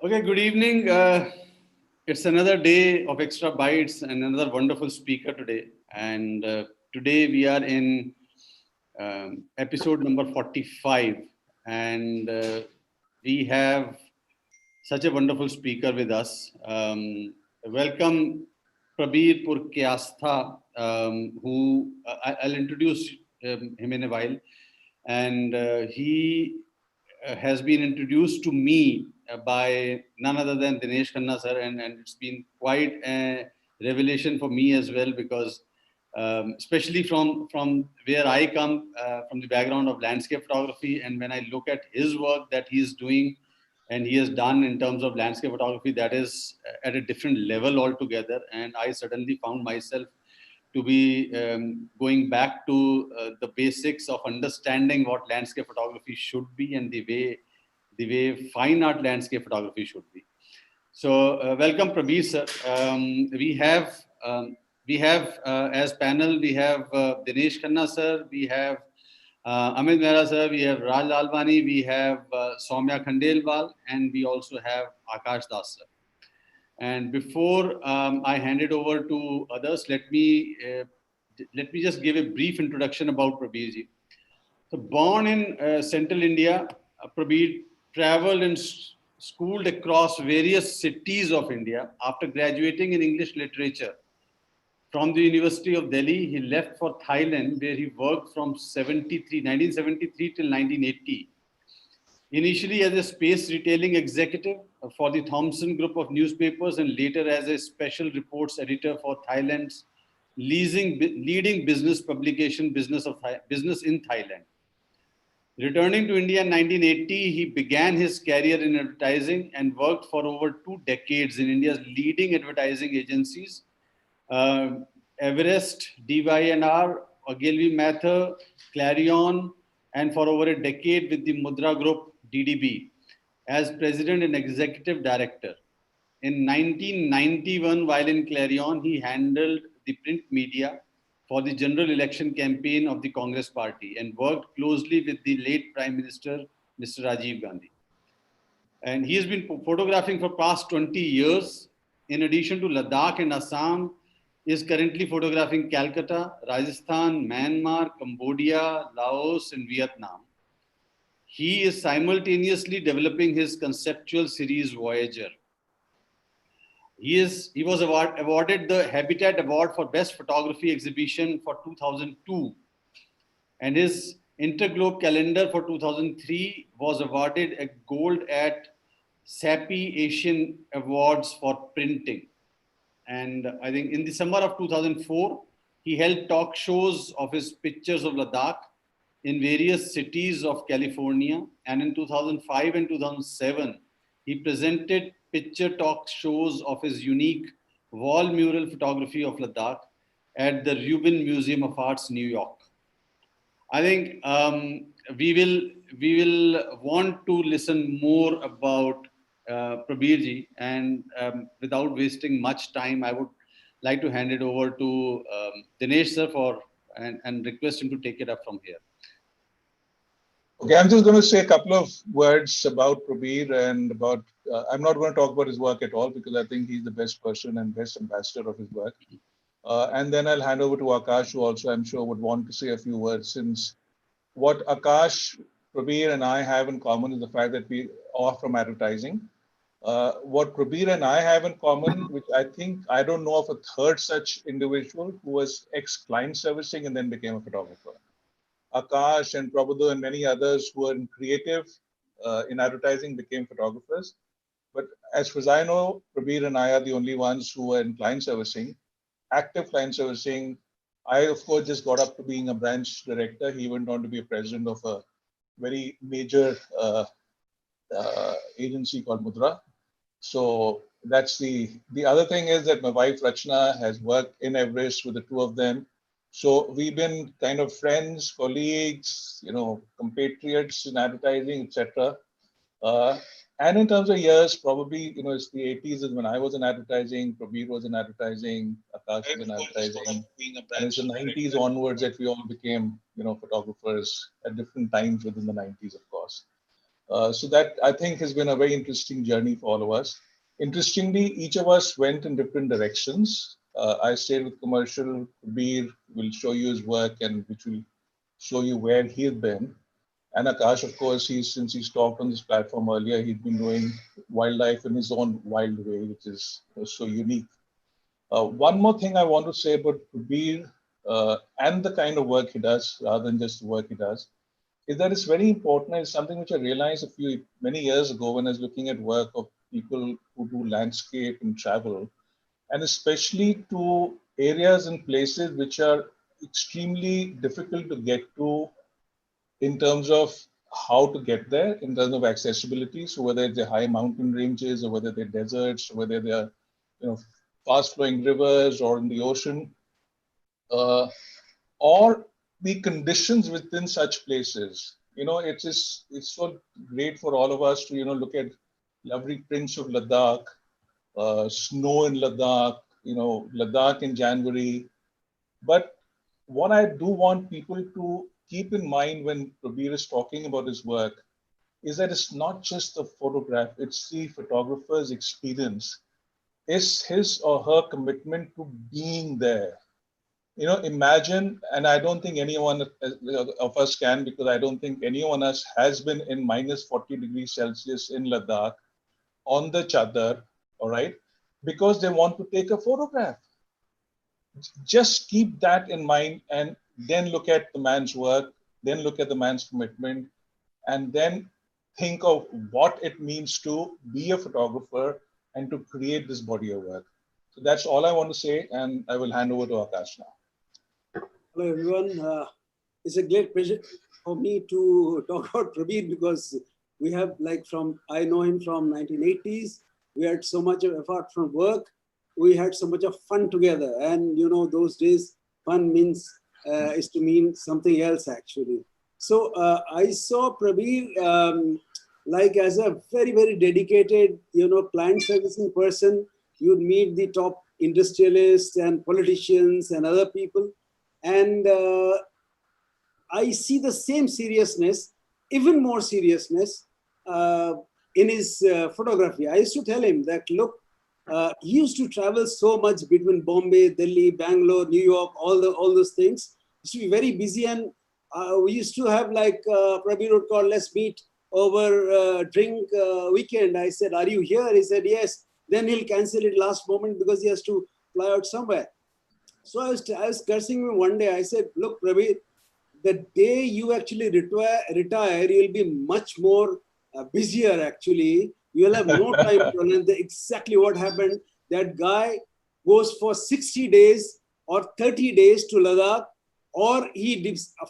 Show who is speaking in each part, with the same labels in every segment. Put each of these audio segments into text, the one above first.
Speaker 1: Okay, good evening. It's another day of Extra Bytes and another wonderful speaker today. And today we are in episode number 45. And we have such a wonderful speaker with us. Welcome, PRABIR PURKAYASTHA, who I'll introduce him in a while. And he has been introduced to me by none other than Dinesh Khanna sir, and it's been quite a revelation for me as well, because especially from where I come, from the background of landscape photography, and when I look at his work that he's doing and he has done in terms of landscape photography, that is at a different level altogether. And I suddenly found myself to be going back to the basics of understanding what landscape photography should be and the way fine art landscape photography should be. So welcome, PRABIR sir. We have as panel, we have Dinesh Khanna sir, we have Amit Mehra sir, we have Raj Lalwani, we have Soumya Khandelwal, and we also have Akash Das sir. And before I hand it over to others, let me just give a brief introduction about PRABIR ji. So, born in central India, PRABIR traveled and schooled across various cities of India. After graduating in English literature from the University of Delhi, he left for Thailand, where he worked from 1973 till 1980. Initially as a space retailing executive for the Thompson Group of newspapers, and later as a special reports editor for Thailand's leading business publication, Business in Thailand. Returning to India in 1980, he began his career in advertising and worked for over 2 decades in India's leading advertising agencies, Everest, DY&amp, Ogilvy, Clarion, and for over a decade with the Mudra Group, DDB, as president and executive director. In 1991, while in Clarion, he handled the print media for the general election campaign of the Congress party and worked closely with the late Prime Minister, Mr. Rajiv Gandhi. And he has been photographing for past 20 years. In addition to Ladakh and Assam, is currently photographing Calcutta, Rajasthan, Myanmar, Cambodia, Laos, and Vietnam. He is simultaneously developing his conceptual series Voyager. He was awarded the Habitat Award for Best Photography Exhibition for 2002. And his Interglobe Calendar for 2003 was awarded a gold at SAPI Asian Awards for Printing. And I think in the summer of 2004, he held talk shows of his pictures of Ladakh in various cities of California. And in 2005 and 2007, he presented picture talk shows of his unique wall mural photography of Ladakh at the Rubin Museum of Arts, New York. I think we will want to listen more about PRABIR ji, and without wasting much time, I would like to hand it over to Dinesh sir and request him to take it up from here.
Speaker 2: Okay, I'm just going to say a couple of words about PRABIR and about, I'm not going to talk about his work at all because I think he's the best person and best ambassador of his work. And then I'll hand over to Akash, who also I'm sure would want to say a few words, since what Akash, PRABIR and I have in common is the fact that we are from advertising. What PRABIR and I have in common, which I think I don't know of a third such individual, who was ex-client servicing and then became a photographer. Akash and Prabhudo and many others who are in creative in advertising became photographers. But as far as I know, Prabir and I are the only ones who are in client servicing, active client servicing. I, of course, just got up to being a branch director. He went on to be a president of a very major agency called Mudra. So that's the other thing is that my wife Rachna has worked in Everest with the two of them. So we've been kind of friends, colleagues, compatriots in advertising, etc. And in terms of years, probably, it's the 80s is when I was in advertising, Prabir was in advertising, Akash was in advertising. And it's the 90s onwards that we all became, photographers at different times within the 90s, of course. So that I think has been a very interesting journey for all of us. Interestingly, each of us went in different directions. I stayed with commercial. Prabir will show you his work and which will show you where he had been. And Akash, of course, since he's talked on this platform earlier, he'd been doing wildlife in his own wild way, which is so unique. One more thing I want to say about Prabir and the kind of work he does, rather than just the work he does, is that it's very important. It's something which I realized many years ago when I was looking at work of people who do landscape and travel, and especially to areas and places which are extremely difficult to get to in terms of how to get there, in terms of accessibility. So whether they're high mountain ranges or whether they're deserts, or whether they're fast flowing rivers or in the ocean, or the conditions within such places. It's so great for all of us to look at lovely prints of Ladakh, snow in Ladakh, Ladakh in January. But what I do want people to keep in mind when Prabir is talking about his work is that it's not just the photograph, it's the photographer's experience. It's his or her commitment to being there. Imagine, and I don't think anyone of us can, because I don't think anyone else has been in minus 40 degrees Celsius in Ladakh on the chadar, all right, because they want to take a photograph. Just keep that in mind and then look at the man's work, then look at the man's commitment, and then think of what it means to be a photographer and to create this body of work. So that's all I want to say, and I will hand over to Akash now.
Speaker 3: Hello, everyone. It's a great pleasure for me to talk about Prabir because we have I know him from 1980s. We had so much of effort from work. We had so much of fun together. And, those days, fun is to mean something else, actually. So I saw Prabir as a very, very dedicated, client servicing person. You'd meet the top industrialists and politicians and other people. And I see the same seriousness, even more seriousness in his photography. I used to tell him that, look, he used to travel so much between Bombay, Delhi, Bangalore, New York, all those things. He used to be very busy, and we used to have Prabir would call, let's meet over drink weekend. I said, are you here? He said, yes. Then he'll cancel it last moment because he has to fly out somewhere. So I was cursing him one day. I said, look, Prabir, the day you actually retire, you'll be much more busier, actually. You'll have no time to learn exactly what happened. That guy goes for 60 days or 30 days to Ladakh, or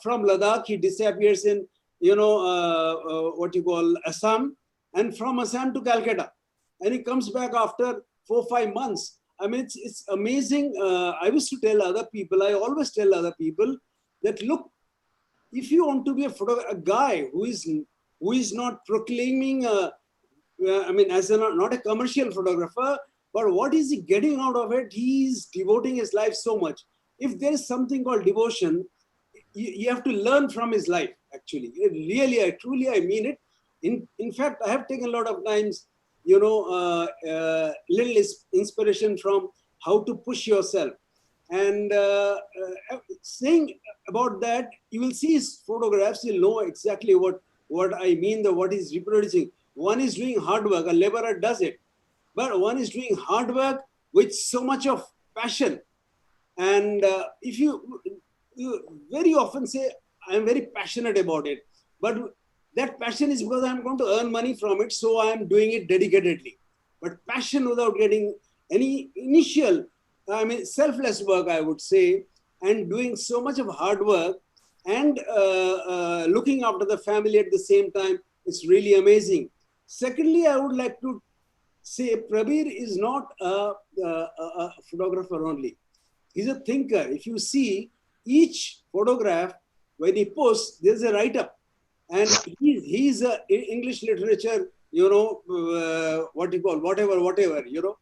Speaker 3: from Ladakh, he disappears in, what you call Assam, and from Assam to Calcutta. And he comes back after 4 or 5 months. I mean, it's amazing. I used to tell other people, I always tell other people that, look, if you want to be a guy who is not proclaiming, as not a commercial photographer, but what is he getting out of it? He's devoting his life so much. If there is something called devotion, you have to learn from his life, actually. Really, truly, I mean it. In fact, I have taken a lot of times, little inspiration from how to push yourself. And saying about that, you will see his photographs, you'll know exactly what I mean, what he's reproducing. One is doing hard work, a laborer does it. But one is doing hard work with so much of passion. And if you very often say, I'm very passionate about it. But that passion is because I'm going to earn money from it, so I'm doing it dedicatedly. But passion without getting any initial, I mean, selfless work, I would say, and doing so much of hard work and looking after the family at the same time, it's really amazing. Secondly, I would like to say Prabir is not a photographer only. He's a thinker. If you see each photograph, when he posts, there's a write-up. And he's a English literature, you know, what you call, whatever, you know.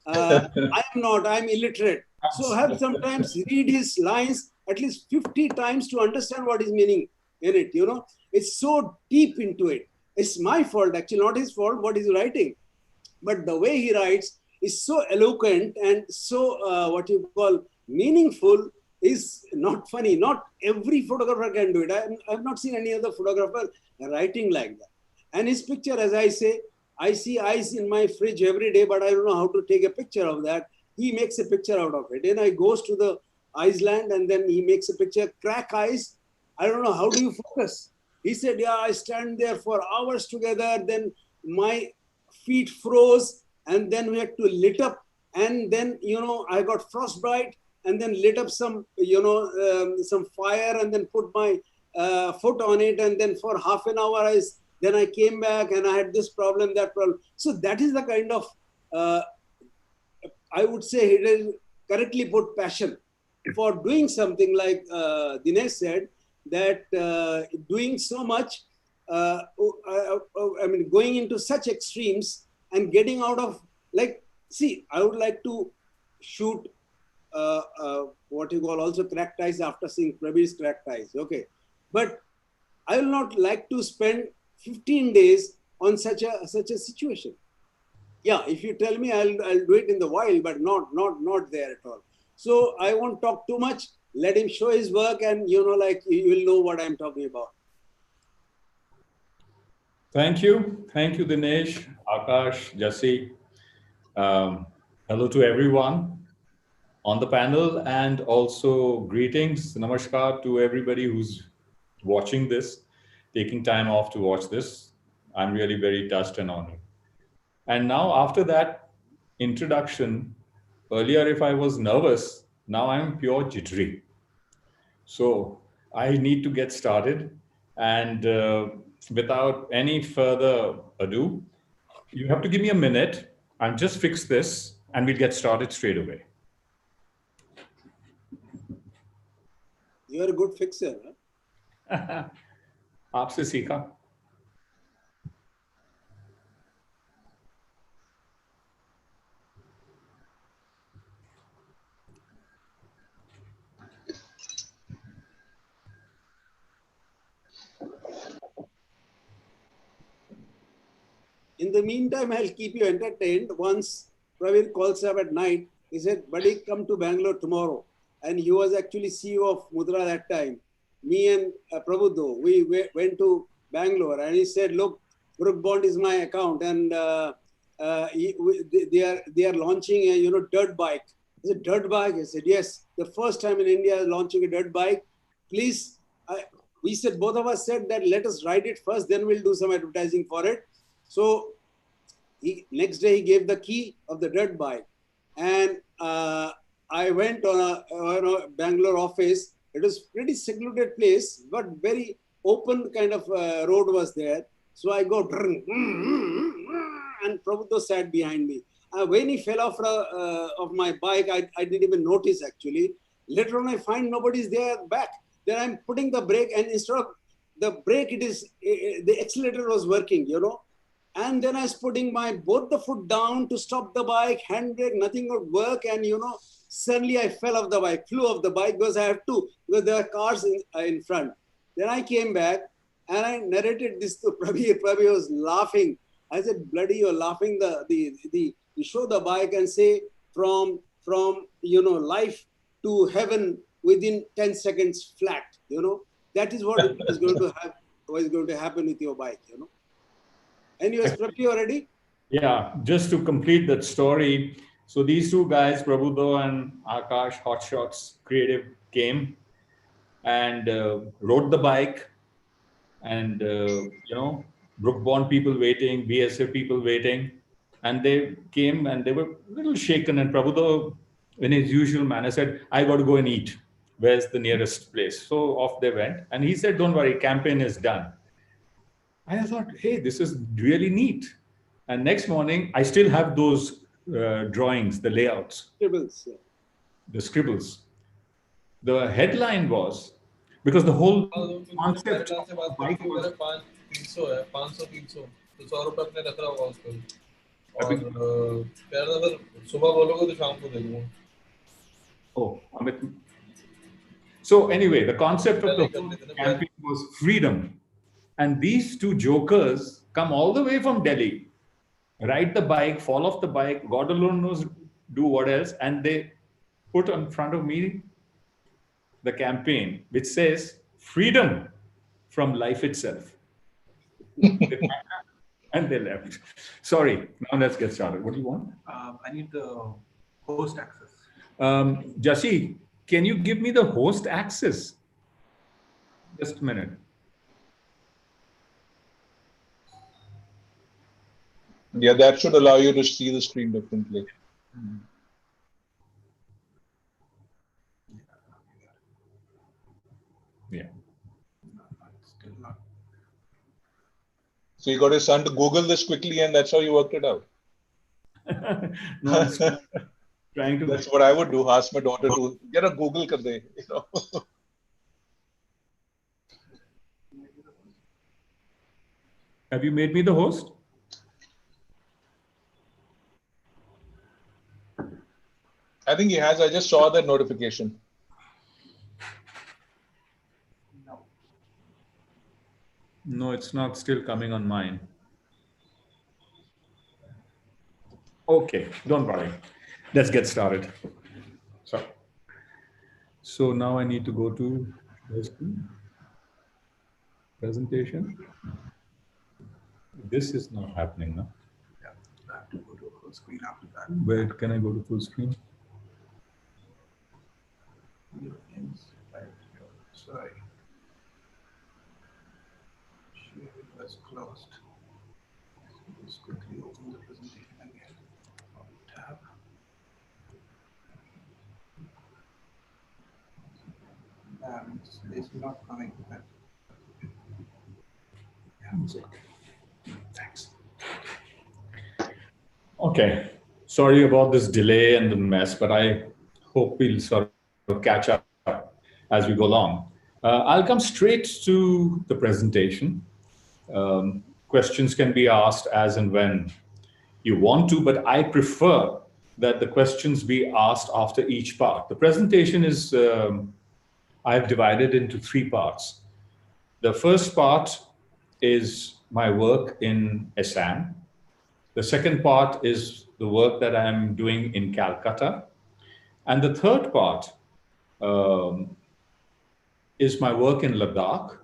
Speaker 3: I'm not, I'm illiterate. So I have sometimes read his lines at least 50 times to understand what is meaning in it, you know. It's so deep into it. It's my fault, actually, not his fault, what he's writing. But the way he writes is so eloquent and so, what you call, meaningful, is not funny. Not every photographer can do it. I've not seen any other photographer writing like that. And his picture, as I say, I see ice in my fridge every day, but I don't know how to take a picture of that. He makes a picture out of it. Then I goes to the Iceland and then he makes a picture, crack ice. I don't know, how do you focus? He said, yeah, I stand there for hours together. Then my feet froze and then we had to lit up. And then, you know, I got frostbite and then lit up some, you know, some fire and then put my foot on it. And then for half an hour, then I came back and I had this problem, that problem. So that is the kind of, I would say, he did correctly put passion for doing something like Dinesh said, that doing so much, I mean, going into such extremes and getting out of, like, see, I would like to shoot what you call also cracked ice after seeing Prabir's cracked ice, okay. But I will not like to spend 15 days on such a situation. Yeah, if you tell me, I'll do it in the wild, but not there at all. So I won't talk too much. Let him show his work, and you know, like, you will know what I'm talking about.
Speaker 4: Thank you, Dinesh, Akash, Jesse. Hello to everyone on the panel, and also greetings, namaskar to everybody who's watching this, taking time off to watch this. I'm really very touched and honored. And now, after that introduction, earlier if I was nervous, now I'm pure jittery. So I need to get started, and without any further ado, you have to give me a minute and just fix this, and we'll get started straight away.
Speaker 3: You're a good fixer, huh?
Speaker 4: आपसे सीखा.
Speaker 3: In the meantime, I'll keep you entertained. Once Pravir calls up at night, he said, buddy, come to Bangalore tomorrow. And he was actually CEO of Mudra that time. Me and Prabhudo, we went to Bangalore, and he said, look, Brook Bond is my account, and they are launching a dirt bike. I said, dirt bike? I said, yes, the first time in India launching a dirt bike. Please, we said, both of us said that let us ride it first, then we'll do some advertising for it. So next day he gave the key of the dirt bike, and I went on a Bangalore office. It was pretty secluded place, but very open kind of road was there. So I go, and Prabhupada sat behind me. When he fell off of my bike, I didn't even notice actually. Later on, I find nobody's there back. Then I'm putting the brake, and instead of the brake, the accelerator was working, you know. And then I was putting both the foot down to stop the bike, handbrake, nothing would work. And, you know, suddenly I fell off the bike, flew off the bike because because there were cars in front. Then I came back and I narrated this to Prabir. Prabir was laughing. I said, bloody, you're laughing. You show the bike and say from life to heaven within 10 seconds flat, you know. That is what is going to happen with your bike, you know. And you are prepped already?
Speaker 4: Yeah, just to complete that story. So these two guys, Prabhudo and Akash, Hotshots Creative, came and rode the bike, and Brookborn people waiting, BSF people waiting, and they came and they were a little shaken. And Prabhuda, in his usual manner, said, "I got to go and eat. Where's the nearest place?" So off they went, and he said, "Don't worry, campaign is done." I thought, hey, this is really neat. And next morning, I still have those drawings, the layouts,
Speaker 3: Scribbles, yeah.
Speaker 4: the scribbles. The headline was, because the whole concept of the bike was,
Speaker 5: 300 है 500 300 तो 100 रुपए अपने रख रहा होगा उसको और कह रहा अगर सुबह बोलोगे तो शाम को दे दूंगा.
Speaker 4: oh, Amit. So anyway, the concept of the whole campaign was freedom. And these two jokers come all the way from Delhi, ride the bike, fall off the bike, God alone knows do what else, and they put in front of me the campaign which says freedom from life itself. And they left. Sorry, now let's get started. What do you want?
Speaker 6: I need the host access.
Speaker 4: Jasi, can you give me the host access? Just a minute.
Speaker 2: Yeah, that should allow you to see the screen differently.
Speaker 4: Yeah.
Speaker 6: Still not.
Speaker 2: So you got your son to Google this quickly, and that's how you worked it out.
Speaker 4: No, I'm still trying to.
Speaker 2: That's what I would do. Ask my daughter to get a Google kar de, you know.
Speaker 4: Have you made me the host?
Speaker 2: I think he has. I just saw that notification.
Speaker 4: No, it's not still coming on mine. Okay, don't worry. Let's get started. So now I need to go to presentation. This is not happening now.
Speaker 6: Yeah, I have to go to full screen after that.
Speaker 4: Where can I go to full screen?
Speaker 6: Sorry. Share was closed. Just quickly open the presentation again. Tab. It's not coming.
Speaker 4: Thanks. Okay. Sorry about this delay and the mess, but I hope we'll sort of catch up as we go along. I'll come straight to the presentation. Questions can be asked as and when you want to, but I prefer that the questions be asked after each part. The presentation is, I've divided into 3 parts. The first part is my work in Assam. The second part is the work that I'm doing in Calcutta. And the third part is my work in Ladakh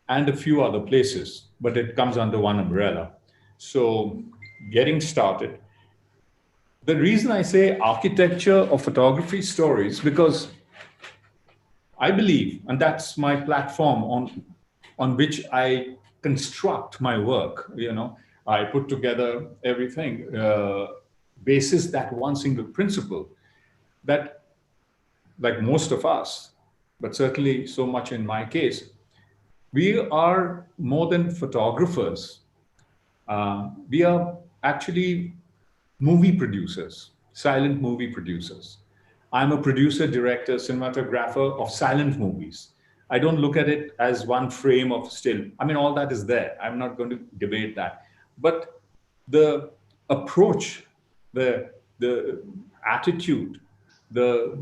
Speaker 4: and a few other places, but it comes under one umbrella. So getting started. The reason I say architecture of photography stories, because I believe, and that's my platform on which I construct my work, you know, I put together everything, basis that one single principle that, like most of us, but certainly so much in my case, we are more than photographers. We are actually movie producers, silent movie producers. I'm a producer, director, cinematographer of silent movies. I don't look at it as one frame of still. I mean, all that is there. I'm not going to debate that. But the approach, the attitude, the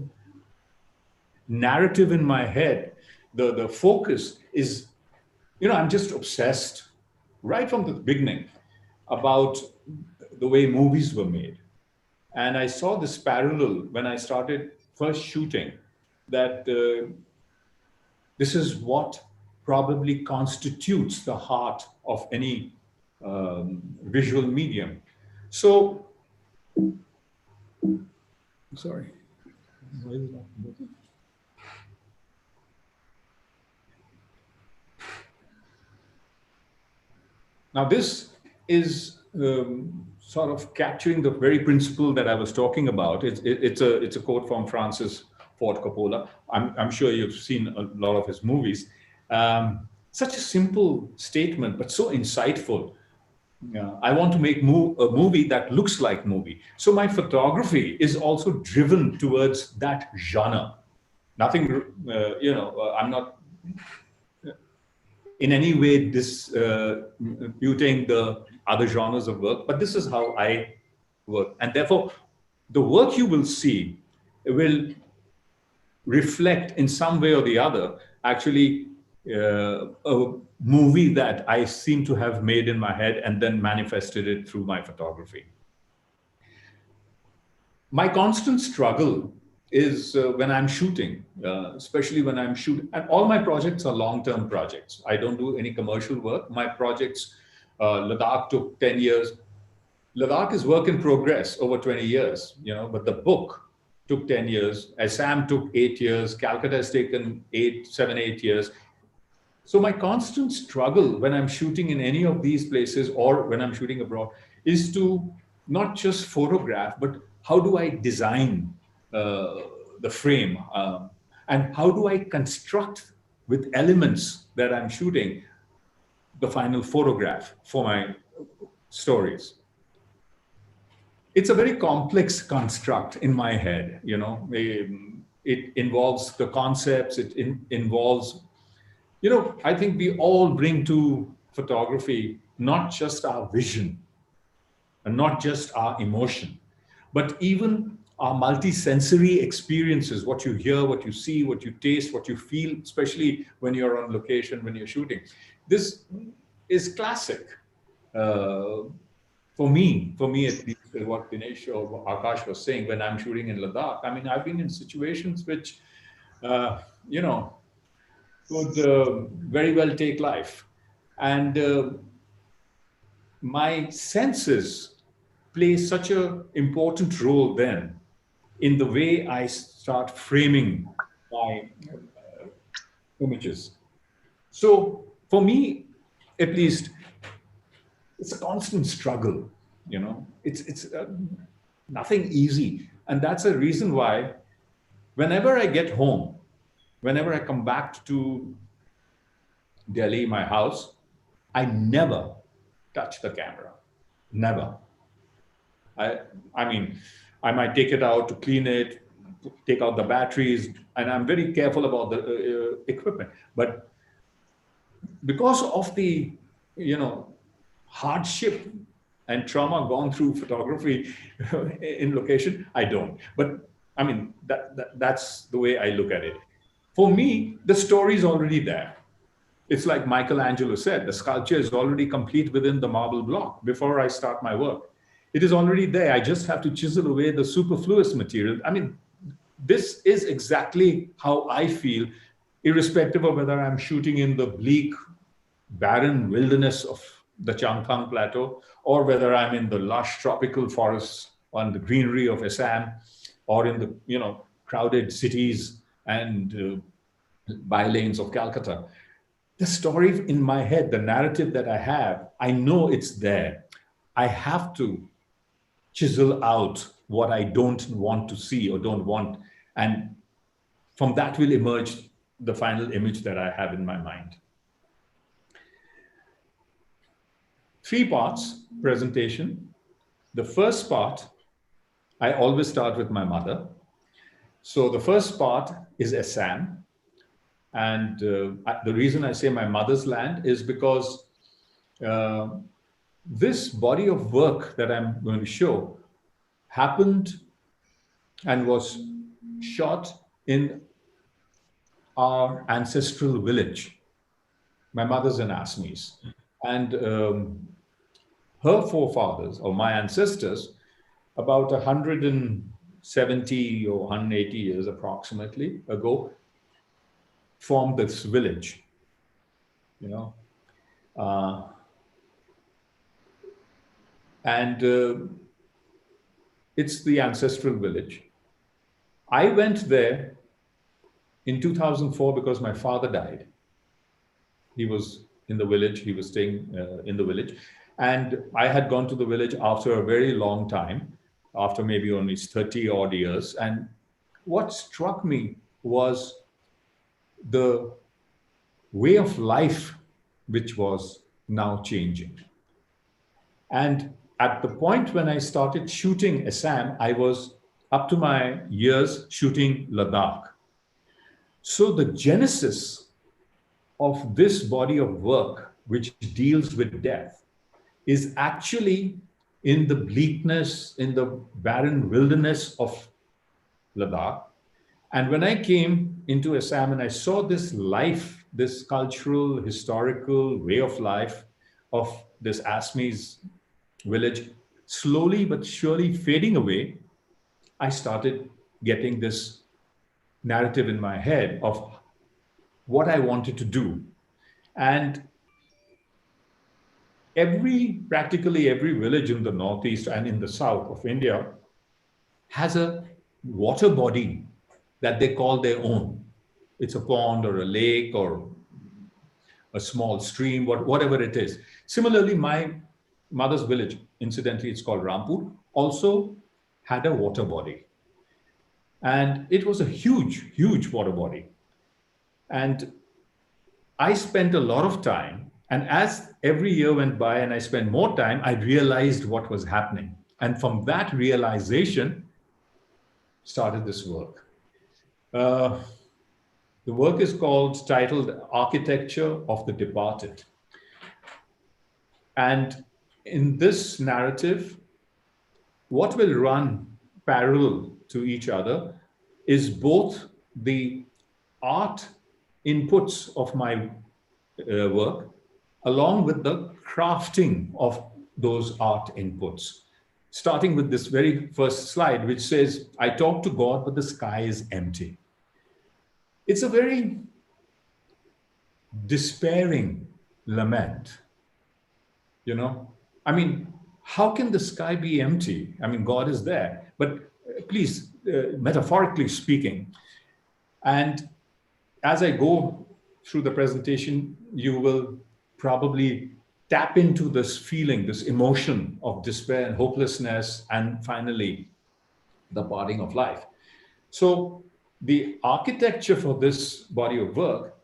Speaker 4: narrative in my head, the focus is, you know, I'm just obsessed right from the beginning about the way movies were made. And I saw this parallel when I started first shooting, that this is what probably constitutes the heart of any visual medium. So, sorry. Now, this is sort of capturing the very principle that I was talking about. It's a quote from Francis Ford Coppola. I'm sure you've seen a lot of his movies. Such a simple statement, but so insightful. I want to make a movie that looks like movie. So my photography is also driven towards that genre. Nothing, I'm not in any way disputing the other genres of work, but this is how I work. And therefore, the work you will see will reflect in some way or the other, actually, a movie that I seem to have made in my head and then manifested it through my photography. My constant struggle is when I'm shooting, especially when I'm shooting, and all my projects are long-term projects. I don't do any commercial work. My projects, Ladakh took 10 years. Ladakh is work in progress over 20 years, but the book took 10 years. Assam took 8 years. Calcutta has taken 7, 8 years. So my constant struggle when I'm shooting in any of these places or when I'm shooting abroad is to not just photograph, but how do I design the frame, and how do I construct with elements that I'm shooting the final photograph for my stories. It's a very complex construct in my head, it involves the concepts, it involves, I think we all bring to photography not just our vision and not just our emotion, but even our multi-sensory experiences, what you hear, what you see, what you taste, what you feel, especially when you're on location, when you're shooting. This is classic. For me at least, what Dinesh or Akash was saying, when I'm shooting in Ladakh, I mean, I've been in situations which, could very well take life. And my senses play such an important role then in the way I start framing my images. So for me, at least, it's a constant struggle, it's nothing easy. And that's a reason why whenever I get home, whenever I come back to Delhi, my house, I never touch the camera, never. I mean, I might take it out to clean it, take out the batteries, and I'm very careful about the equipment. But because of the, hardship and trauma gone through photography in location, I don't. But I mean, that's the way I look at it. For me, the story is already there. It's like Michelangelo said, the sculpture is already complete within the marble block before I start my work. It is already there. I just have to chisel away the superfluous material. I mean, this is exactly how I feel, irrespective of whether I'm shooting in the bleak, barren wilderness of the Changthang Plateau, or whether I'm in the lush tropical forests on the greenery of Assam, or in the crowded cities and bylanes of Calcutta. The story in my head, the narrative that I have, I know it's there. I have to chisel out what I don't want to see or don't want. And from that will emerge the final image that I have in my mind. 3 parts presentation. The first part, I always start with my mother. So the first part is Assam. And the reason I say my mother's land is because this body of work that I'm going to show happened and was shot in our ancestral village. My mother's an Assamese. And her forefathers, or my ancestors, about 170 or 180 years approximately ago, formed this village, and it's the ancestral village. I went there in 2004 because my father died. He was in the village. He was staying in the village. And I had gone to the village after a very long time, after maybe only 30 odd years. And what struck me was the way of life which was now changing. And at the point when I started shooting Assam, I was up to my ears shooting Ladakh. So the genesis of this body of work, which deals with death, is actually in the bleakness, in the barren wilderness of Ladakh. And when I came into Assam and I saw this life, this cultural, historical way of life of this Assamese village slowly but surely fading away, I started getting this narrative in my head of what I wanted to do. And practically every village in the northeast and in the south of India has a water body that they call their own. It's a pond or a lake or a small stream, whatever it is. Similarly, my mother's village, incidentally, it's called Rampur, also had a water body. And it was a huge, huge water body. And I spent a lot of time, and as every year went by and I spent more time, I realized what was happening. And from that realization, started this work. The work is titled Architecture of the Departed. And in this narrative, what will run parallel to each other is both the art inputs of my work along with the crafting of those art inputs. Starting with this very first slide, which says, I talk to God, but the sky is empty. It's a very despairing lament, you know? I mean, how can the sky be empty? I mean, God is there, but please, metaphorically speaking. And as I go through the presentation, you will probably tap into this feeling, this emotion of despair and hopelessness, and finally, the parting of life. So the architecture for this body of work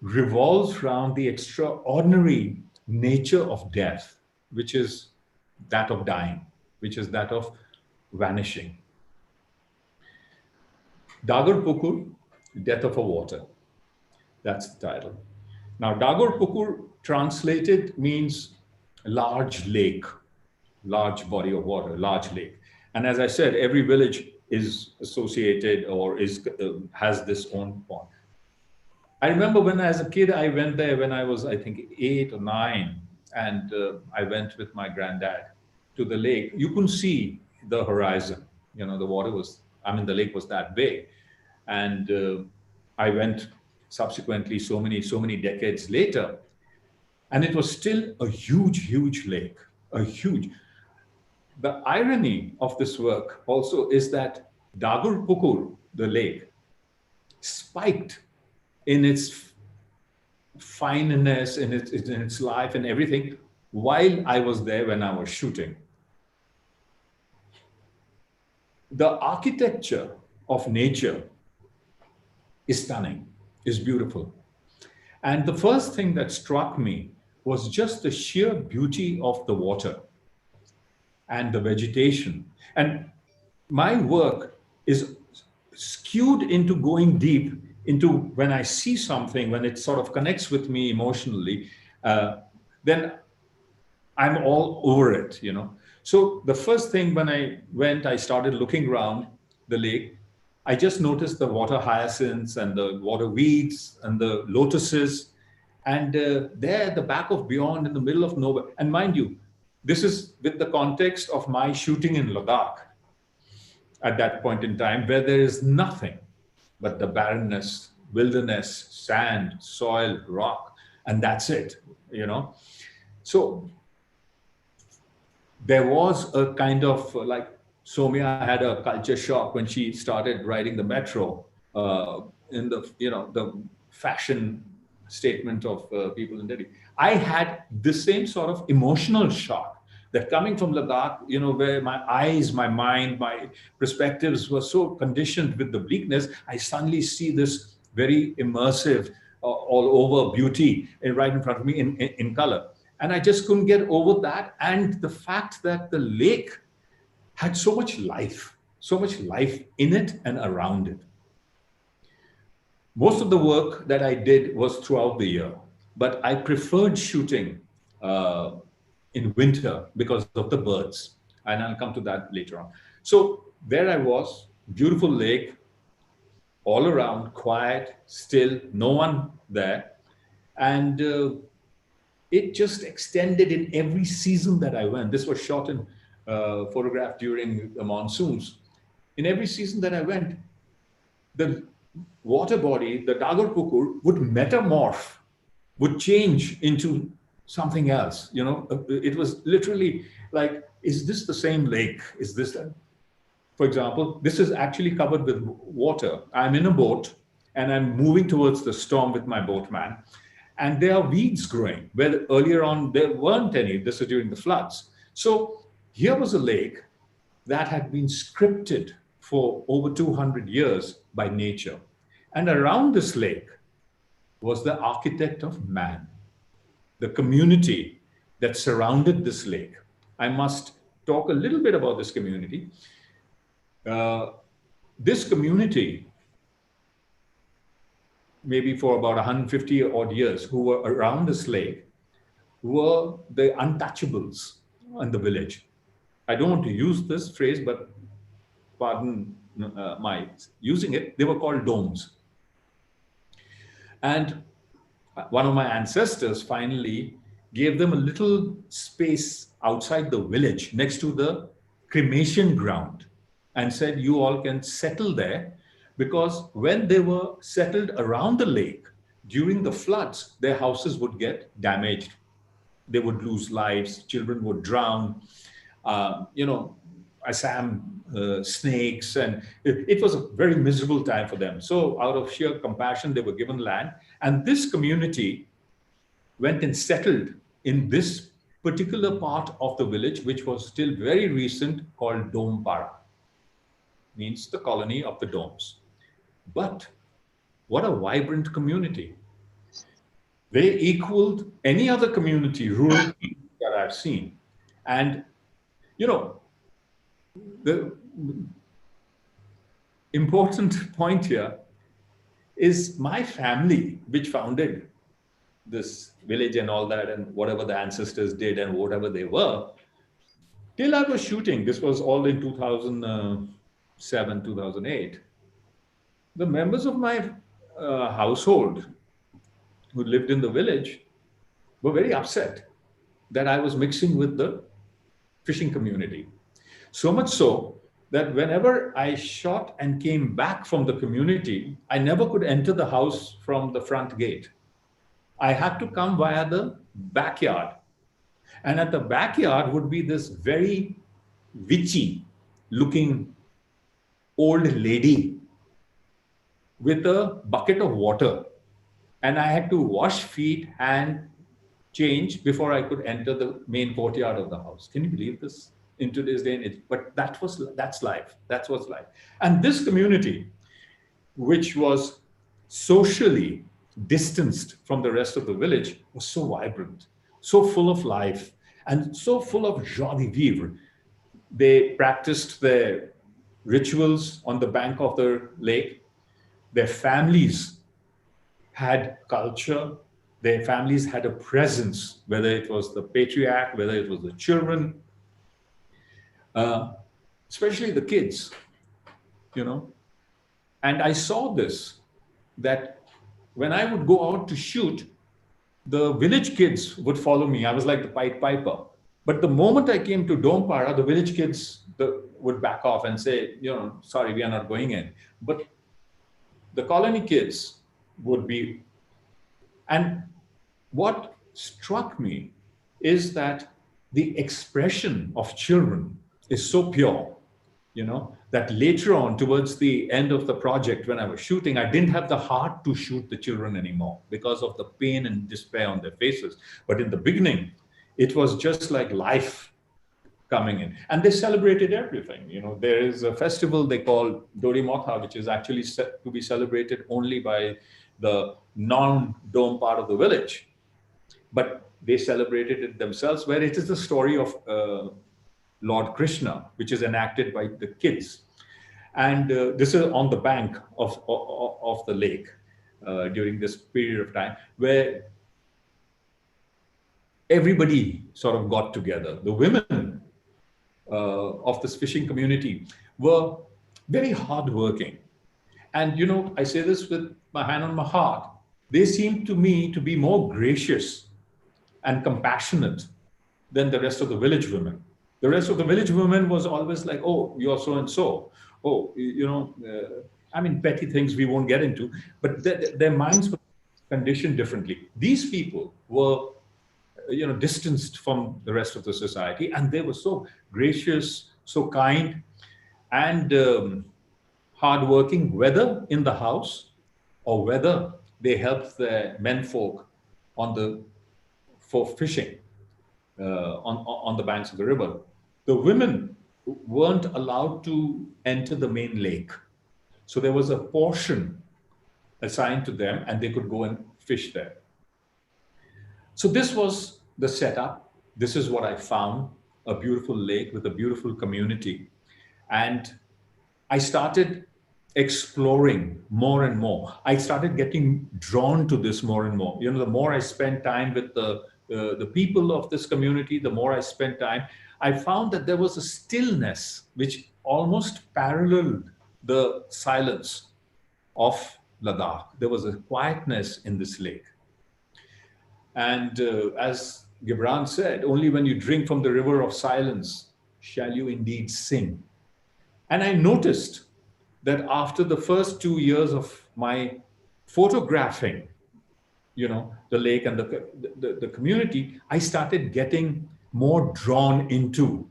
Speaker 4: revolves around the extraordinary nature of death, which is that of dying, which is that of vanishing. Dagar Pukur, Death of a Water. That's the title. Now, Dagar Pukur translated means large lake, large body of water, large lake. And as I said, every village is associated or has this own pond. I remember when as a kid, I went there when I was, I think, 8 or 9, and I went with my granddad to the lake. You couldn't see the horizon. You know, the water was, I mean, the lake was that big. And I went subsequently so many decades later, and it was still a huge, huge lake, a huge. The irony of this work also is that Dagar Pukur, the lake, spiked in its fineness, in its life and everything, while I was there when I was shooting. The architecture of nature is stunning, is beautiful. And the first thing that struck me was just the sheer beauty of the water and the vegetation. And my work is skewed into going deep into when I see something, when it sort of connects with me emotionally, then I'm all over it, you know. So the first thing when I went, I started looking around the lake. I just noticed the water hyacinths and the water weeds and the lotuses. And there at the back of beyond, in the middle of nowhere, and mind you, this is with the context of my shooting in Ladakh at that point in time, where there is nothing but the barrenness, wilderness, sand, soil, rock, and that's it, you know. So there was a kind of like, Somya had a culture shock when she started riding the metro in the, you know, the fashion statement of people in Delhi. I had the same sort of emotional shock that coming from Ladakh, you know, where my eyes, my mind, my perspectives were so conditioned with the bleakness, I suddenly see this very immersive, all over beauty right in front of me in color. And I just couldn't get over that. And the fact that the lake had so much life in it and around it. Most of the work that I did was throughout the year, but I preferred shooting in winter because of the birds. And I'll come to that later on. So there I was, beautiful lake, all around, quiet, still, no one there. And it just extended in every season that I went. This was shot and photographed during the monsoons. In every season that I went, the water body, the Dagar Pukur, would metamorph, would change into something else. You know, it was literally like, is this the same lake? Is this that? For example, this is actually covered with water. I'm in a boat and I'm moving towards the storm with my boatman. And there are weeds growing where earlier on there weren't any. This is during the floods. So here was a lake that had been scripted for over 200 years by nature. And around this lake was the architect of man, the community that surrounded this lake. I must talk a little bit about this community. This community, maybe for about 150 odd years, who were around this lake, were the untouchables in the village. I don't want to use this phrase, but pardon my using it. They were called domes. And one of my ancestors finally gave them a little space outside the village next to the cremation ground and said, you all can settle there, because when they were settled around the lake during the floods, their houses would get damaged. They would lose lives, children would drown, you know, Assam snakes, and it was a very miserable time for them. So out of sheer compassion, they were given land. And this community went and settled in this particular part of the village, which was still very recent, called Dome Para, means the colony of the domes. But what a vibrant community. They equaled any other community, rural that I've seen. And, you know, the important point here is my family, which founded this village and all that, and whatever the ancestors did and whatever they were, till I was shooting, this was all in 2007, 2008, the members of my household who lived in the village were very upset that I was mixing with the fishing community. So much so that whenever I shot and came back from the community, I never could enter the house from the front gate. I had to come via the backyard. And at the backyard would be this very witchy looking old lady with a bucket of water. And I had to wash feet and change before I could enter the main courtyard of the house. Can you believe this in today's day and age? But that's life. That's what's life. And this community, which was socially distanced from the rest of the village, was so vibrant, so full of life, and so full of joie de vivre. They practiced their rituals on the bank of the lake. Their families had culture. Their families had a presence, whether it was the patriarch, whether it was the children, especially the kids, you know. And I saw this, that when I would go out to shoot, the village kids would follow me. I was like the Pied Piper. But the moment I came to Dompara, the village kids would back off and say, you know, sorry, we are not going in. But the colony kids would be. And what struck me is that the expression of children is so pure. that later on, towards the end of the project, when I was shooting, I didn't have the heart to shoot the children anymore because of the pain and despair on their faces. But in the beginning, it was just like life coming in. And they celebrated everything. There is a festival they call Dori Motha, which is actually set to be celebrated only by the non-dome part of the village. But they celebrated it themselves, where it is the story of Lord Krishna, which is enacted by the kids. And this is on the bank of the lake during this period of time, where everybody sort of got together. The women of this fishing community were very hardworking. And, I say this with my hand on my heart, they seemed to me to be more gracious and compassionate than the rest of the village women. The rest of the village women was always like, oh, you're so-and-so. Oh, petty things we won't get into, but their minds were conditioned differently. These people were, distanced from the rest of the society, and they were so gracious, so kind, and hardworking, whether in the house or whether they helped their menfolk for fishing on the banks of the river. The women weren't allowed to enter the main lake. So there was a portion assigned to them, and they could go and fish there. So this was the setup. This is what I found, a beautiful lake with a beautiful community. And I started exploring more and more. I started getting drawn to this more and more. The more I spent time with the people of this community, the more I spent time, I found that there was a stillness which almost paralleled the silence of Ladakh. There was a quietness in this lake. And as Gibran said, only when you drink from the river of silence shall you indeed sing. And I noticed that after the first 2 years of my photographing, the lake and the community, I started getting more drawn into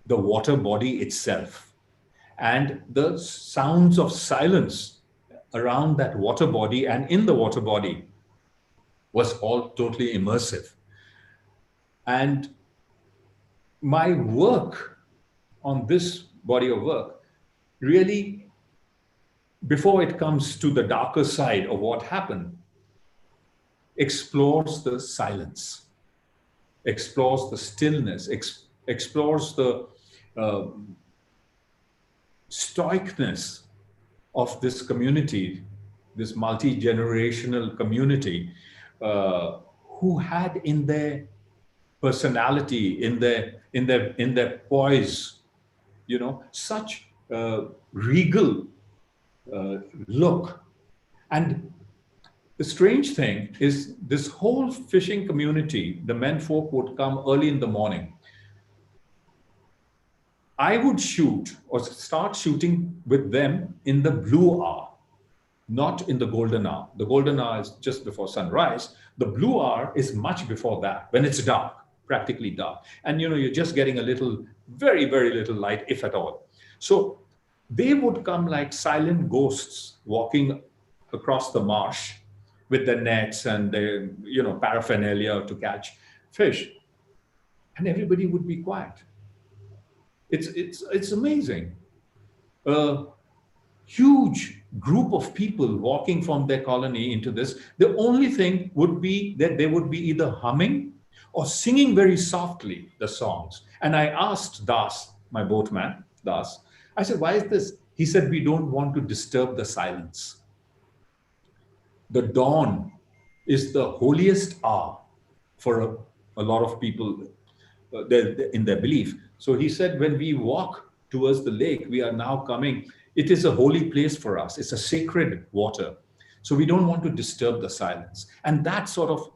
Speaker 4: the water body itself. And the sounds of silence around that water body and in the water body was all totally immersive. And my work on this body of work really, before it comes to the darker side of what happened, explores the silence, explores the stillness, explores the stoicness of this community, this multi-generational community, who had in their personality, in their poise, such regal look. And the strange thing is, this whole fishing community, the menfolk would come early in the morning. I would shoot or start shooting with them in the blue hour, not in the golden hour. The golden hour is just before sunrise. The blue hour is much before that, when it's dark, practically dark. And you're just getting a little, very, very little light, if at all. So they would come like silent ghosts walking across the marsh with their nets and their, paraphernalia to catch fish. And everybody would be quiet. It's amazing. A huge group of people walking from their colony into this. The only thing would be that they would be either humming or singing very softly the songs. And I asked Das, my boatman, Das, I said, why is this? He said, we don't want to disturb the silence. The dawn is the holiest hour for a lot of people in their belief. So he said, when we walk towards the lake, we are now coming. It is a holy place for us. It's a sacred water. So we don't want to disturb the silence. And that sort of,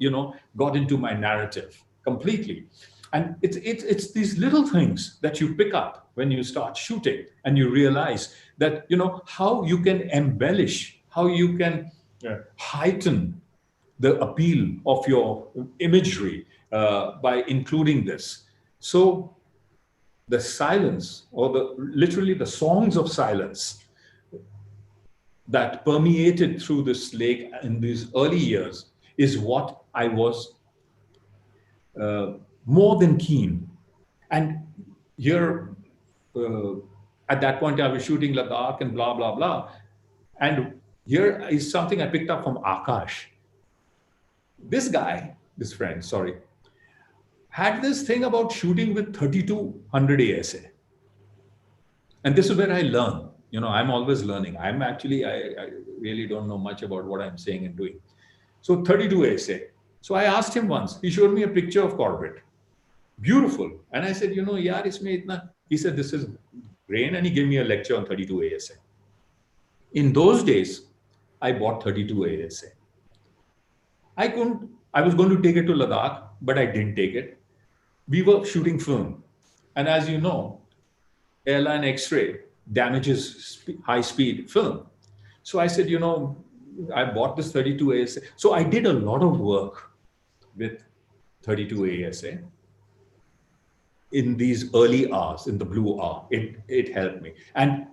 Speaker 4: got into my narrative completely. And it's these little things that you pick up when you start shooting, and you realize that, how you can embellish, how you can heighten the appeal of your imagery by including this. So the silence, or literally the songs of silence that permeated through this lake in these early years is what I was more than keen. And here, at that point, I was shooting Ladakh and blah, blah, blah. And here is something I picked up from Akash. This guy, this friend, sorry, had this thing about shooting with 3200 ASA. And this is where I learn. You know, I'm always learning. I'm actually, I really don't know much about what I'm saying and doing. So 32 ASA. So I asked him once, he showed me a picture of Corbett. Beautiful. And I said, you know, yaar, isme itna. He said, this is grain. And he gave me a lecture on 32 ASA. In those days, I bought 32 ASA. I was going to take it to Ladakh, but I didn't take it. We were shooting film. And as you know, airline Xtra damages high-speed film. So I said, you know, I bought this 32 ASA. So I did a lot of work with 32 ASA in these early hours, in the blue hour. It helped me. And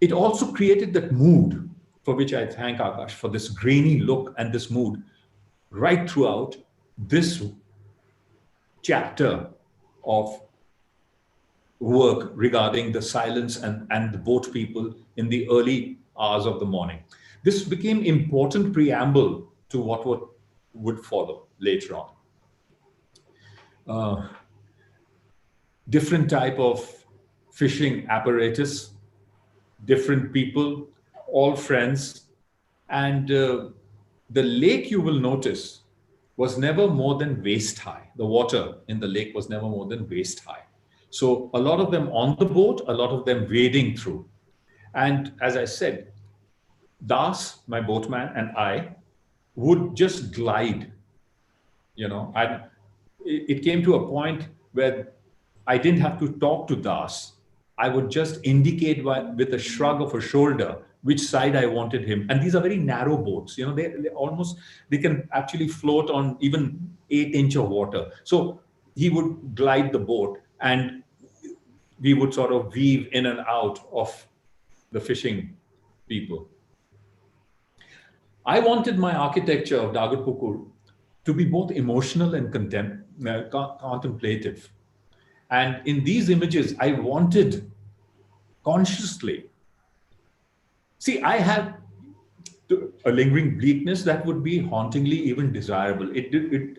Speaker 4: it also created that mood for which I thank Akash for this grainy look and this mood right throughout this chapter of work regarding the silence and the boat people in the early hours of the morning. This became important preamble to what would follow later on. Different type of fishing apparatus, different people, all friends. And the lake, you will notice, was never more than waist high. The water in the lake was never more than waist high. So a lot of them on the boat, a lot of them wading through. And as I said, Das, my boatman, and I would just glide, you know. And it came to a point where I didn't have to talk to Das. I would just indicate with a shrug of a shoulder which side I wanted him. And these are very narrow boats, you know, they can actually float on even 8-inch of water. So he would glide the boat and we would sort of weave in and out of the fishing people. I wanted my architecture of Dagarpukur to be both emotional and contemplative. And in these images, I wanted consciously, see, I had a lingering bleakness that would be hauntingly even desirable.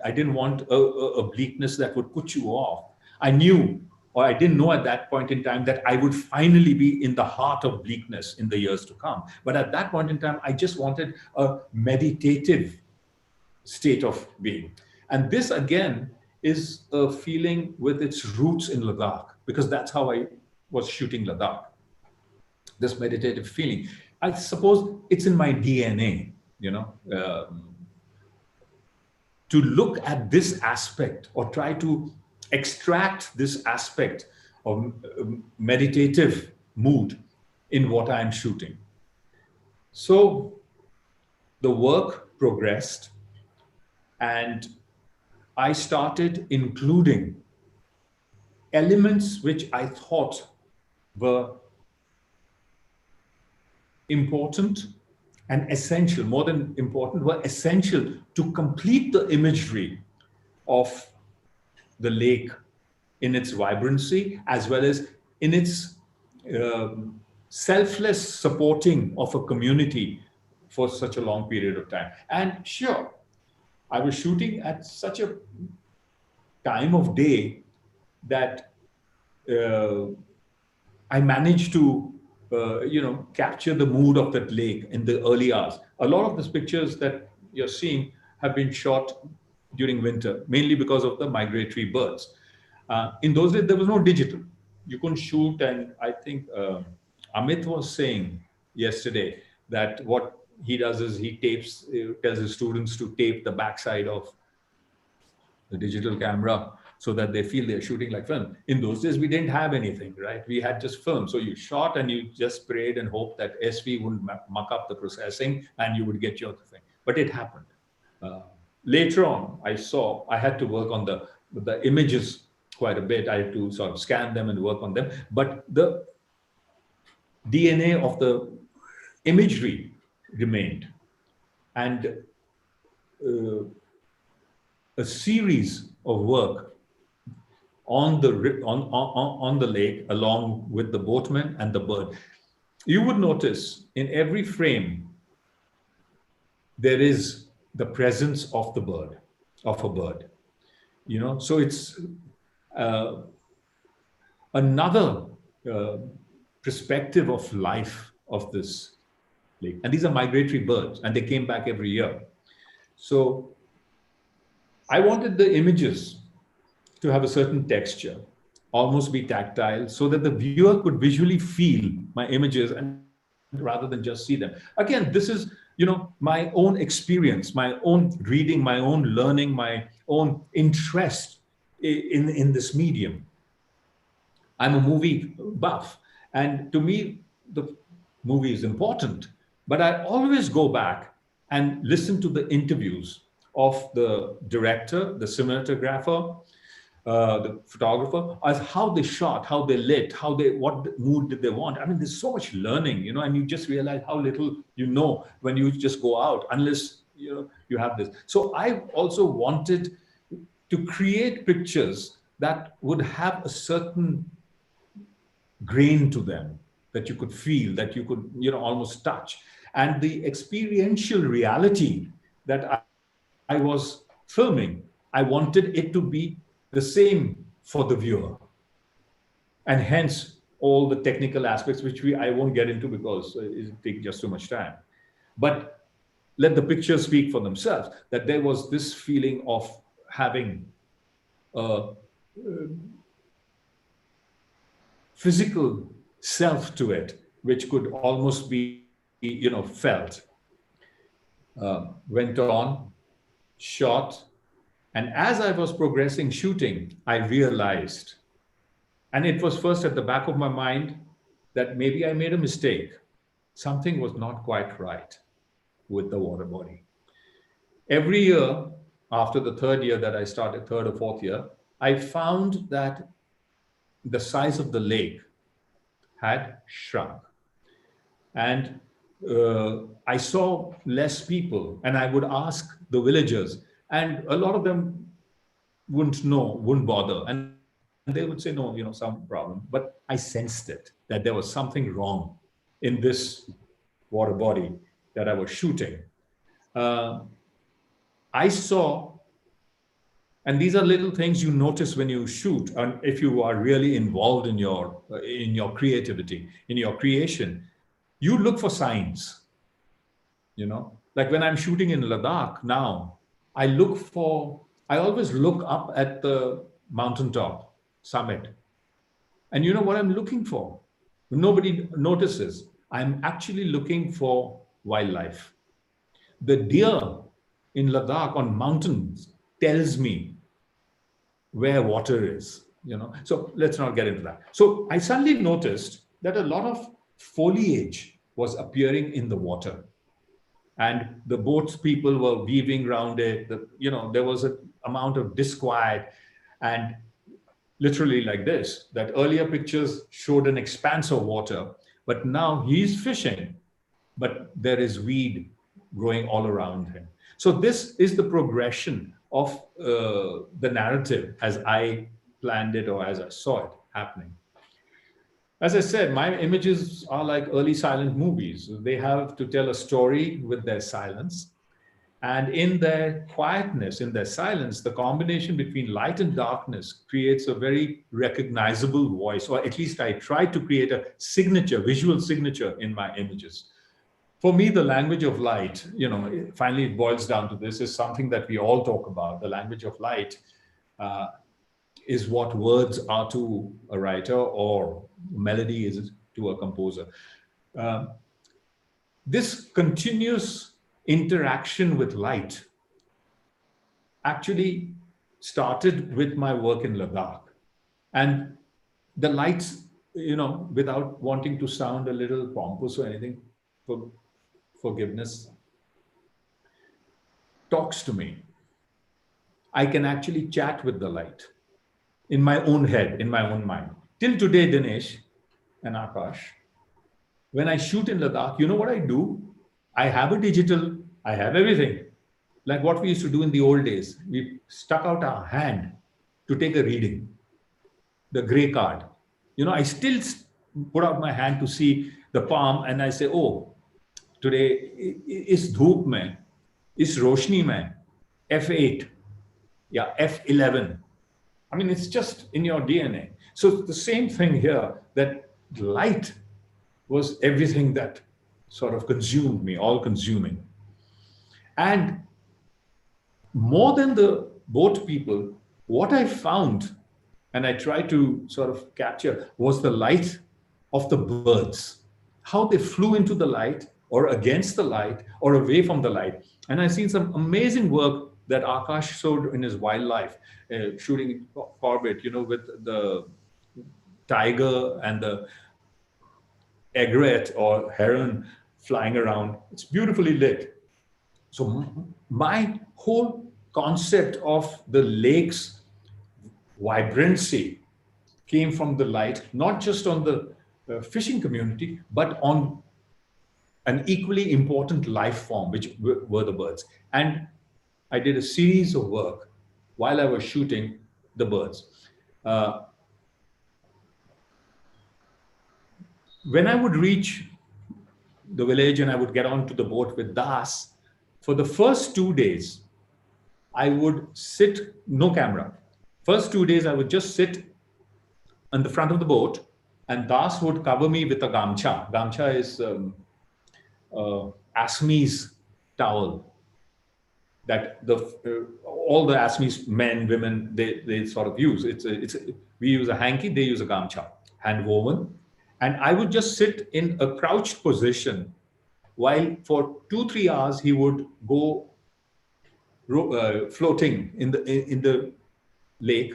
Speaker 4: I didn't want a bleakness that would put you off. I knew, or I didn't know at that point in time, that I would finally be in the heart of bleakness in the years to come. But at that point in time, I just wanted a meditative state of being. And this, again, is a feeling with its roots in Ladakh, because that's how I was shooting Ladakh. This meditative feeling. I suppose it's in my DNA, you know, to look at this aspect or try to extract this aspect of meditative mood in what I'm shooting. So the work progressed and I started including elements which I thought were important and essential, more than important, were essential to complete the imagery of the lake in its vibrancy, as well as in its selfless supporting of a community for such a long period of time. And sure, I was shooting at such a time of day that I managed to capture the mood of that lake in the early hours. A lot of these pictures that you're seeing have been shot during winter, mainly because of the migratory birds. In those days, there was no digital. You couldn't shoot, and I think Amit was saying yesterday that what he does is he tells his students to tape the backside of the digital camera so that they feel they're shooting like film. In those days, we didn't have anything, right? We had just film. So you shot and you just prayed and hoped that SV wouldn't muck up the processing and you would get your thing. But it happened. Later on, I had to work on the images quite a bit. I had to sort of scan them and work on them. But the DNA of the imagery remained. And a series of work on the lake along with the boatman and the bird. You would notice in every frame there is the presence of the bird, of a bird. You know, so it's another perspective of life of this lake. And these are migratory birds, and they came back every year. So I wanted the images to have a certain texture, almost be tactile, so that the viewer could visually feel my images and rather than just see them. Again, this is, you know, my own experience, my own reading, my own learning, my own interest in this medium. I'm a movie buff, and to me, the movie is important, but I always go back and listen to the interviews of the director, the cinematographer, the photographer, as how they shot, how they lit, what mood did they want. I mean, there's so much learning, you know, and you just realize how little you know when you just go out, unless, you know, you have this. So I also wanted to create pictures that would have a certain grain to them, that you could feel, that you could, you know, almost touch. And the experiential reality that I was filming, I wanted it to be the same for the viewer. And hence all the technical aspects, which I won't get into because it takes just too much time. But let the pictures speak for themselves, that there was this feeling of having a physical self to it, which could almost be, you know, felt. Went on, shot, and as I was progressing shooting, I realized, and it was first at the back of my mind, that maybe I made a mistake. Something was not quite right with the water body. Every year, after the third year that I started, third or fourth year, I found that the size of the lake had shrunk. And I saw less people, and I would ask the villagers, and a lot of them wouldn't know, wouldn't bother. And they would say, no, you know, some problem. But I sensed it, that there was something wrong in this water body that I was shooting. I saw, and these are little things you notice when you shoot, and if you are really involved in your creativity, in your creation, you look for signs. You know, like when I'm shooting in Ladakh now, I always look up at the mountaintop summit. And you know what I'm looking for? Nobody notices. I'm actually looking for wildlife. The deer in Ladakh on mountains tells me where water is, you know. So let's not get into that. So I suddenly noticed that a lot of foliage was appearing in the water. And the boats people were weaving around it. You know, there was an amount of disquiet, and literally like this, that earlier pictures showed an expanse of water, but now he's fishing, but there is weed growing all around him. So this is the progression of the narrative as I planned it or as I saw it happening. As I said, my images are like early silent movies. They have to tell a story with their silence. And in their quietness, in their silence, the combination between light and darkness creates a very recognizable voice, or at least I try to create a signature, visual signature in my images. For me, the language of light, you know, finally it boils down to this, is something that we all talk about. The language of light is what words are to a writer or melody is to a composer. This continuous interaction with light actually started with my work in Ladakh. And the lights, you know, without wanting to sound a little pompous or anything, for forgiveness, talks to me. I can actually chat with the light. in my own head, in my own mind. Till today, Dinesh and Akash, when I shoot in Ladakh, you know what I do? I have a digital, I have everything. Like what we used to do in the old days. We stuck out our hand to take a reading, the gray card. I still put out my hand to see the palm and I say, oh, today is dhoop mein, is roshni mein, F8, yeah, F11. I mean, it's just in your DNA. So the same thing here, that light was everything that sort of consumed me, all consuming. And more than the boat people, what I found, and I tried to sort of capture, was the light of the birds, how they flew into the light or against the light or away from the light. And I've seen some amazing work that Akash showed in his wildlife, shooting orbit, with the tiger and the egret or heron flying around. It's beautifully lit. So my whole concept of the lake's vibrancy came from the light, not just on the fishing community, but on an equally important life form, which were the birds. And I did a series of work while I was shooting the birds. When I would reach the village and I would get onto the boat with Das, for the first 2 days, I would sit, no camera. First 2 days, I would just sit on the front of the boat and Das would cover me with a gamcha. Gamcha is Assamese towel that all the Assamese men, women, they sort of use. We use a hanky, they use a gamcha, hand woven. And I would just sit in a crouched position while for 2-3 hours he would go floating in the lake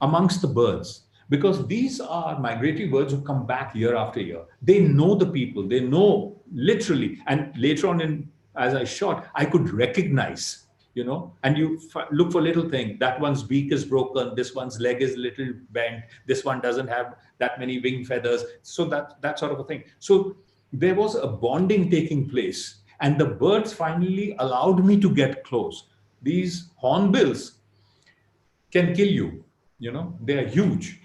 Speaker 4: amongst the birds, because these are migratory birds who come back year after year. They know the people, they know literally. And later on, as I shot, I could recognize, and you look for little things. That one's beak is broken, this one's leg is a little bent, this one doesn't have that many wing feathers. So that sort of a thing. So there was a bonding taking place, and the birds finally allowed me to get close. These hornbills can kill you, they are huge.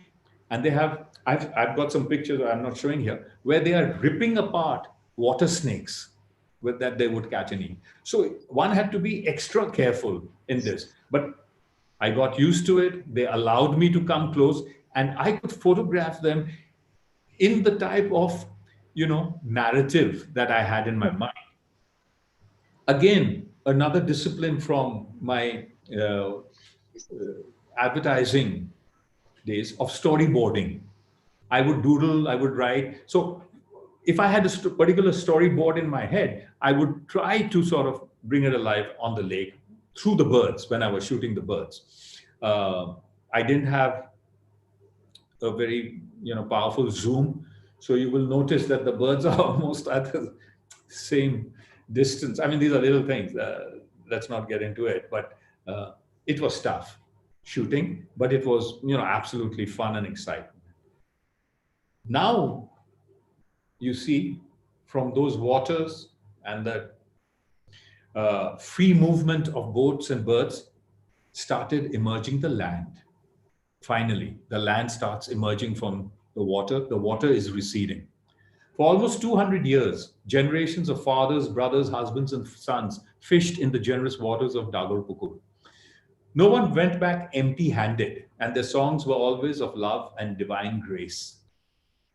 Speaker 4: And they have, I've got some pictures I'm not showing here, where they are ripping apart water snakes with that they would catch and eat. So one had to be extra careful in this, but I got used to it. They allowed me to come close and I could photograph them in the type of, narrative that I had in my mind. Again, another discipline from my advertising days of storyboarding. I would doodle, I would write. So if I had a particular storyboard in my head, I would try to sort of bring it alive on the lake through the birds when I was shooting the birds. I didn't have a very powerful zoom. So you will notice that the birds are almost at the same distance. I mean, these are little things. Let's not get into it, but it was tough shooting, but it was, absolutely fun and exciting. Now, you see, from those waters and the free movement of boats and birds started emerging the land. Finally, the land starts emerging from the water. The water is receding. For almost 200 years, generations of fathers, brothers, husbands, and sons fished in the generous waters of Dagar Pukur. No one went back empty-handed, and their songs were always of love and divine grace.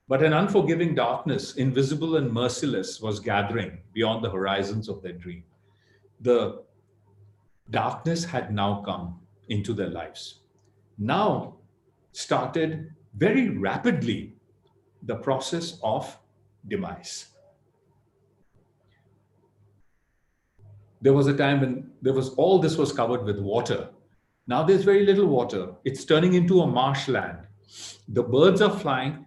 Speaker 4: But an unforgiving darkness, invisible and merciless, was gathering beyond the horizons of their dream. The darkness had now come into their lives. Now started very rapidly the process of demise. There was a time when all this was covered with water. Now there's very little water. It's turning into a marshland. The birds are flying,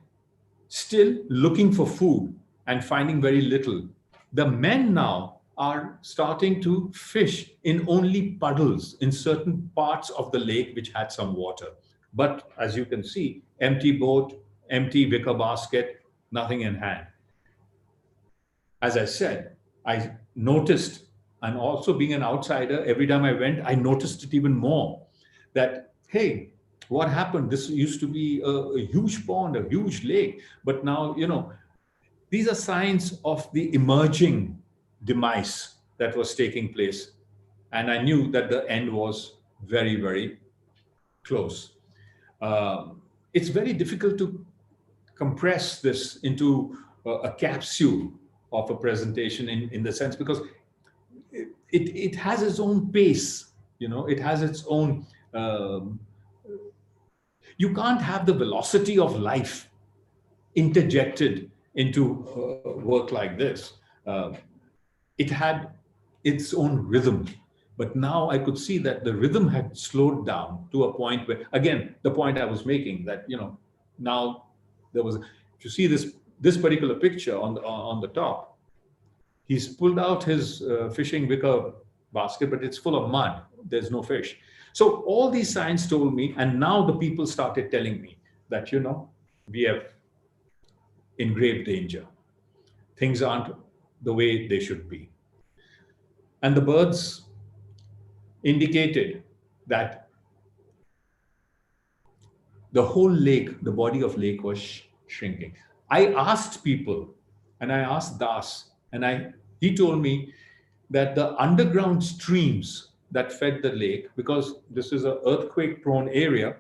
Speaker 4: still looking for food and finding very little. The men now are starting to fish in only puddles in certain parts of the lake which had some water. But as you can see, empty boat, empty wicker basket, nothing in hand. As I said, I noticed, and also being an outsider, every time I went, I noticed it even more that, hey, what happened? This used to be a huge pond, a huge lake, but now, these are signs of the emerging demise that was taking place. And I knew that the end was very, very close. It's very difficult to compress this into a capsule of a presentation in the sense, because it has its own pace, it has its own, you can't have the velocity of life interjected into work like this. It had its own rhythm, but now I could see that the rhythm had slowed down to a point where, again, the point I was making, that now there was, if you see this particular picture on the top, he's pulled out his fishing wicker basket, but it's full of mud. There's no fish. So all these signs told me, and now the people started telling me that, we have in grave danger. Things aren't the way they should be. And the birds indicated that the whole lake, the body of lake was shrinking. I asked people, and I asked Das, and he told me that the underground streams that fed the lake, because this is an earthquake-prone area,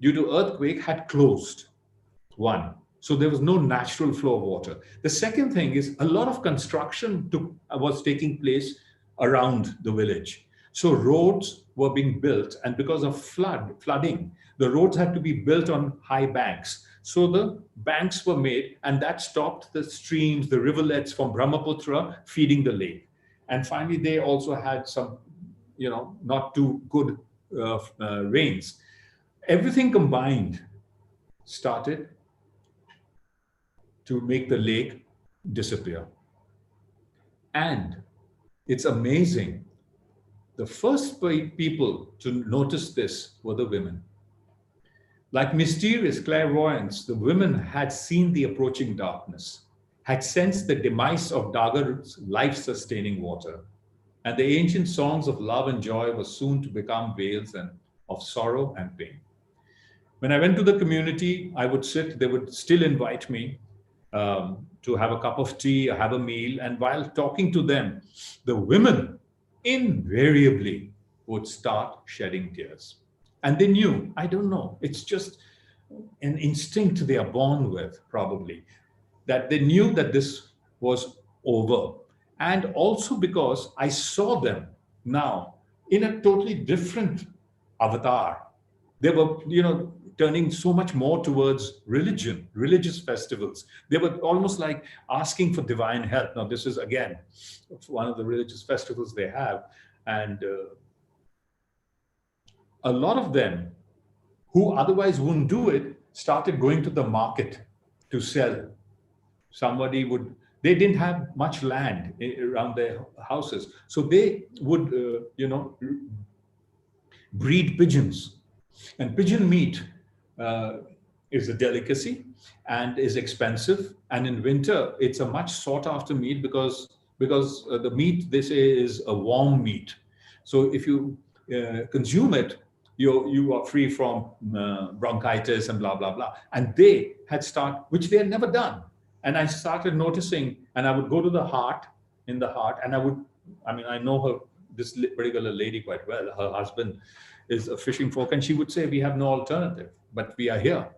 Speaker 4: due to earthquake, had closed. One. So there was no natural flow of water. The second thing is a lot of construction was taking place around the village. So roads were being built, and because of flooding, the roads had to be built on high banks. So the banks were made, and that stopped the streams, the rivulets from Brahmaputra feeding the lake. And finally, they also had some, not too good rains. Everything combined started to make the lake disappear. And it's amazing. The first people to notice this were the women. Like mysterious clairvoyants, the women had seen the approaching darkness, had sensed the demise of Dagar's life-sustaining water. And the ancient songs of love and joy were soon to become wails of sorrow and pain. When I went to the community, I would sit, they would still invite me to have a cup of tea, or have a meal. And while talking to them, the women invariably would start shedding tears. And they knew, I don't know, it's just an instinct they are born with, probably, that they knew that this was over. And also because I saw them now in a totally different avatar. They were, turning so much more towards religion, religious festivals. They were almost like asking for divine help. Now, this is, again, one of the religious festivals they have. And a lot of them, who otherwise wouldn't do it, started going to the market to sell. They didn't have much land around their houses. So they would, breed pigeons. And pigeon meat is a delicacy and is expensive. And in winter, it's a much sought after meat because the meat, they say, is a warm meat. So if you consume it, you are free from bronchitis and blah, blah, blah. And they had which they had never done. And I started noticing, and I would go to the heart, and I know this particular lady quite well. Her husband is a fishing folk, and she would say, we have no alternative, but we are here.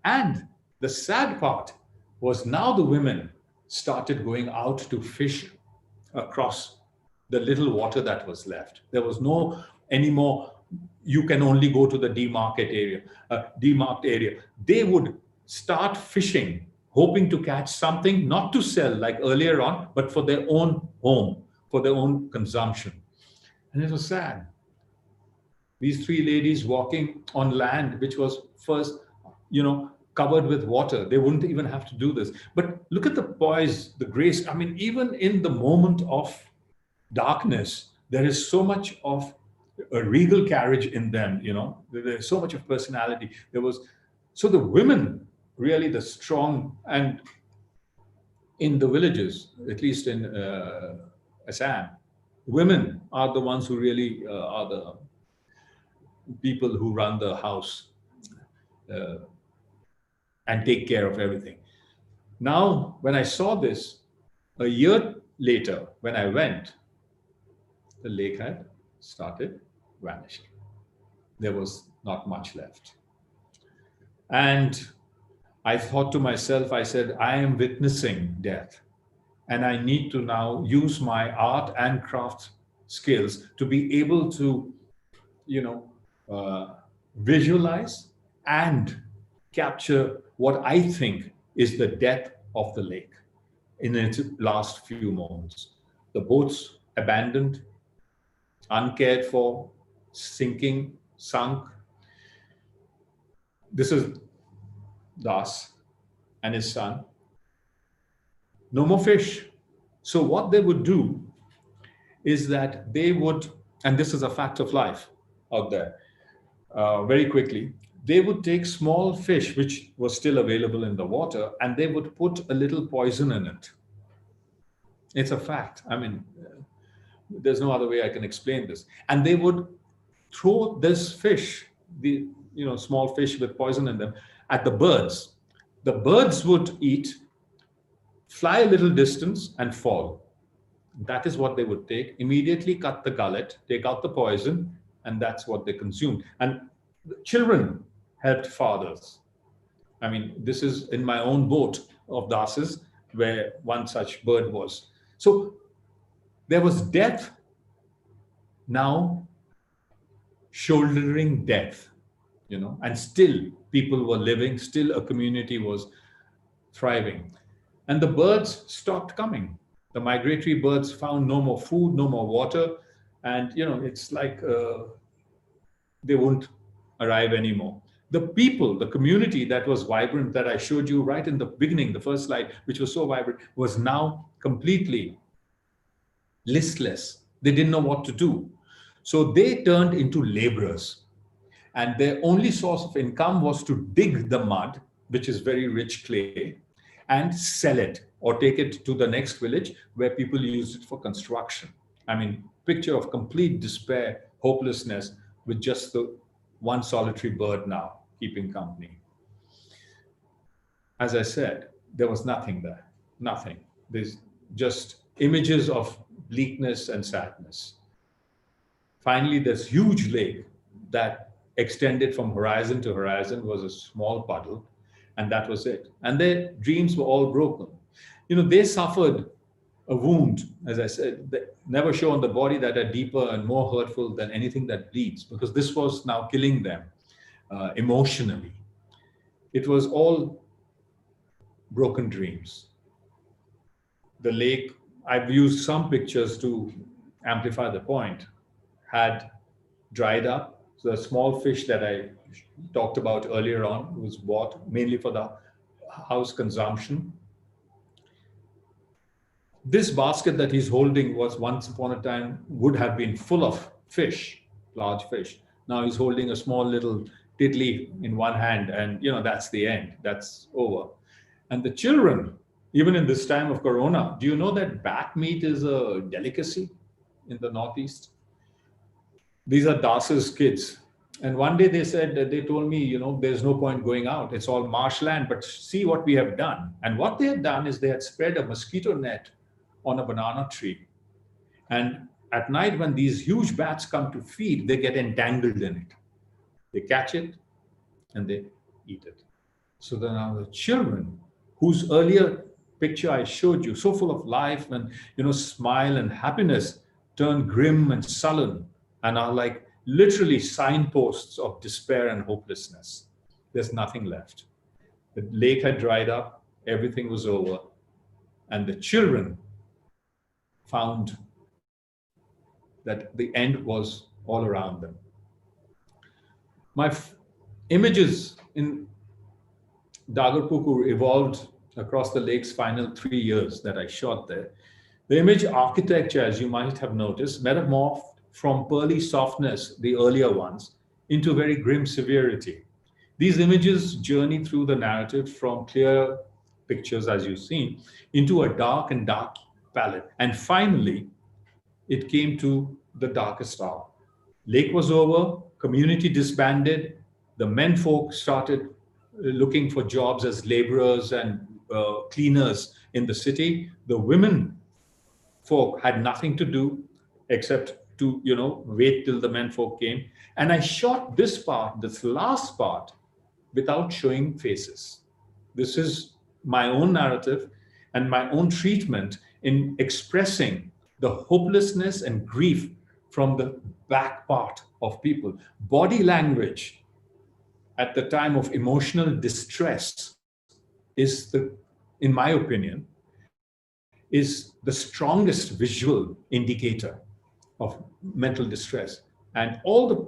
Speaker 4: And the sad part was now the women started going out to fish across the little water that was left. There was no anymore, you can only go to the demarked area. They would start fishing, hoping to catch something, not to sell like earlier on, but for their own home, for their own consumption. And it was sad. These three ladies walking on land, which was first, covered with water. They wouldn't even have to do this. But look at the poise, the grace. I mean, even in the moment of darkness, there is so much of a regal carriage in them, you know. There's so much of personality. So the women, really the strong, and in the villages, at least in Assam, women are the ones who really are the people who run the house and take care of everything. Now, when I saw this, a year later, when I went, the lake had started vanishing. There was not much left. And I thought to myself, I said, I am witnessing death. And I need to now use my art and craft skills to be able to, you know, visualize and capture what I think is the death of the lake in its last few moments. The boats abandoned, uncared for, sinking, sunk. This is Das and his son. No more fish. So what they would do is that they would, and this is a fact of life out there, very quickly, they would take small fish, which was still available in the water, and they would put a little poison in it. It's a fact. I mean, there's no other way I can explain this. And they would throw this fish, the small fish with poison in them, at the birds. The birds would eat, fly a little distance, and fall. That is what they would take, immediately cut the gullet, take out the poison, and that's what they consumed. And the children helped fathers. I mean, this is in my own boat of Das's, where one such bird was. So there was death now shouldering death, and still people were living, still a community was thriving. And the birds stopped coming. The migratory birds found no more food, no more water, and it's like they won't arrive anymore. The people, the community that was vibrant, that I showed you right in the beginning, the first slide, which was so vibrant, was now completely listless. They didn't know what to do. So they turned into laborers. And their only source of income was to dig the mud, which is very rich clay, and sell it or take it to the next village where people use it for construction. I mean, picture of complete despair, hopelessness, with just the one solitary bird now keeping company. As I said, there was nothing there, nothing. There's just images of bleakness and sadness. Finally, this huge lake that extended from horizon to horizon was a small puddle, and that was it. And their dreams were all broken. They suffered a wound, as I said, that never show on the body, that are deeper and more hurtful than anything that bleeds, because this was now killing them emotionally. It was all broken dreams. The lake, I've used some pictures to amplify the point, had dried up. So the small fish that I talked about earlier on was bought mainly for the house consumption. This basket that he's holding was once upon a time would have been full of fish, large fish. Now he's holding a small little tiddly in one hand, and that's the end. That's over. And the children, even in this time of Corona, do you know that bat meat is a delicacy in the Northeast? These are Das's kids. And one day they told me, there's no point going out. It's all marshland, but see what we have done. And what they had done is they had spread a mosquito net on a banana tree. And at night, when these huge bats come to feed, they get entangled in it. They catch it and they eat it. So then now the children, whose earlier picture I showed you, so full of life and, smile and happiness, turn grim and sullen and are like literally signposts of despair and hopelessness. There's nothing left. The lake had dried up, everything was over, and the children found that the end was all around them. My images in Dagarpukur evolved across the lake's final 3 years that I shot there. The image architecture, as you might have noticed, metamorphed from pearly softness, the earlier ones, into very grim severity. These images journey through the narrative from clear pictures, as you've seen, into a dark and dark palette. And finally, it came to the darkest hour. Lake was over, community disbanded, the men folk started looking for jobs as laborers and cleaners in the city. The women folk had nothing to do except to, wait till the men folk came. And I shot this part, this last part, without showing faces. This is my own narrative and my own treatment in expressing the hopelessness and grief from the back part of people. Body language at the time of emotional distress is in my opinion, is the strongest visual indicator of mental distress. And all the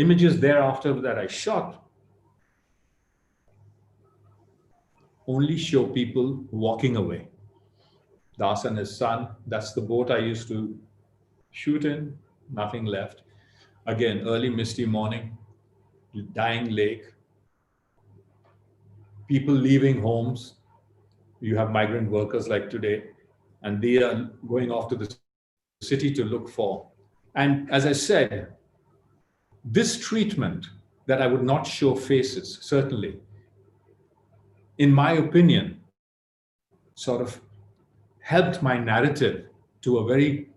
Speaker 4: images thereafter that I shot only show people walking away. Das and his son, that's the boat I used to shoot in, nothing left. Again, early misty morning, dying lake, people leaving homes. You have migrant workers like today, and they are going off to the city to look for. And as I said, this treatment that I would not show faces, certainly, in my opinion, sort of helped my narrative to a very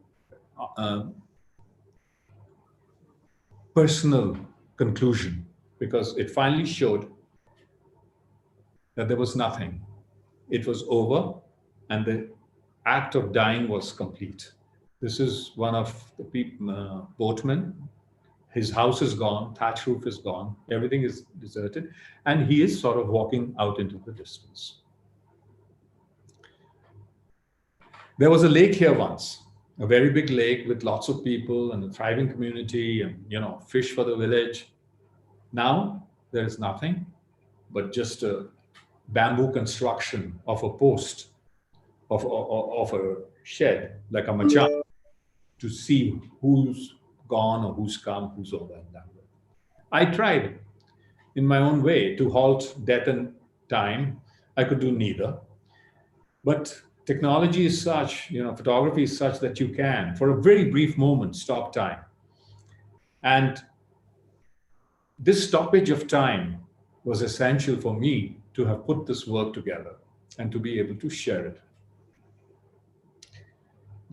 Speaker 4: personal conclusion, because it finally showed that there was nothing. It was over, and the act of dying was complete. This is one of the boatmen. His house is gone, thatch roof is gone, everything is deserted, and he is sort of walking out into the distance. There was a lake here once, a very big lake with lots of people and a thriving community and, fish for the village. Now there is nothing but just a bamboo construction of a post, of a shed, like a machan, to see who's gone or who's come, who's over and done with. I tried in my own way to halt death and time. I could do neither. But technology is such, photography is such that you can, for a very brief moment, stop time. And this stoppage of time was essential for me to have put this work together and to be able to share it.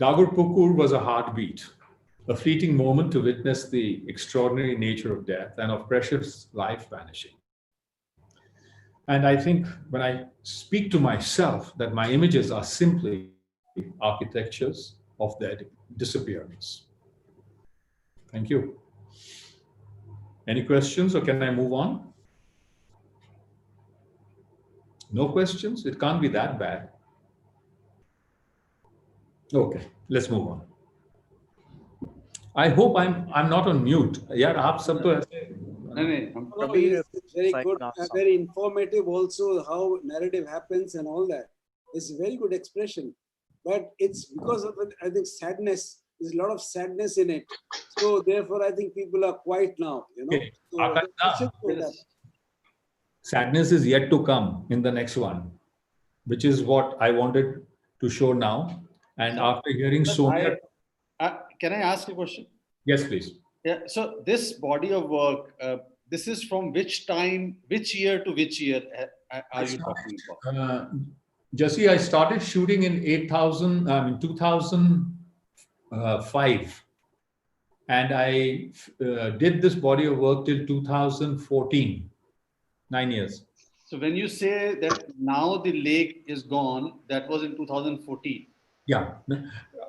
Speaker 4: Dagur Pukur was a heartbeat, a fleeting moment to witness the extraordinary nature of death and of precious life vanishing. And I think when I speak to myself that my images are simply architectures of their disappearance. Thank you. Any questions, or can I move on? No questions? It can't be that bad. Okay, let's move on. I hope I'm not on mute. यार आप सब तो ऐसे
Speaker 3: It's very good, very informative also, how narrative happens and all that. It's a very good expression. But it's because of, I think, sadness. There's a lot of sadness in it. So therefore, I think people are quiet now,
Speaker 4: Okay.
Speaker 3: So
Speaker 4: sadness is yet to come in the next one, which is what I wanted to show now. And after hearing Sonia...
Speaker 1: Can I ask a question?
Speaker 4: Yes, please.
Speaker 1: Yeah. So this body of work, this is from which time, which year to which year are you talking about?
Speaker 4: Jesse, I started shooting in 2005. And I did this body of work till 2014, 9 years.
Speaker 1: So when you say that now the lake is gone, that was in 2014.
Speaker 4: Yeah.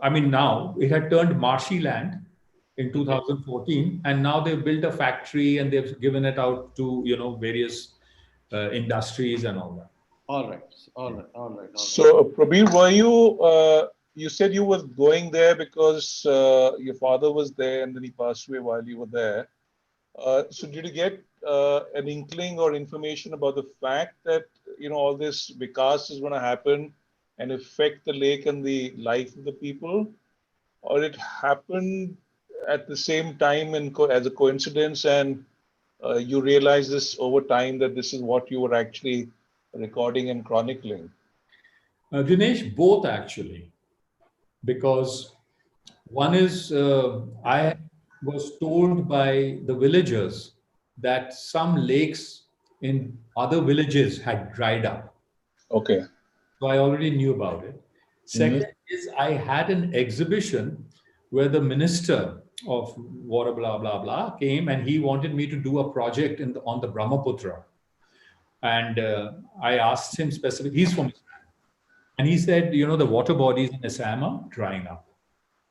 Speaker 4: I mean, now it had turned marshy land in 2014, and now they've built a factory and they've given it out to, various industries and all that.
Speaker 1: All right.
Speaker 2: So, Prabir, were you said you were going there because your father was there and then he passed away while you were there. So did you get an inkling or information about the fact that, all this vikas is going to happen and affect the lake and the life of the people? Or it happened at the same time as a coincidence, and you realize this over time that this is what you were actually recording and chronicling?
Speaker 4: Dinesh, both actually, because one is I was told by the villagers that some lakes in other villages had dried up.
Speaker 2: Okay.
Speaker 4: So I already knew about it. Second is I had an exhibition where the minister of water, blah, blah, blah, came and he wanted me to do a project on the Brahmaputra. And I asked him specifically, he's from Assam. And he said, you know, the water bodies in Assam are drying up.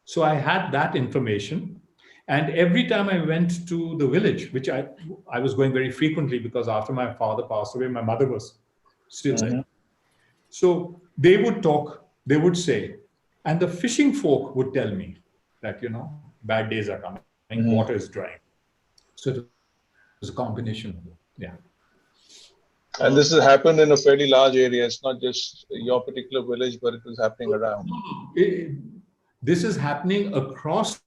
Speaker 4: So I had that information. And every time I went to the village, which I was going very frequently because after my father passed away, my mother was still there. So they would talk, they would say, and the fishing folk would tell me that, you know, bad days are coming, water is drying. So it was a combination. Yeah.
Speaker 2: And this has happened in a fairly large area. It's not just your particular village, but it was happening around.
Speaker 4: This is happening across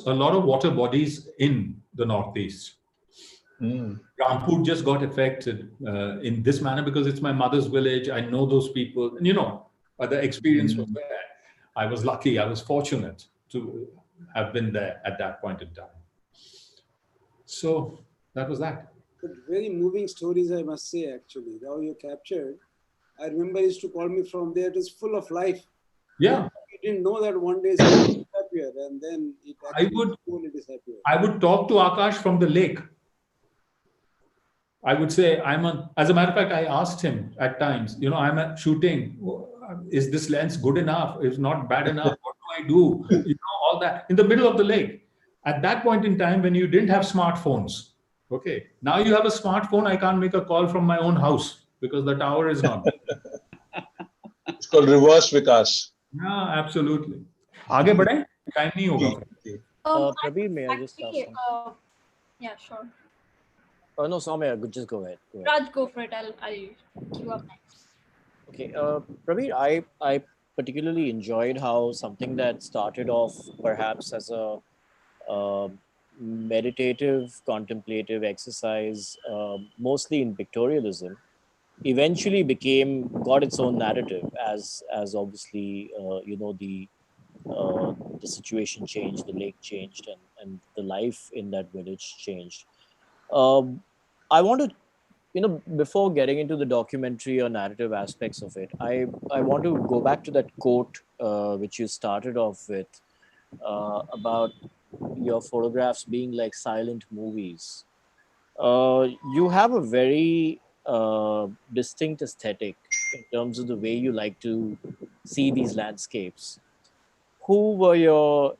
Speaker 4: a lot of water bodies in the Northeast. Rampur just got affected in this manner because it's my mother's village. I know those people, and you know, the experience was there. I was lucky. I was fortunate to have been there at that point in time. So that was that.
Speaker 3: But very moving stories, I must say, actually. How you captured. I remember he used to call me from there. It was full of life.
Speaker 4: Yeah.
Speaker 3: You didn't know that one day it's going to disappear, and then it actually slowly disappeared.
Speaker 4: I would talk to Akash from the lake. I would say, as a matter of fact, I asked him at times, you know, I'm shooting. Is this lens good enough? If not bad enough, what do I do? You know, all that in the middle of the lake. At that point in time, when you didn't have smartphones, okay, now you have a smartphone, I can't make a call from my own house because the tower is not there.
Speaker 2: It's called reverse Vikas.
Speaker 4: Yeah, absolutely. आगे बढ़े? Time नहीं होगा.
Speaker 7: Prabir, may I just ask something?
Speaker 8: Yeah, sure.
Speaker 7: Oh no, Soumya, just go ahead.
Speaker 8: Raj, go for it. I'll queue up next.
Speaker 7: Okay, Prabir, I particularly enjoyed how something that started off perhaps as a meditative, contemplative exercise, mostly in pictorialism, eventually got its own narrative as obviously you know, the situation changed, the lake changed, and the life in that village changed. I want to, you know, before getting into the documentary or narrative aspects of it, I want to go back to that quote which you started off with about your photographs being like silent movies. You have a very distinct aesthetic in terms of the way you like to see these landscapes. Who were your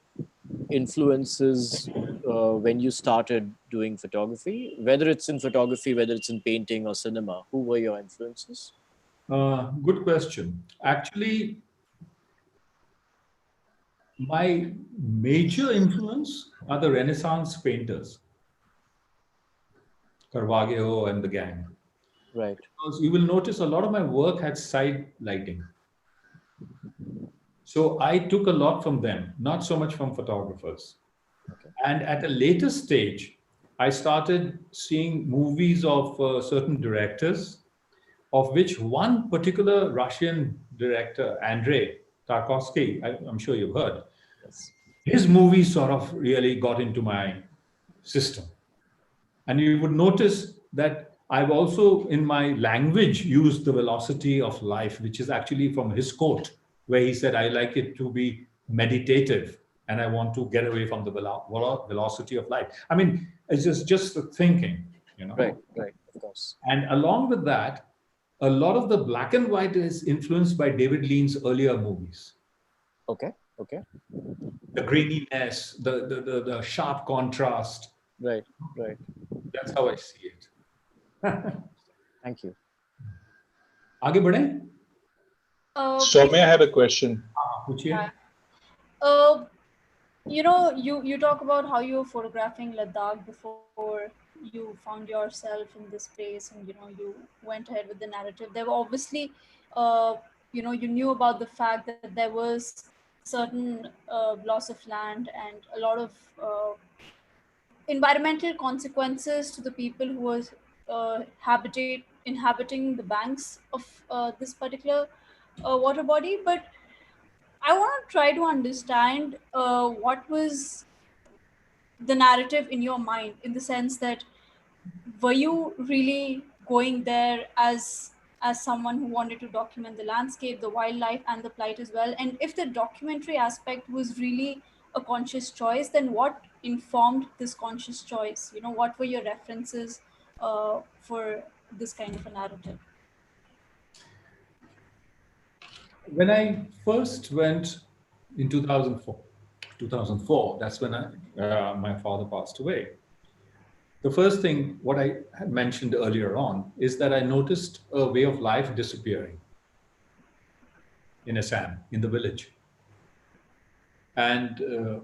Speaker 7: influences when you started doing photography? Whether it's in photography, whether it's in painting or cinema, who were your influences?
Speaker 4: Good question. Actually, my major influence are the Renaissance painters, Caravaggio and the gang.
Speaker 7: Right.
Speaker 4: Because you will notice a lot of my work had side lighting. So I took a lot from them, not so much from photographers. Okay. And at a later stage, I started seeing movies of certain directors, of which one particular Russian director, Andrei Tarkovsky, I'm sure you've heard.
Speaker 7: Yes.
Speaker 4: His movies sort of really got into my system. And you would notice that I've also, in my language, used the velocity of life, which is actually from his quote, where he said, I like it to be meditative and I want to get away from the velocity of life. I mean, it's just the thinking, you know.
Speaker 7: Right, of course.
Speaker 4: And along with that, a lot of the black and white is influenced by David Lean's earlier movies.
Speaker 7: Okay.
Speaker 4: The graininess, the sharp contrast.
Speaker 7: Right.
Speaker 4: That's how I see it.
Speaker 7: Thank you.
Speaker 4: आगे बढ़ें?
Speaker 2: Soumya had a question.
Speaker 8: You know, you talk about how you were photographing Ladakh before you found yourself in this place, and you know, you went ahead with the narrative. There were obviously, you know, you knew about the fact that there was certain loss of land and a lot of environmental consequences to the people who was inhabiting the banks of this particular water body. But I want to try to understand what was the narrative in your mind, in the sense that were you really going there as someone who wanted to document the landscape, the wildlife, and the plight as well? And if the documentary aspect was really a conscious choice, then what informed this conscious choice? You know, what were your references for this kind of a narrative?
Speaker 4: When I first went in 2004, that's when my father passed away. The first thing, what I had mentioned earlier on, is that I noticed a way of life disappearing in Assam, in the village. And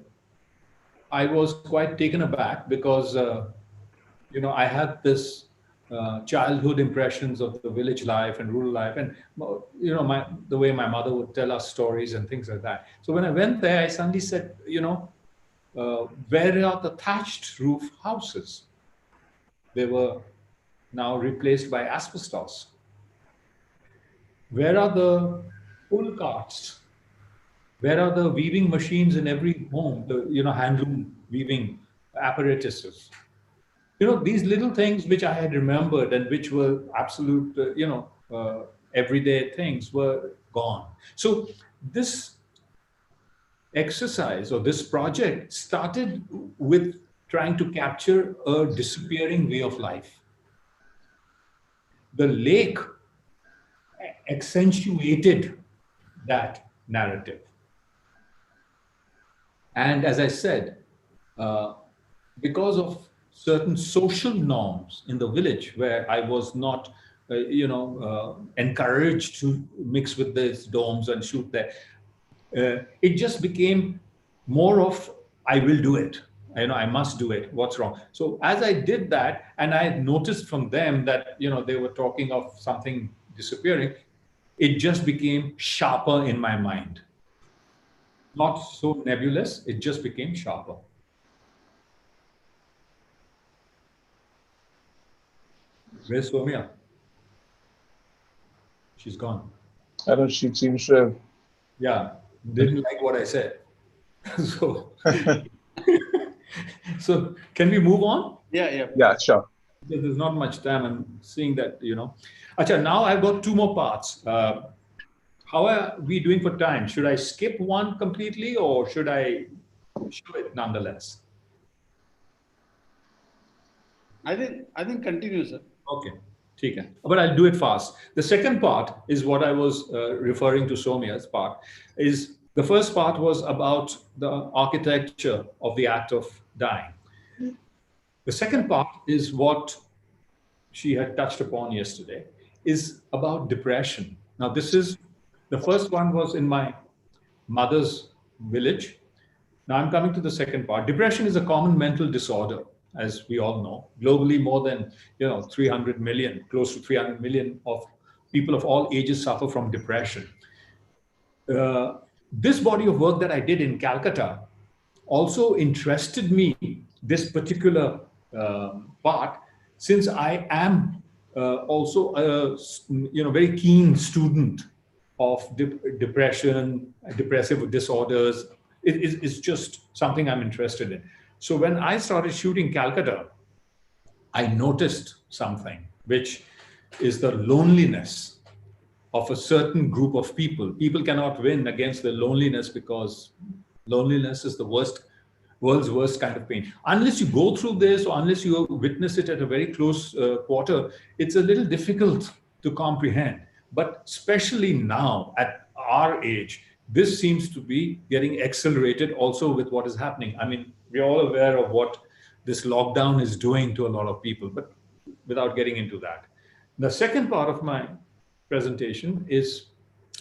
Speaker 4: I was quite taken aback because, I had this childhood impressions of the village life and rural life, and the way my mother would tell us stories and things like that. So when I went there, I suddenly said, where are the thatched roof houses? They were now replaced by asbestos. Where are the pull carts? Where are the weaving machines in every home? The handloom weaving apparatuses. These little things which I had remembered and which were absolute, everyday things were gone. So this exercise or this project started with trying to capture a disappearing way of life. The lake accentuated that narrative. And as I said, because of certain social norms in the village where I was not, encouraged to mix with these domes and shoot there, it just became more of, I will do it. I must do it. What's wrong? So as I did that, and I noticed from them that, they were talking of something disappearing, it just became sharper in my mind. Not so nebulous, it just became sharper. Where's Soumya? She's gone.
Speaker 2: I don't know, she seems to have...
Speaker 4: Yeah, didn't like what I said. So can we move on?
Speaker 2: Yeah, sure.
Speaker 4: Because there's not much time. I'm seeing that, Achha, now I've got two more parts. How are we doing for time? Should I skip one completely or should I show it nonetheless?
Speaker 1: I think continue, sir.
Speaker 4: Okay. Okay. But I'll do it fast. The second part is what I was referring to Soumya's part. Is the first part was about the architecture of the act of dying. The second part is what she had touched upon yesterday, is about depression. Now, the first one was in my mother's village. Now I'm coming to the second part. Depression is a common mental disorder, as we all know. Globally, more than 300 million, close to 300 million of people of all ages suffer from depression. This body of work that I did in Calcutta also interested me, this particular part, since I am also a very keen student of depression, depressive disorders. It's just something I'm interested in. So when I started shooting Calcutta, I noticed something, which is the loneliness of a certain group of people. People cannot win against the loneliness because loneliness is the world's worst kind of pain. Unless you go through this or unless you witness it at a very close quarter, it's a little difficult to comprehend. But especially now at our age, this seems to be getting accelerated also with what is happening. I mean, we're all aware of what this lockdown is doing to a lot of people, but without getting into that. The second part of my presentation is,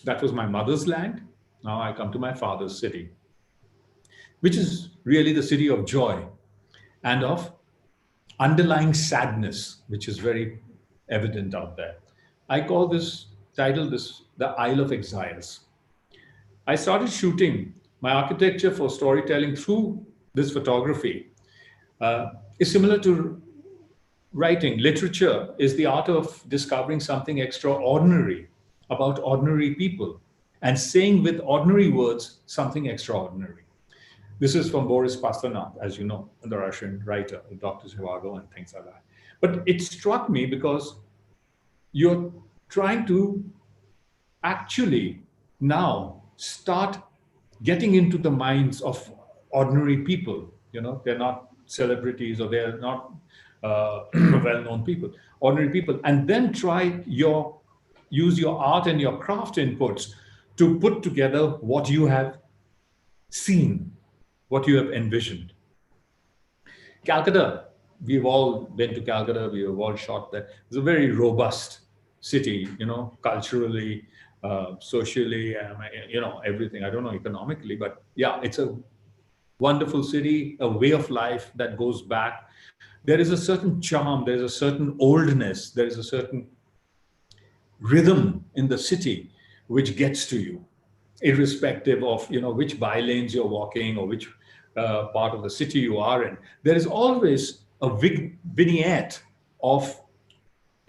Speaker 4: that was my mother's land. Now I come to my father's city, which is really the city of joy and of underlying sadness, which is very evident out there. I call this title, the Isle of Exiles. I started shooting My architecture for storytelling through this photography is similar to writing. Literature is the art of discovering something extraordinary about ordinary people and saying with ordinary words something extraordinary. This is from Boris Pasternak, as you know, the Russian writer, Dr. Zhivago and things like that. But it struck me because you're trying to actually now start getting into the minds of ordinary people. You know, they're not celebrities or they're not well-known people, ordinary people, and then use your art and your craft inputs to put together what you have seen, what you have envisioned. Calcutta, we've all been to Calcutta, we've all shot there. It's a very robust city, you know, culturally, socially, you know, everything. I don't know economically, but yeah, it's a wonderful city, a way of life that goes back. There is a certain charm, there's a certain oldness, there is a certain rhythm in the city which gets to you, irrespective of, you know, which by-lanes you're walking or which part of the city you are in. There is always a vignette of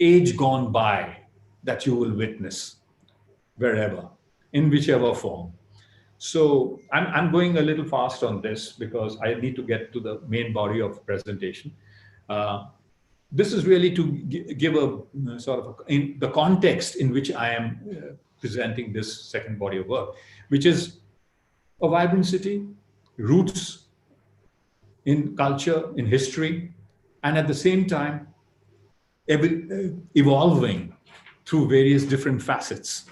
Speaker 4: age gone by that you will witness wherever, in whichever form. So I'm going a little fast on this because I need to get to the main body of presentation. This is really to give a sort of in the context in which I am presenting this second body of work, which is a vibrant city, roots in culture, in history, and at the same time evolving through various different facets.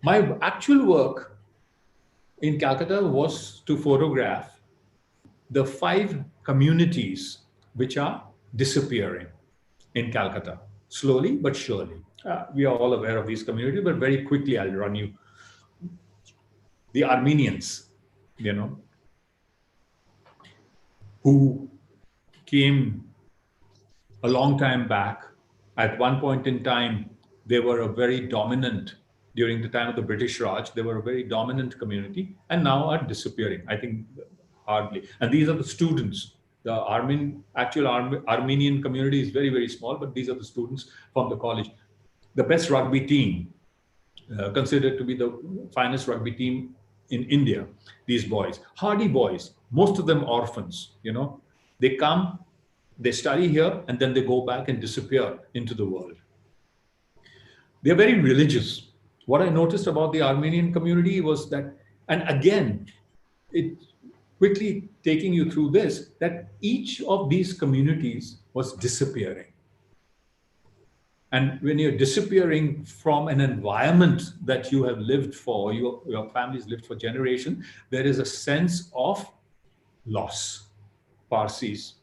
Speaker 4: My actual work in Calcutta was to photograph the 5 communities which are disappearing in Calcutta, slowly but surely. We are all aware of these communities, but very quickly I'll run you. The Armenians, you know, who came a long time back. At one point in time, they were a very dominant, during the time of the British Raj, they were a very dominant community and now are disappearing. I think hardly. And these are the students. The Armenian community is very, very small, but these are the students from the college. The best rugby team, considered to be the finest rugby team in India, these boys, hardy boys, most of them orphans, you know, they come, they study here, and then they go back and disappear into the world. They're very religious. What I noticed about the Armenian community was that, and again, it quickly taking you through this, that each of these communities was disappearing. And when you're disappearing from an environment that you have lived for, your family's lived for generations, there is a sense of loss. Parsis,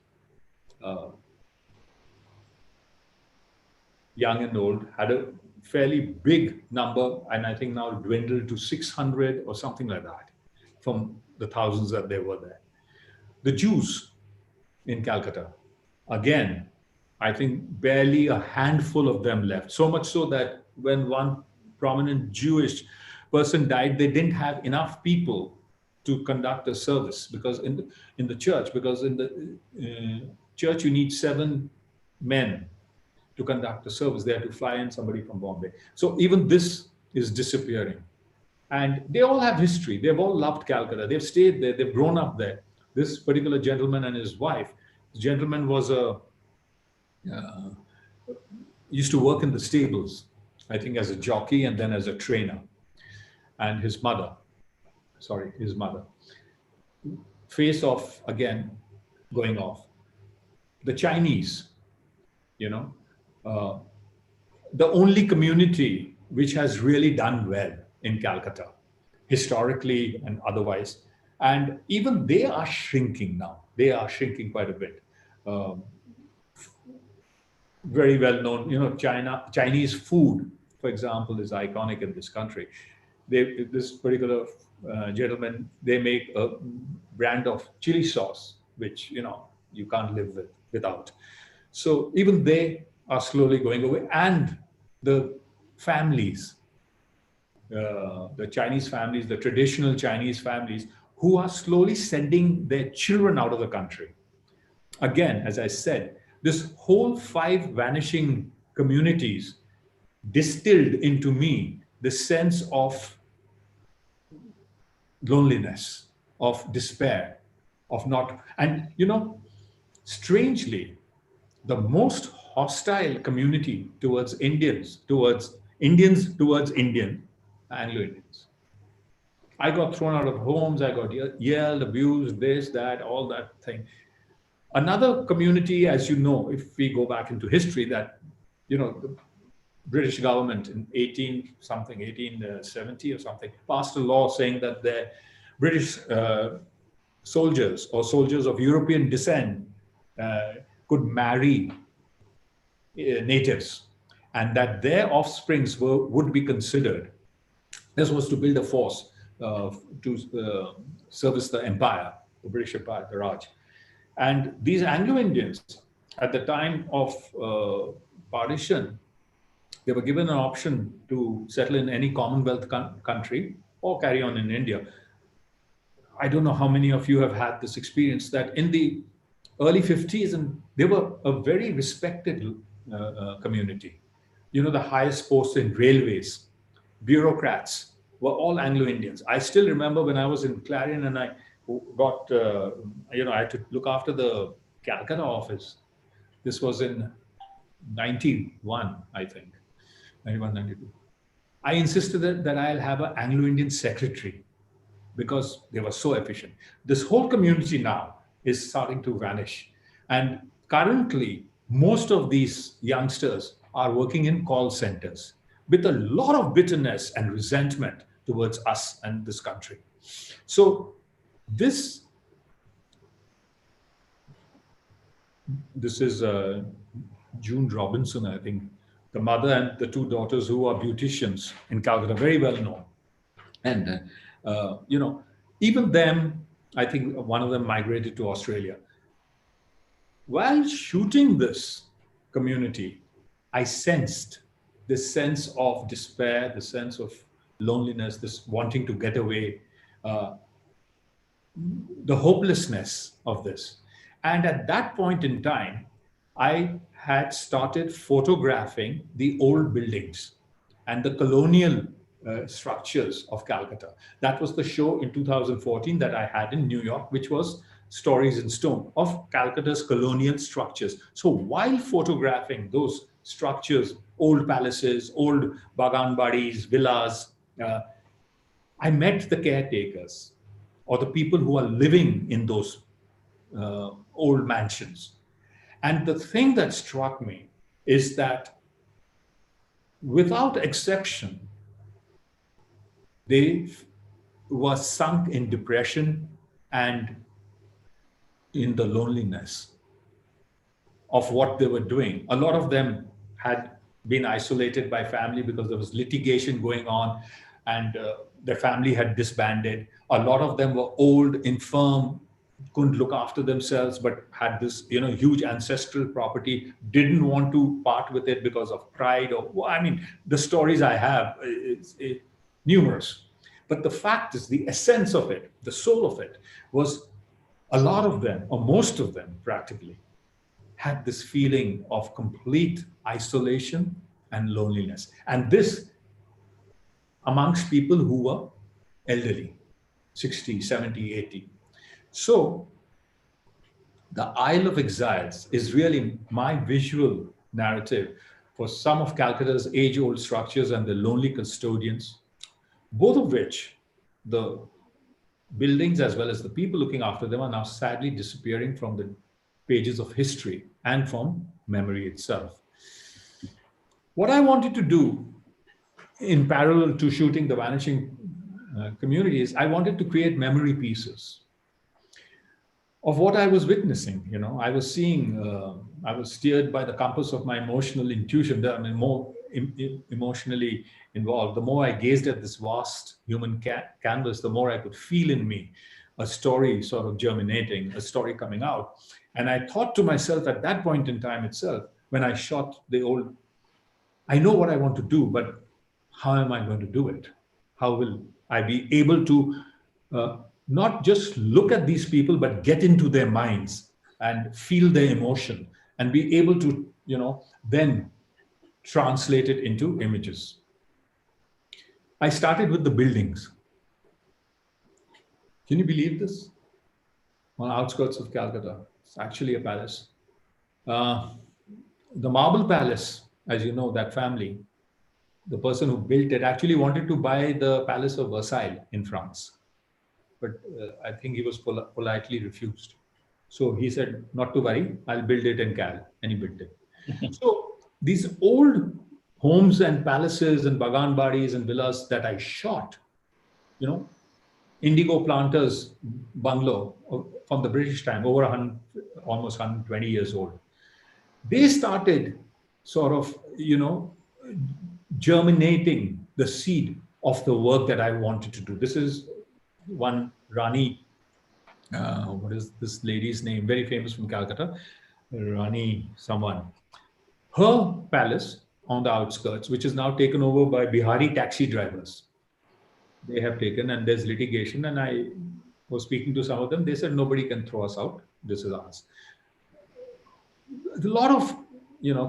Speaker 4: young and old, had a fairly big number, and I think now dwindled to 600 or something like that from the thousands that they were there. The Jews in Calcutta, again, I think barely a handful of them left. So much so that when one prominent Jewish person died, they didn't have enough people to conduct a service because in the church, because in the church you need 7 men to conduct a service. They had to fly in somebody from Bombay. So even this is disappearing. And they all have history. They've all loved Calcutta. They've stayed there. They've grown up there. This particular gentleman and his wife, the gentleman was used to work in the stables, I think as a jockey and then as a trainer. And his mother, face off again, going off. The Chinese, you know, the only community which has really done well in Calcutta, historically and otherwise. And even they are shrinking now. They are shrinking quite a bit. Very well known, you know, Chinese food, for example, is iconic in this country. This particular gentleman, they make a brand of chili sauce, which, you know, you can't live without. So even they are slowly going away. And the families the Chinese families, the traditional Chinese families, who are slowly sending their children out of the country. Again, as I said, this whole 5 vanishing communities distilled into me the sense of loneliness, of despair, of not, and strangely, the most hostile community towards Indians, towards Indian, Anglo-Indians. I got thrown out of homes, I got yelled, abused, this, that, all that thing. Another community, as you know, if we go back into history, that, the British government in 1870 or something, passed a law saying that the British soldiers or soldiers of European descent could marry natives, and that their offsprings would be considered. This was to build a force to service the empire, the British Empire, the Raj. And these Anglo-Indians, at the time of partition, they were given an option to settle in any Commonwealth country or carry on in India. I don't know how many of you have had this experience, that in the early 50s, and they were a very respected community. The highest posts in railways, bureaucrats were all Anglo-Indians. I still remember when I was in Clarion and I got, I had to look after the Calcutta office. This was in 91, I think, 91, 92. I insisted that I'll have an Anglo-Indian secretary because they were so efficient. This whole community now is starting to vanish. And currently, most of these youngsters are working in call centers with a lot of bitterness and resentment towards us and this country. So this is June Robinson, I think, the mother and the 2 daughters who are beauticians in Calcutta, very well known. And, even them, I think one of them migrated to Australia. While shooting this community, I sensed this sense of despair, the sense of loneliness, this wanting to get away, the hopelessness of this. And at that point in time, I had started photographing the old buildings and the colonial structures of Calcutta. That was the show in 2014 that I had in New York, which was Stories in Stone of Calcutta's colonial structures. So while photographing those structures, old palaces, old bagan badis, villas, I met the caretakers or the people who are living in those old mansions. And the thing that struck me is that without exception, they were sunk in depression and in the loneliness of what they were doing. A lot of them had been isolated by family because there was litigation going on and their family had disbanded. A lot of them were old, infirm, couldn't look after themselves, but had this, huge ancestral property, didn't want to part with it because of pride the stories I have, it's numerous. But the fact is, the essence of it, the soul of it, was a lot of them, or most of them practically, had this feeling of complete isolation and loneliness. And this amongst people who were elderly, 60, 70, 80. So the Isle of Exiles is really my visual narrative for some of Calcutta's age-old structures and the lonely custodians, both of which, the buildings as well as the people looking after them, are now sadly disappearing from the pages of history and from memory itself. What I wanted to do in parallel to shooting the vanishing communities, I wanted to create memory pieces of what I was witnessing. I was seeing, I was steered by the compass of my emotional intuition. More emotionally involved. The more I gazed at this vast human canvas, the more I could feel in me a story sort of germinating, a story coming out. And I thought to myself at that point in time itself, when I shot the old, I know what I want to do, but how am I going to do it? How will I be able to not just look at these people, but get into their minds and feel their emotion and be able to, then translate it into images? I started with the buildings. Can you believe this? On the outskirts of Calcutta. It's actually a palace. The Marble Palace, as you know, that family, the person who built it actually wanted to buy the Palace of Versailles in France. But I think he was politely refused. So he said, not to worry, I'll build it in Cal. And he built it. So these old homes and palaces and bagan baris and villas that I shot, Indigo Planters bungalow from the British time, over almost 120 years old. They started sort of, germinating the seed of the work that I wanted to do. This is one Rani, what is this lady's name? Very famous from Calcutta, Rani someone. Her palace on the outskirts, which is now taken over by Bihari taxi drivers. They have taken, and there's litigation, and I was speaking to some of them. They said, nobody can throw us out. This is ours. A lot of,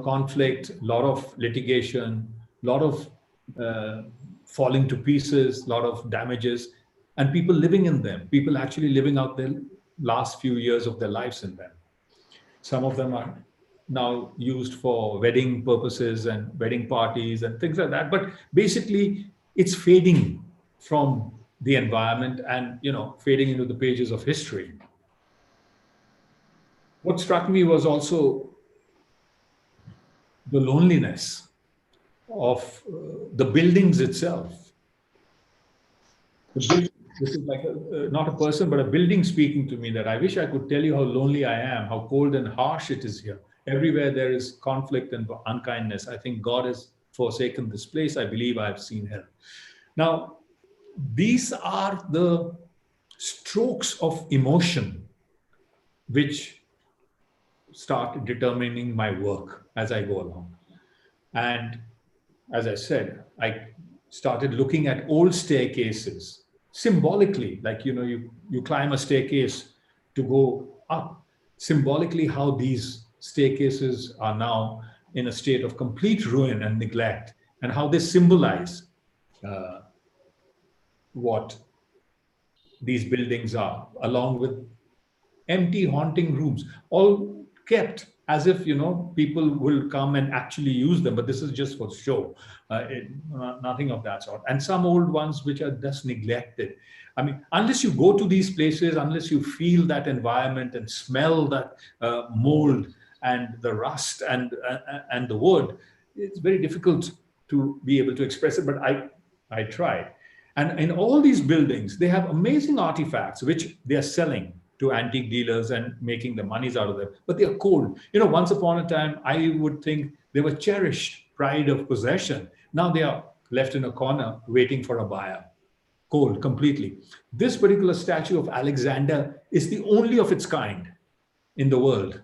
Speaker 4: conflict, a lot of litigation, a lot of falling to pieces, a lot of damages, and people living in them, people actually living out their last few years of their lives in them. Some of them are now used for wedding purposes and wedding parties and things like that. But basically, it's fading from the environment and, fading into the pages of history. What struck me was also the loneliness of the buildings itself. This is like not a person, but a building speaking to me that I wish I could tell you how lonely I am, how cold and harsh it is here. Everywhere there is conflict and unkindness. I think God has forsaken this place. I believe I have seen hell. Now, these are the strokes of emotion which start determining my work as I go along. And as I said, I started looking at old staircases symbolically, like, you climb a staircase to go up. Symbolically, how these staircases are now in a state of complete ruin and neglect, and how they symbolize what these buildings are, along with empty haunting rooms, all kept as if, people will come and actually use them, but this is just for show, nothing of that sort. And some old ones which are just neglected. I mean, unless you go to these places, unless you feel that environment and smell that mold and the rust and the wood, it's very difficult to be able to express it, but I tried. And in all these buildings, they have amazing artifacts which they are selling to antique dealers and making the monies out of them, but they are cold. Once upon a time, I would think they were cherished pride of possession. Now they are left in a corner waiting for a buyer, cold completely. This particular statue of Alexander is the only of its kind in the world.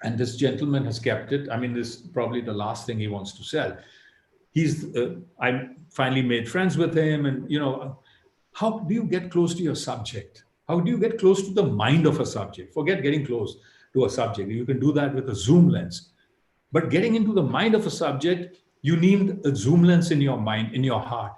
Speaker 4: And this gentleman has kept it. I mean, this is probably the last thing he wants to sell. I finally made friends with him, and how do you get close to your subject? How do you get close to the mind of a subject? Forget getting close to a subject. You can do that with a zoom lens. But getting into the mind of a subject, you need a zoom lens in your mind, in your heart.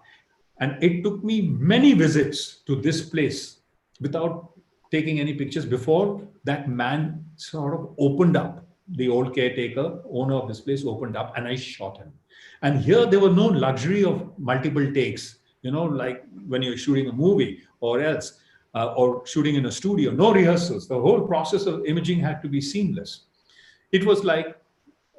Speaker 4: And it took me many visits to this place without taking any pictures before that man sort of opened up. The old caretaker, owner of this place, opened up, and I shot him. And here there were no luxury of multiple takes, like when you're shooting a movie or else, or shooting in a studio, no rehearsals. The whole process of imaging had to be seamless. It was like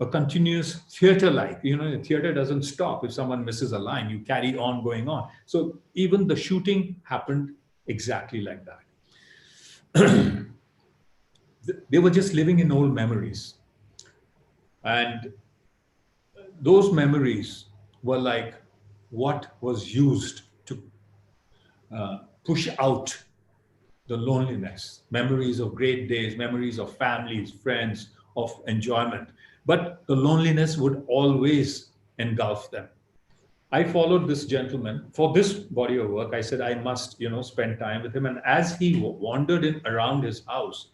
Speaker 4: a continuous theater-like, the theater doesn't stop. If someone misses a line, you carry on going on. So even the shooting happened exactly like that. They were just living in old memories. And those memories were like what was used to push out the loneliness, memories of great days, memories of families, friends, of enjoyment. But the loneliness would always engulf them. I followed this gentleman for this body of work. I said, I must, spend time with him. And as he wandered in around his house,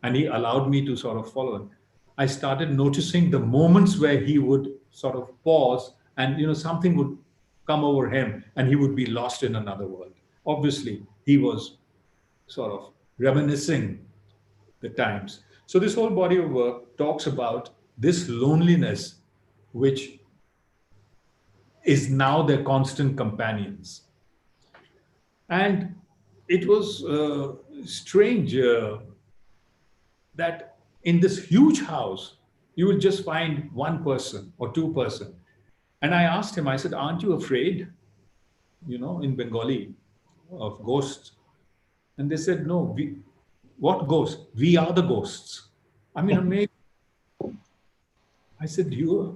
Speaker 4: and he allowed me to sort of follow him, I started noticing the moments where he would sort of pause and, something would come over him and he would be lost in another world. Obviously, he was sort of reminiscing the times. So this whole body of work talks about this loneliness, which is now their constant companions. And it was strange that in this huge house, you will just find one person or two person. And I asked him, I said, aren't you afraid, in Bengali, of ghosts? And they said, no, what ghosts? We are the ghosts. I mean, amazing. I said,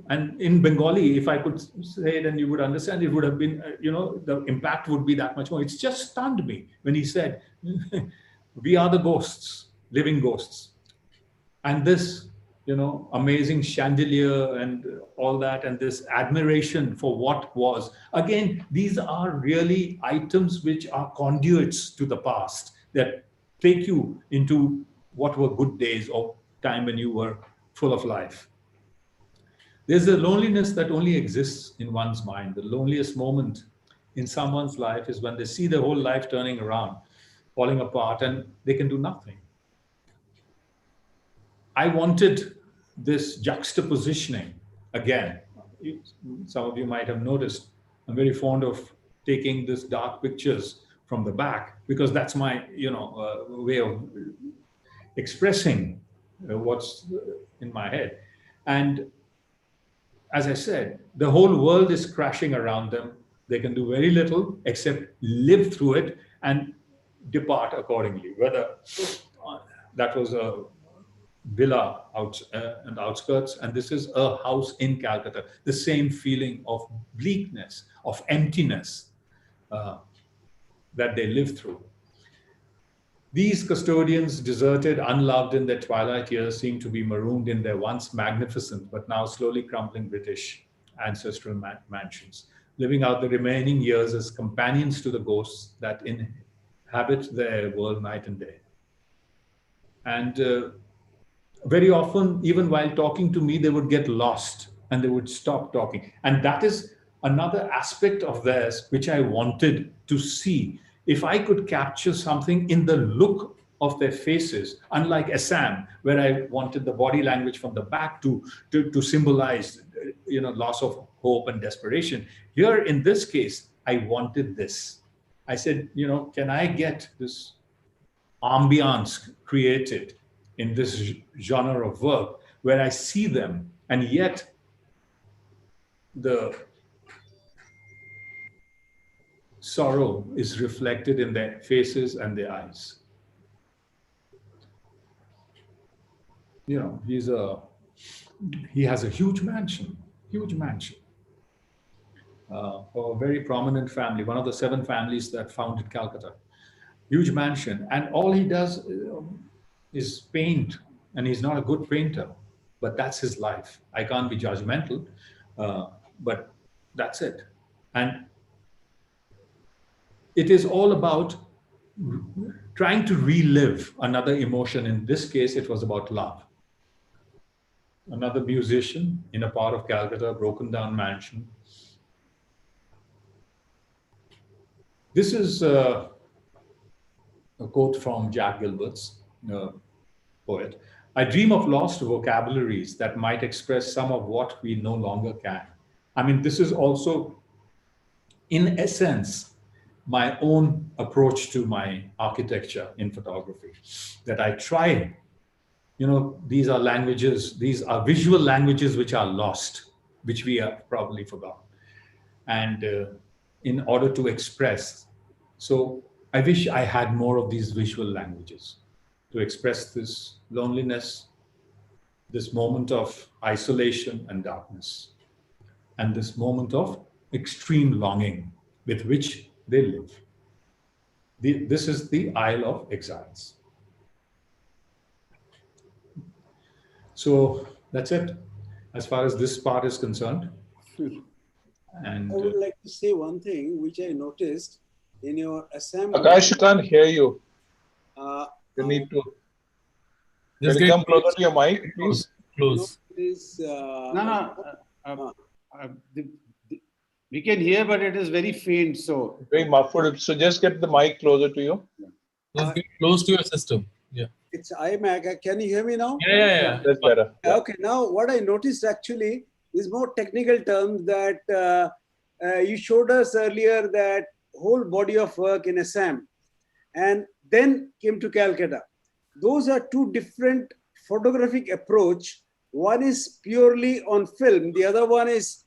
Speaker 4: and in Bengali, if I could say it and you would understand, it would have been, the impact would be that much more. It's just stunned me when he said, we are the ghosts, living ghosts. And this, amazing chandelier and all that, and this admiration for what was. Again, these are really items which are conduits to the past that take you into what were good days or time when you were full of life. There's a loneliness that only exists in one's mind. The loneliest moment in someone's life is when they see their whole life turning around, falling apart, and they can do nothing. I wanted this juxtapositioning again. Some of you might have noticed, I'm very fond of taking this dark pictures from the back because that's my, way of expressing what's in my head. And as I said, the whole world is crashing around them. They can do very little except live through it and depart accordingly. Whether that was a villa and outskirts, and this is a house in Calcutta, the same feeling of bleakness, of emptiness that they live through. These custodians, deserted, unloved in their twilight years, seem to be marooned in their once magnificent but now slowly crumbling British ancestral mansions, living out the remaining years as companions to the ghosts that inhabit their world night and day. And very often, even while talking to me, they would get lost and they would stop talking. And that is another aspect of theirs which I wanted to see. If I could capture something in the look of their faces, unlike Assam, where I wanted the body language from the back to symbolize, loss of hope and desperation. Here, in this case, I wanted this. I said, can I get this ambiance created in this genre of work where I see them, and yet the sorrow is reflected in their faces and their eyes. He has a huge mansion for a very prominent family, one of the 7 families that founded Calcutta. Huge mansion, and all he does is paint, and he's not a good painter, but that's his life. I can't be judgmental, but that's it. And it is all about trying to relive another emotion. In this case, it was about love. Another musician in a part of Calcutta, a broken down mansion. This is a quote from Jack Gilbert's poet. I dream of lost vocabularies that might express some of what we no longer can. I mean, this is also, in essence, my own approach to my architecture in photography, that I try, these are languages, these are visual languages which are lost, which we have probably forgotten. And in order to express, so I wish I had more of these visual languages to express this loneliness, this moment of isolation and darkness, and this moment of extreme longing with which they live. This is the Isle of Exiles. So that's it, as far as this part is concerned. And
Speaker 3: I would like to say one thing which I noticed in your Assam.
Speaker 2: Akash, can't hear you. You need to. Can you come closer to your mic, please?
Speaker 5: Close.
Speaker 1: We can hear, but it is very faint. So
Speaker 2: very muffled. So just get the mic closer to you.
Speaker 5: Just get close to your system. Yeah.
Speaker 3: It's iMac. Can you hear me now?
Speaker 5: Yeah.
Speaker 2: That's better. Yeah.
Speaker 3: Okay. Now, what I noticed actually is more technical terms that you showed us earlier, that whole body of work in Assam and then came to Calcutta. Those are two different photographic approach. One is purely on film. The other one is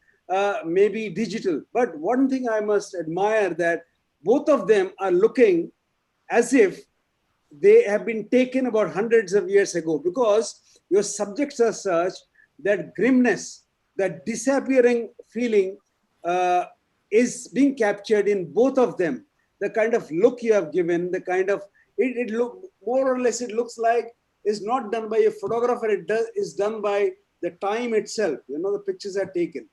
Speaker 3: maybe digital. But one thing I must admire, that both of them are looking as if they have been taken about hundreds of years ago, because your subjects are such that grimness, that disappearing feeling is being captured in both of them. The kind of look you have given, the kind of, it look more or less, it looks like is not done by a photographer, is done by the time itself. You know, the pictures are taken.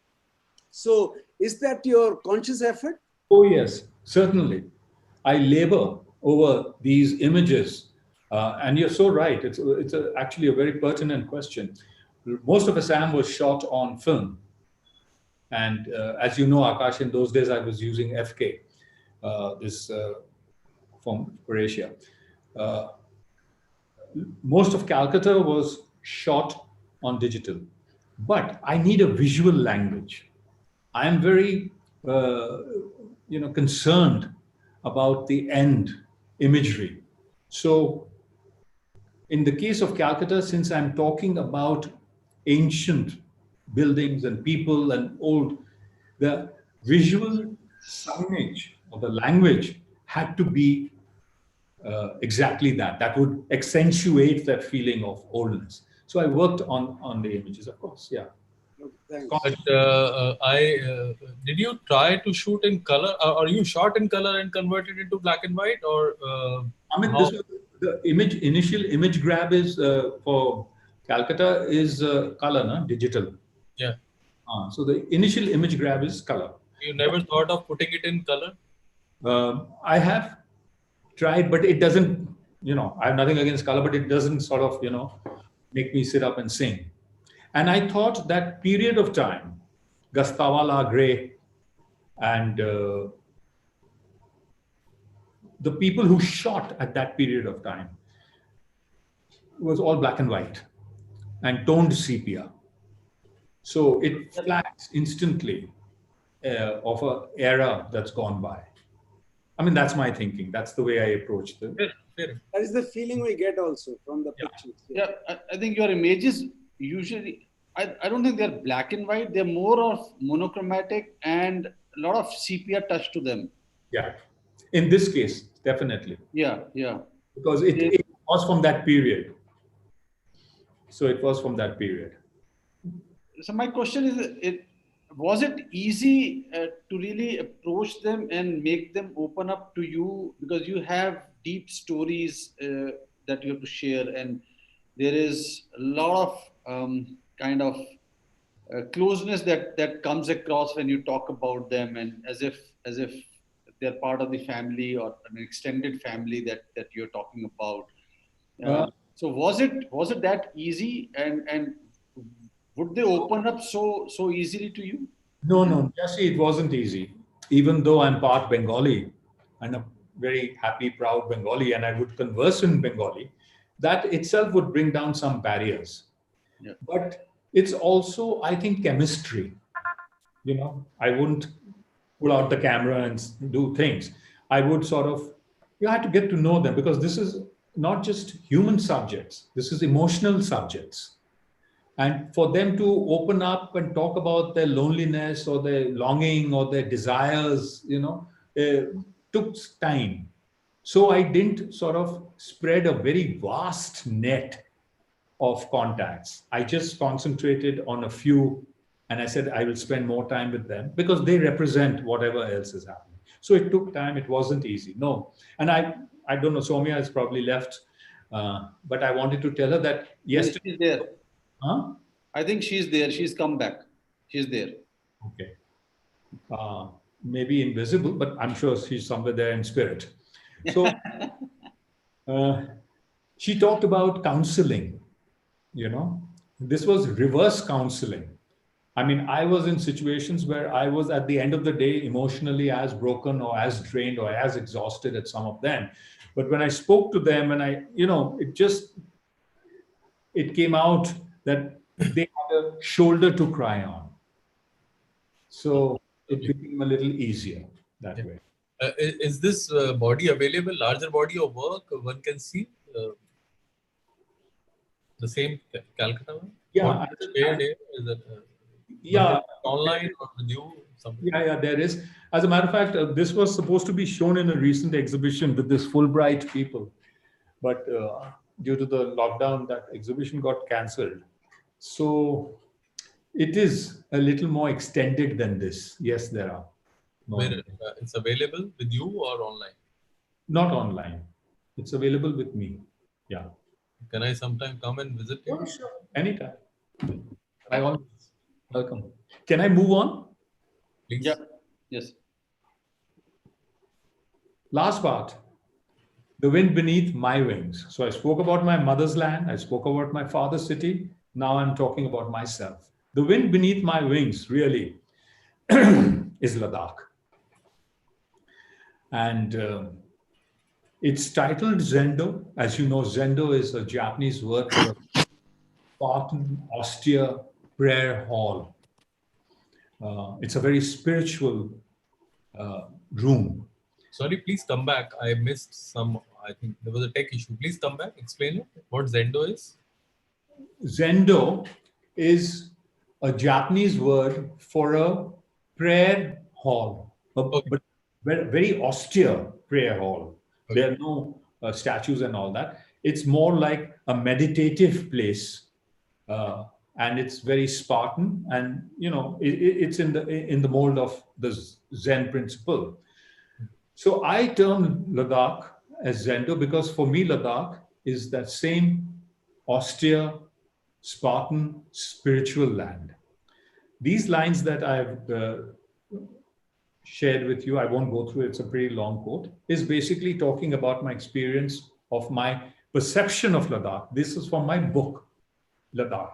Speaker 3: So is that your conscious effort?
Speaker 4: oh yes, certainly. I labor over these images. And you're so right. It's actually a very pertinent question. Most of Assam was shot on film. And as you know, Akash, in those days, I was using FK, from Croatia. Most of Calcutta was shot on digital. But I need a visual language. I am very, concerned about the end imagery. So in the case of Calcutta, since I'm talking about ancient buildings and people and old, the visual signage or the language had to be exactly that. That would accentuate that feeling of oldness. So I worked on the images, of course, yeah.
Speaker 3: Thanks.
Speaker 5: But did you try to shoot in color? Are you shot in color and converted into black and white, or?
Speaker 4: I mean, this was the initial image grab is for Calcutta is color, no? Digital.
Speaker 5: Yeah.
Speaker 4: So the initial image grab is color.
Speaker 5: You never thought of putting it in color?
Speaker 4: I have tried, but it doesn't, I have nothing against color, but it doesn't sort of, make me sit up and sing. And I thought that period of time, Gastawala, Gray, and the people who shot at that period of time was all black and white and toned sepia. So it flags instantly of an era that's gone by. I mean, that's my thinking. That's the way I approach them.
Speaker 3: That is the feeling we get also from the pictures.
Speaker 1: Yeah, I think your images usually, I don't think they're black and white. They're more of monochromatic and a lot of sepia touch to them.
Speaker 4: Yeah. In this case, definitely.
Speaker 1: Yeah.
Speaker 4: Because it was from that period. So it was from that period.
Speaker 1: So my question is, was it easy to really approach them and make them open up to you? Because you have deep stories that you have to share, and there is a lot of kind of closeness that comes across when you talk about them, and as if they're part of the family or an extended family that you're talking about. So was it that easy, and would they open up so easily to you?
Speaker 4: No, Jesse, it wasn't easy. Even though I'm part Bengali and a very happy, proud Bengali, and I would converse in Bengali, that itself would bring down some barriers.
Speaker 1: Yeah.
Speaker 4: But it's also, I think, chemistry. I wouldn't pull out the camera and do things. I would sort of, you had to get to know them, because this is not just human subjects. This is emotional subjects. And for them to open up and talk about their loneliness or their longing or their desires, took time. So I didn't sort of spread a very vast net of contacts. I just concentrated on a few, and I said I will spend more time with them because they represent whatever else is happening. So it took time. It wasn't easy. No. And I don't know, Soumya has probably left, but I wanted to tell her that yesterday.
Speaker 1: She's there.
Speaker 4: Huh?
Speaker 1: I think she's there. She's come back. She's there.
Speaker 4: Okay. maybe invisible, but I'm sure she's somewhere there in spirit. So she talked about counseling, this was reverse counseling. I mean, I was in situations where I was at the end of the day emotionally as broken or as drained or as exhausted at some of them. But when I spoke to them and it came out that they had a shoulder to cry on. So it became a little easier that way.
Speaker 5: Is this body available, larger body of work one can see? The same Calcutta one?
Speaker 4: Yeah.
Speaker 5: Shared here? Is it,
Speaker 4: yeah.
Speaker 5: Online or with you? Something?
Speaker 4: Yeah, there is. As a matter of fact, this was supposed to be shown in a recent exhibition with this Fulbright people. But due to the lockdown, that exhibition got cancelled. So it is a little more extended than this. Yes, there are.
Speaker 5: Where it's available with you or online?
Speaker 4: Not online. It's available with me. Yeah.
Speaker 5: Can I sometime come and visit you?
Speaker 4: Oh, sure. Anytime. I always welcome. Can I move on?
Speaker 5: Please.
Speaker 1: Yeah. Yes.
Speaker 4: Last part. The wind beneath my wings. So I spoke about my mother's land. I spoke about my father's city. Now I'm talking about myself. The wind beneath my wings really is Ladakh. And it's titled Zendo. As you know, Zendo is a Japanese word for a Spartan, austere prayer hall. It's a very spiritual room.
Speaker 5: Sorry, please come back. I missed some. I think there was a tech issue. Please come back. Explain it. What Zendo is?
Speaker 4: Zendo is a Japanese word for a prayer hall, but very austere prayer hall. Okay. There are no statues and all that. It's more like a meditative place, and it's very Spartan, and it's in the mold of the Zen principle. So I term Ladakh as Zendo because for me Ladakh is that same austere, Spartan, spiritual land. These lines that I've shared with you, I won't go through it, it's a pretty long quote, is basically talking about my experience of my perception of Ladakh. This is from my book, Ladakh,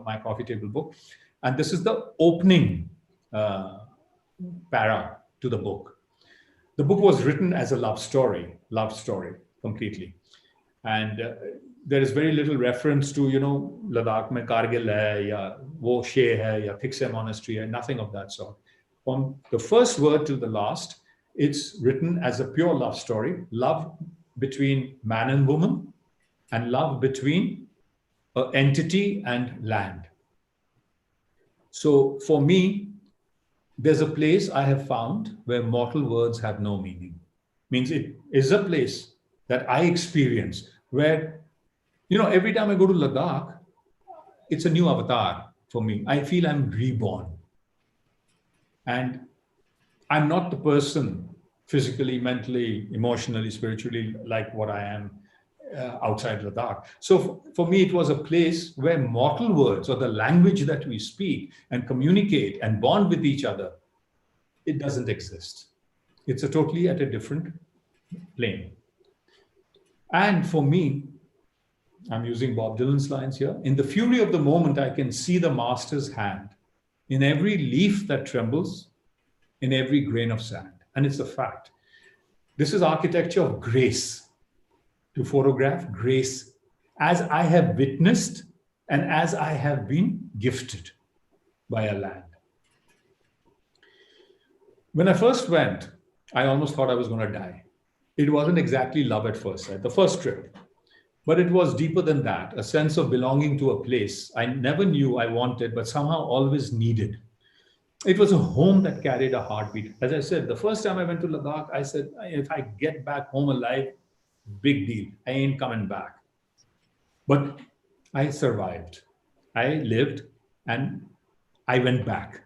Speaker 4: my coffee table book. And this is the opening para to the book. The book was written as a love story completely. And there is very little reference to, Ladakh mein Kargil hai, ya wo Sheh hai, ya Thiksay monastery, nothing of that sort. From the first word to the last, it's written as a pure love story, love between man and woman, and love between an entity and land. So for me, there's a place I have found where mortal words have no meaning. Means it is a place that I experience where, every time I go to Ladakh, it's a new avatar for me. I feel I'm reborn. And I'm not the person physically, mentally, emotionally, spiritually like what I am outside Ladakh. So for me, it was a place where mortal words or the language that we speak and communicate and bond with each other, it doesn't exist. It's totally at a different plane. And for me, I'm using Bob Dylan's lines here. In the fury of the moment, I can see the master's hand in every leaf that trembles, in every grain of sand. And it's a fact. This is architecture of grace. To photograph grace as I have witnessed and as I have been gifted by a land. When I first went, I almost thought I was going to die. It wasn't exactly love at first sight, the first trip. But it was deeper than that, a sense of belonging to a place I never knew I wanted, but somehow always needed. It was a home that carried a heartbeat. As I said, the first time I went to Ladakh, I said, if I get back home alive, big deal. I ain't coming back. But I survived. I lived and I went back.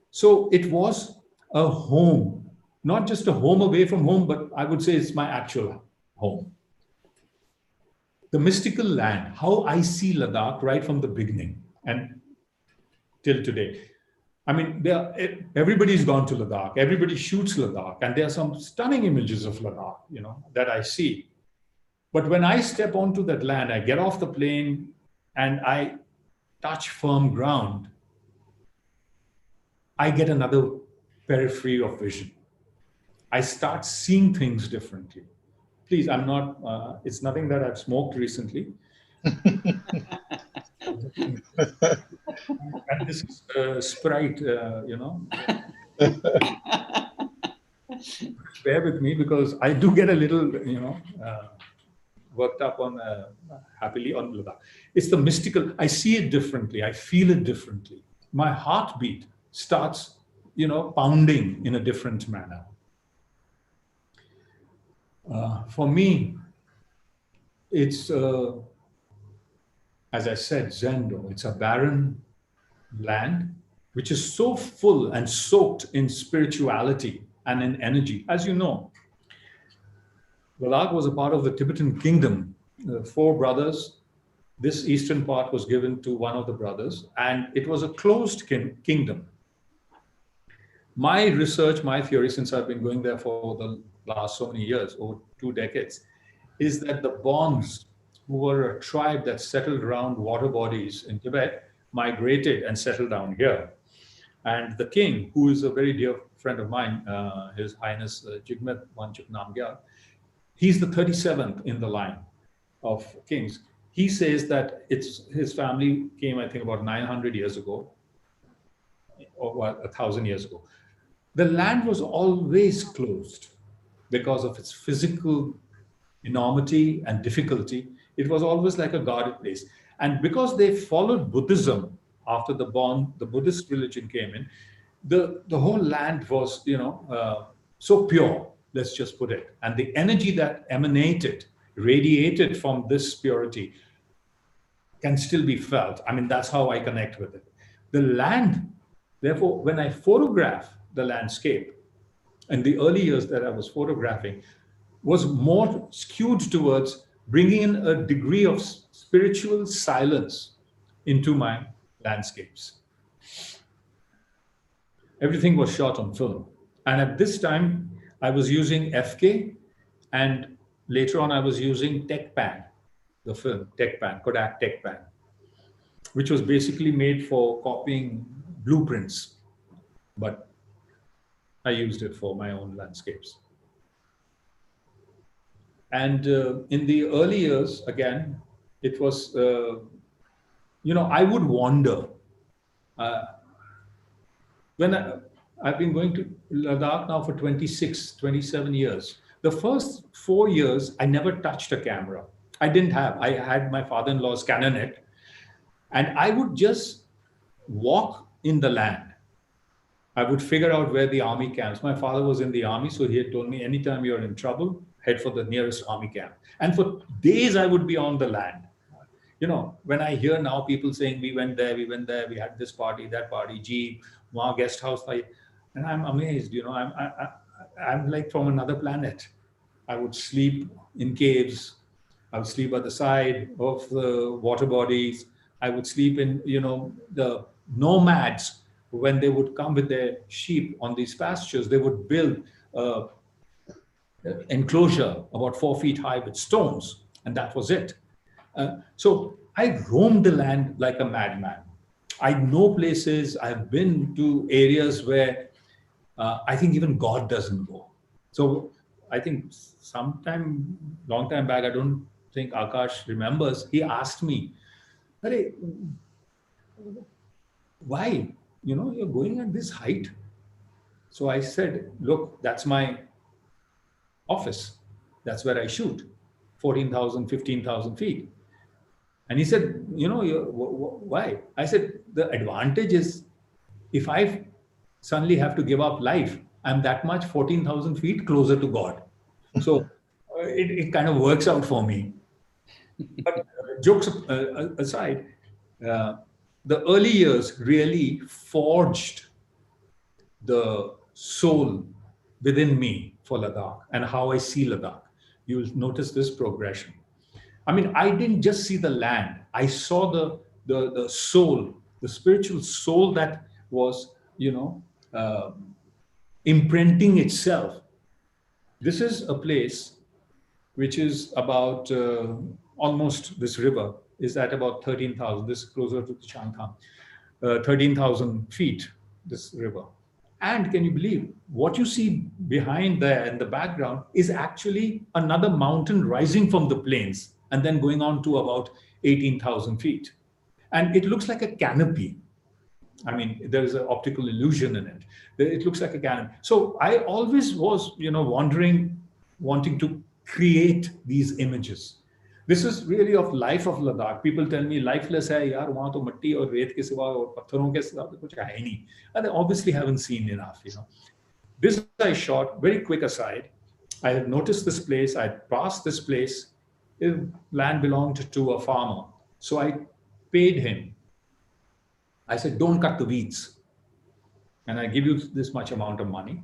Speaker 4: So it was a home, not just a home away from home, but I would say it's my actual home. The mystical land, how I see Ladakh right from the beginning and till today. I mean, everybody's gone to Ladakh. Everybody shoots Ladakh, and there are some stunning images of Ladakh, that I see. But when I step onto that land, I get off the plane and I touch firm ground, I get another periphery of vision. I start seeing things differently. Please, I'm not, it's nothing that I've smoked recently. And this is Sprite, bear with me because I do get a little, worked up on happily on Ladakh. It's the mystical. I see it differently. I feel it differently. My heartbeat starts, pounding in a different manner. For me, it's, as I said, Zendo. It's a barren land which is so full and soaked in spirituality and in energy. As you know, Ladakh was a part of the Tibetan kingdom. 4 brothers. This eastern part was given to one of the brothers, and it was a closed kingdom. My research, my theory, since I've been going there for the last so many years, over 2 decades, is that the Bons, who were a tribe that settled around water bodies in Tibet, migrated and settled down here. And the king, who is a very dear friend of mine, His Highness Jigmet Wanchuk Namgyal, he's the 37th in the line of kings. He says that his family came, I think, about 900 years ago, or 1,000 years ago. The land was always closed because of its physical enormity and difficulty. It was always like a guarded place. And because they followed Buddhism after the Buddhist religion came in, the whole land was, so pure, let's just put it. And the energy that radiated from this purity can still be felt. I mean, that's how I connect with it. The land, therefore, when I photograph the landscape, in the early years that I was photographing, was more skewed towards bringing in a degree of spiritual silence into my landscapes. Everything was shot on film. And at this time, I was using FK, and later on I was using TechPan, the film, TechPan, Kodak TechPan, which was basically made for copying blueprints, but I used it for my own landscapes. And in the early years, again, it was, I would wander. When I've been going to Ladakh now for 27 years. The first 4 years, I never touched a camera. I had my father-in-law's Canonet, and I would just walk in the land. I would figure out where the army camps. My father was in the army, so he had told me, anytime you're in trouble, head for the nearest army camp. And for days, I would be on the land. When I hear now people saying, we went there, we had this party, that party, Jeep, Wah guest house, and I'm amazed, I'm like from another planet. I would sleep in caves. I would sleep at the side of the water bodies. I would sleep in, the nomads, when they would come with their sheep on these pastures, they would build enclosure about 4 feet high with stones, and that was it. So I roamed the land like a madman. I know places, I've been to areas where I think even God doesn't go. So I think long time back, I don't think Akash remembers, he asked me, why? You're going at this height. So I said, look, that's my office. That's where I shoot, 14,000, 15,000 feet. And he said, why? I said, the advantage is if I suddenly have to give up life, I'm that much 14,000 feet closer to God. So it kind of works out for me. But jokes aside, the early years really forged the soul within me for Ladakh and how I see Ladakh. You'll notice this progression. I mean, I didn't just see the land. I saw the soul, the spiritual soul that was imprinting itself. This is a place which is about almost, this river is at about 13,000, this is closer to the Changkham, 13,000 feet, this river. And can you believe what you see behind there in the background is actually another mountain rising from the plains and then going on to about 18,000 feet. And it looks like a canopy. I mean, there is an optical illusion in it. It looks like a canopy. So I always was, wanting to create these images. This is really of life of Ladakh. People tell me lifeless hai yaar, wahan to matti aur ret ke siwa aur patharon ke siwa kuch hai nahi. And they obviously haven't seen enough, This I shot, very quick aside. I had noticed this place, I passed this place. Land belonged to a farmer. So I paid him. I said, don't cut the weeds. And I give you this much amount of money.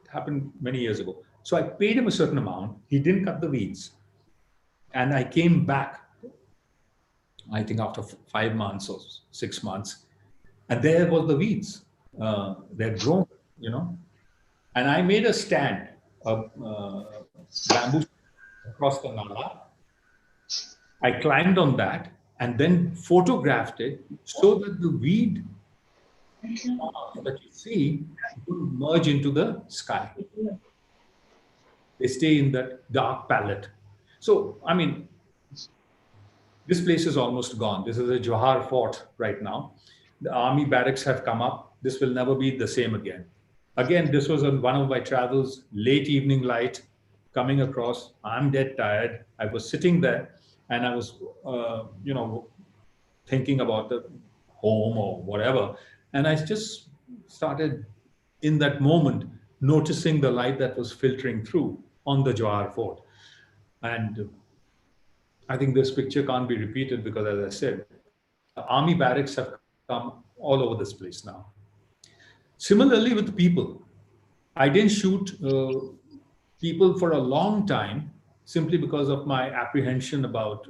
Speaker 4: It happened many years ago. So I paid him a certain amount. He didn't cut the weeds. And I came back, I think after 5 months or 6 months, and there was the weeds. They'd grown, And I made a stand, bamboo across the Nala. I climbed on that and then photographed it so that the weed that you see will merge into the sky. They stay in that dark palette. So, I mean, this place is almost gone. This is a Johar fort right now. The army barracks have come up. This will never be the same again. Again, this was on one of my travels, late evening light, coming across. I'm dead tired. I was sitting there and I was, thinking about the home or whatever. And I just started in that moment noticing the light that was filtering through on the Johar fort. And I think this picture can't be repeated because, as I said, army barracks have come all over this place now. Similarly with people, I didn't shoot people for a long time simply because of my apprehension about,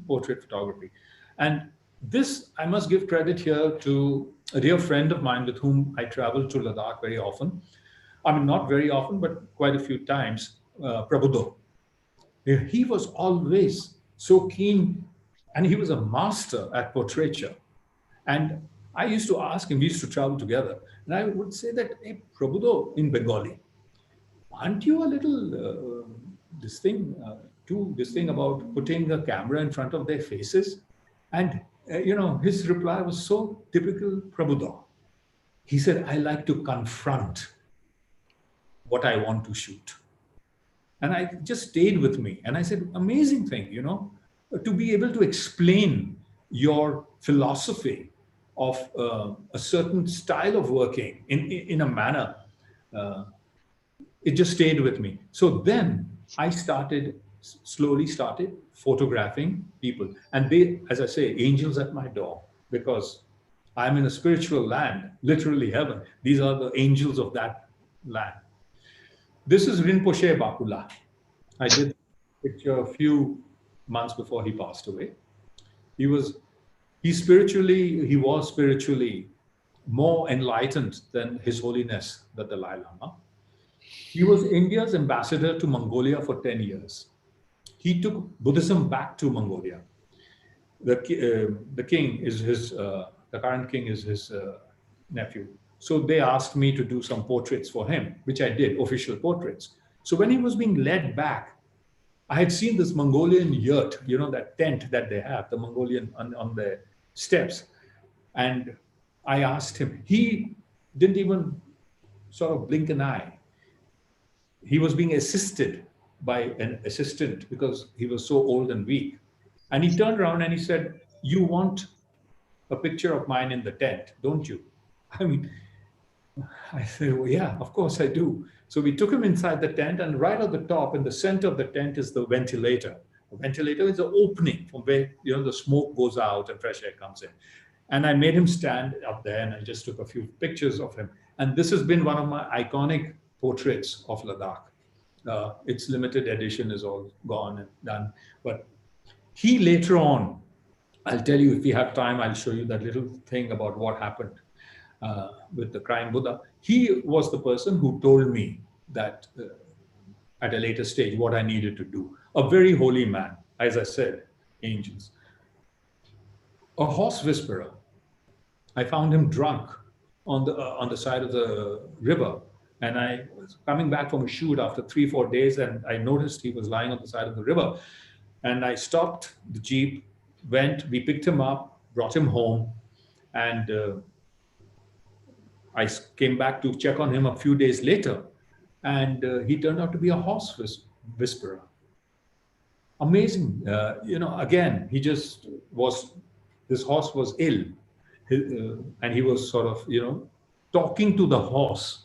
Speaker 4: portrait photography. And this, I must give credit here to a dear friend of mine with whom I travel to Ladakh very often. I mean, not very often, but quite a few times, Prabhudo. He was always so keen, and he was a master at portraiture. And I used to ask him, we used to travel together, and I would say that, hey, Prabhudo in Bengali, aren't you a little, this thing about putting the camera in front of their faces? And, his reply was so typical Prabhudo. He said, I like to confront what I want to shoot. And I just stayed with me. And I said, amazing thing, to be able to explain your philosophy of a certain style of working in a manner, it just stayed with me. So then I slowly started photographing people. And they, as I say, angels at my door, because I'm in a spiritual land, literally heaven. These are the angels of that land. This is Rinpoche Bakula. I did the picture a few months before he passed away. He was spiritually more enlightened than His Holiness, the Dalai Lama. He was India's ambassador to Mongolia for 10 years. He took Buddhism back to Mongolia. The king is the current king is his nephew. So they asked me to do some portraits for him, which I did, official portraits. So when he was being led back, I had seen this Mongolian yurt, that tent that they have, the Mongolian on the steps. And I asked him, he didn't even sort of blink an eye. He was being assisted by an assistant because he was so old and weak. And he turned around and he said, you want a picture of mine in the tent, don't you? I mean, I said, well, yeah, of course I do. So we took him inside the tent, and right at the top in the center of the tent is the ventilator. The ventilator is an opening from where, the smoke goes out and fresh air comes in. And I made him stand up there, and I just took a few pictures of him. And this has been one of my iconic portraits of Ladakh. Its limited edition is all gone and done. But he later on, I'll tell you, if we have time, I'll show you that little thing about what happened. with the crying Buddha. He was the person who told me that at a later stage what I needed to do. A very holy man, as I said, angels. A horse whisperer. I found him drunk on the side of the river, and I was coming back from a shoot after 3-4 days, and I noticed he was lying on the side of the river. And I stopped the jeep, we picked him up, brought him home, and I came back to check on him a few days later, and he turned out to be a horse whisperer. Amazing. Again, he just was, this horse was ill, and he was sort of, talking to the horse,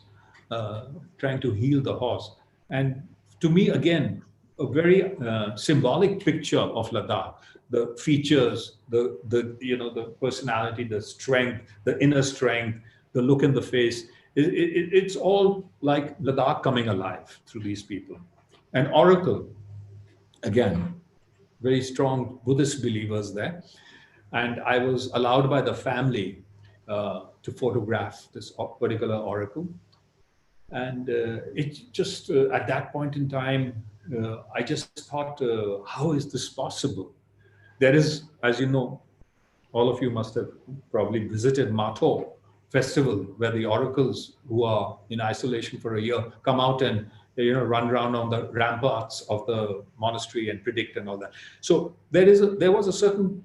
Speaker 4: trying to heal the horse. And to me, again, a very symbolic picture of Ladakh. The features, the personality, the strength, the inner strength, the look in the face. It's all like Ladakh coming alive through these people. An oracle, again, very strong Buddhist believers there. And I was allowed by the family to photograph this particular oracle. And it just, at that point in time, I just thought, how is this possible? There is, as you know, all of you must have probably visited Mato festival, where the oracles who are in isolation for a year come out and run around on the ramparts of the monastery and predict and all that. So there was a certain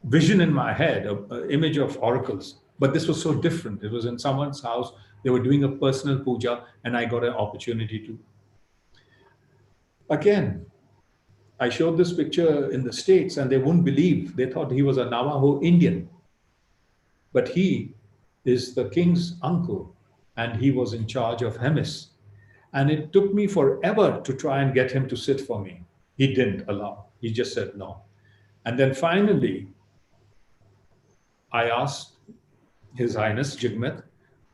Speaker 4: vision in my head, an image of oracles, but this was so different. It was in someone's house. They were doing a personal puja, and I got an opportunity to. Again, I showed this picture in the States, and they wouldn't believe. They thought he was a Navajo Indian. But he is the king's uncle, and he was in charge of Hemis. And it took me forever to try and get him to sit for me. He didn't allow. He just said no. And then finally, I asked His Highness Jigmet,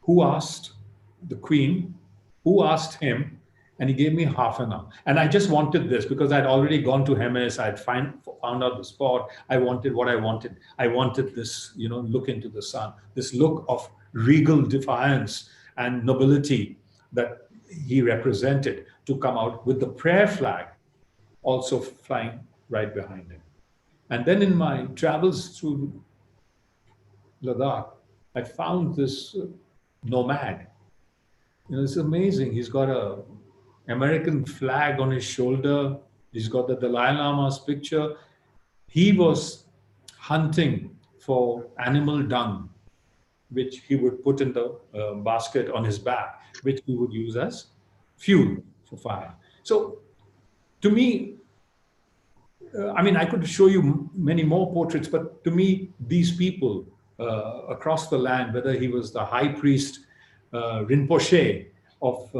Speaker 4: who asked the Queen, who asked him, and he gave me half an hour. And I just wanted this because I'd already gone to Hemis. I'd found out the spot. I wanted what I wanted. I wanted this, look into the sun, this look of regal defiance and nobility that he represented to come out with the prayer flag also flying right behind him. And then in my travels through Ladakh, I found this nomad. It's amazing. He's got a American flag on his shoulder. He's got the Dalai Lama's picture. He was hunting for animal dung, which he would put in the basket on his back, which he would use as fuel for fire. So to me, I could show you many more portraits, but to me, these people across the land, whether he was the high priest Rinpoche of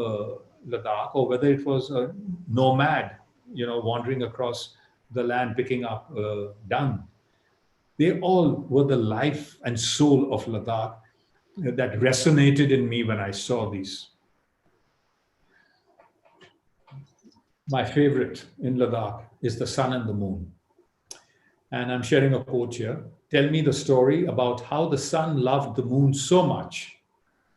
Speaker 4: Ladakh, or whether it was a nomad, wandering across the land picking up dung, they all were the life and soul of Ladakh that resonated in me when I saw these. My favorite in Ladakh is the sun and the moon. And I'm sharing a quote here. Tell me the story about how the sun loved the moon so much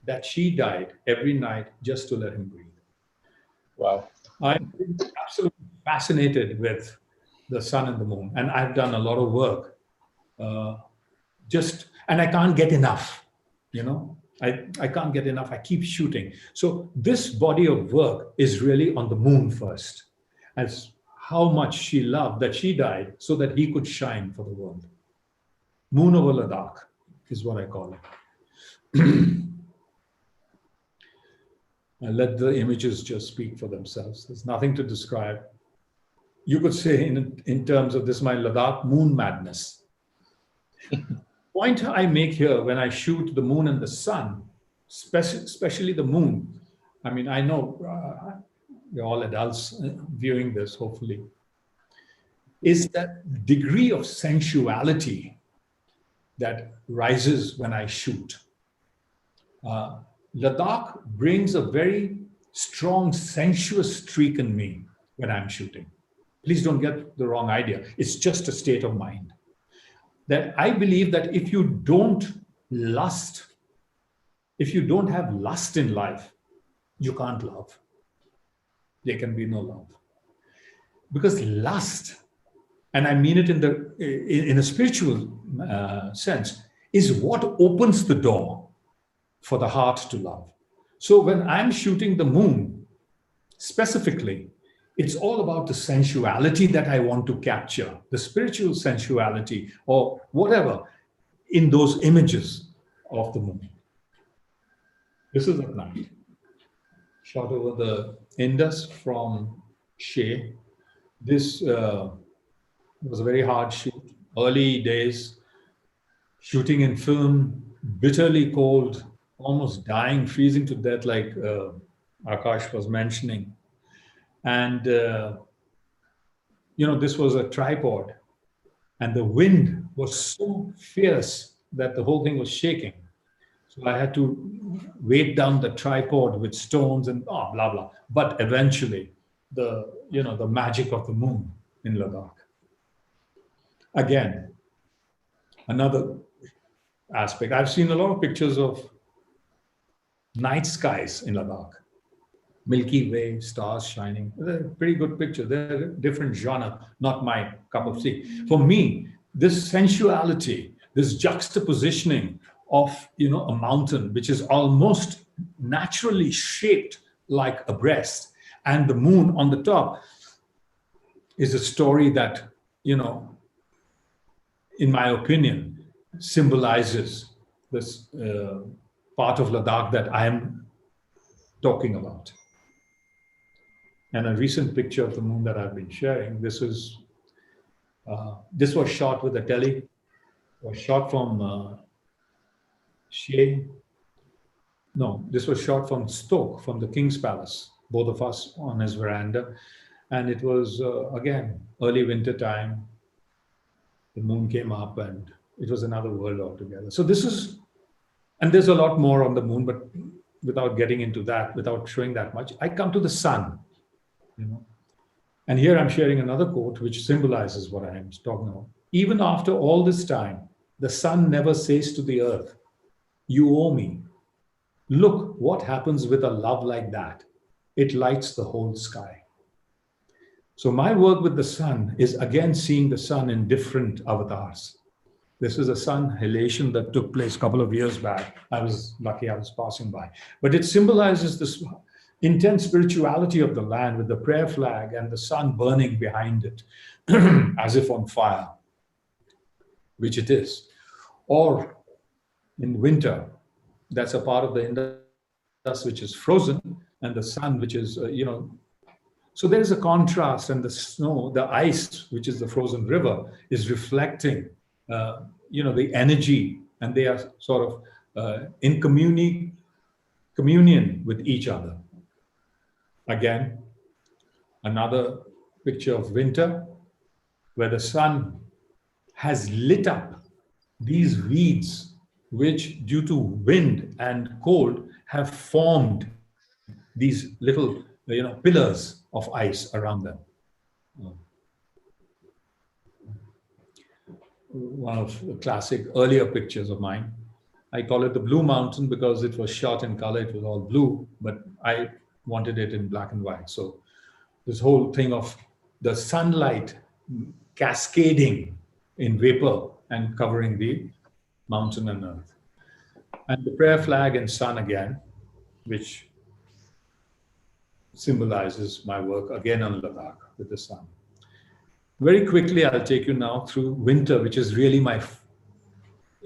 Speaker 4: that she died every night just to let him breathe.
Speaker 2: Wow.
Speaker 4: I'm absolutely fascinated with the sun and the moon. And I've done a lot of work. And I can't get enough, I can't get enough. I keep shooting. So this body of work is really on the moon first, as how much she loved that she died so that he could shine for the world. Moon over Ladakh is what I call it. I let the images just speak for themselves. There's nothing to describe. You could say in terms of this, my Ladakh moon madness. Point I make here when I shoot the moon and the sun, especially the moon. I know you're all adults viewing this, hopefully, is that degree of sensuality that rises when I shoot. Ladakh brings a very strong sensuous streak in me when I'm shooting. Please don't get the wrong idea. It's just a state of mind. That I believe that if you don't lust. If you don't have lust in life, you can't love. There can be no love. Because lust, and I mean it in a spiritual sense, is what opens the door for the heart to love. So when I'm shooting the moon, specifically, it's all about the sensuality that I want to capture, the spiritual sensuality or whatever in those images of the moon. This is at night. Shot over the Indus from Shea. This was a very hard shoot. Early days, shooting in film, bitterly cold, almost dying, freezing to death, like Akash was mentioning. And, this was a tripod. And the wind was so fierce that the whole thing was shaking. So I had to weight down the tripod with stones and blah, blah. But eventually, the magic of the moon in Ladakh. Again, another aspect. I've seen a lot of pictures of night skies in Ladakh. Milky Way, stars shining. They're pretty good pictures. They're a different genre, not my cup of tea. For me, this sensuality, this juxtapositioning of a mountain, which is almost naturally shaped like a breast, and the moon on the top, is a story that, in my opinion, symbolizes this part of Ladakh that I am talking about. And a recent picture of the moon that I've been sharing, this was shot with a tele, was shot from Shea. No, this was shot from Stoke, from the King's Palace, both of us on his veranda. And it was, again, early winter time. The moon came up and it was another world altogether. So and there's a lot more on the moon, but without getting into that, without showing that much, I come to the sun. And here I'm sharing another quote which symbolizes what I am talking about. Even after all this time, the sun never says to the earth, "You owe me." Look what happens with a love like that. It lights the whole sky. So my work with the sun is again seeing the sun in different avatars. This is a sun halation that took place a couple of years back. I was lucky I was passing by. But it symbolizes this intense spirituality of the land with the prayer flag and the sun burning behind it as if on fire, which it is. Or in winter, that's a part of the Indus which is frozen, and the sun which is, so there is a contrast, and the snow, the ice, which is the frozen river, is reflecting, the energy, and they are sort of in communion with each other. Again, another picture of winter where the sun has lit up these weeds, which due to wind and cold have formed these little, pillars of ice around them. One of the classic earlier pictures of mine. I call it the Blue Mountain because it was shot in color. It was all blue, but I wanted it in black and white. So this whole thing of the sunlight cascading in vapor and covering the mountain and earth. And the prayer flag and sun again, which symbolizes my work again on Ladakh with the sun. Very quickly, I'll take you now through winter, which is really my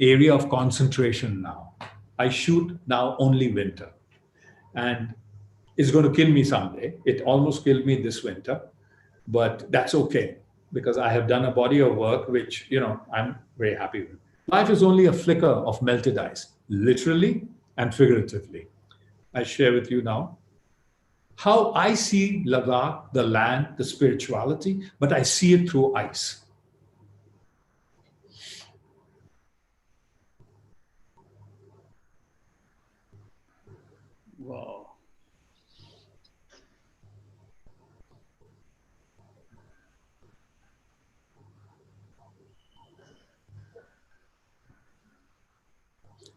Speaker 4: area of concentration now. I shoot now only winter. And it's going to kill me someday. It almost killed me this winter, but that's okay because I have done a body of work which, I'm very happy with. Life is only a flicker of melted ice, literally and figuratively. I share with you now how I see Ladakh, the land, the spirituality, but I see it through ice.
Speaker 3: Wow.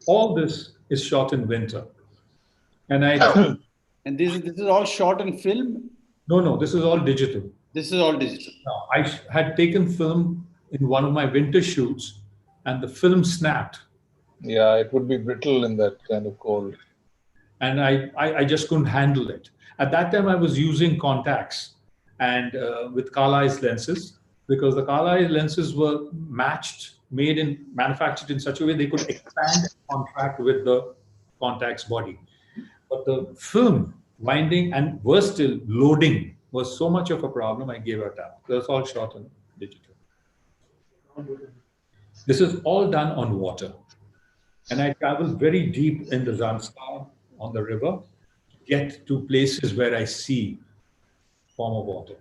Speaker 4: All this is shot in winter. And I
Speaker 1: And this is all shot in film.
Speaker 4: no, this is all digital.
Speaker 1: This is all digital.
Speaker 4: Now, I had taken film in one of my winter shoots, and the film snapped.
Speaker 2: Yeah, it would be brittle in that kind of cold.
Speaker 4: And I just couldn't handle it. At that time, I was using contacts and with Carlisle lenses, because the Carlisle lenses were manufactured in such a way they could expand and contract with the contact's body. But the film winding and worse still, loading was so much of a problem, I gave it up. That's all shot in digital. This is all done on water. And I travel very deep in the Zanskar on the river, get to places where I see form of water.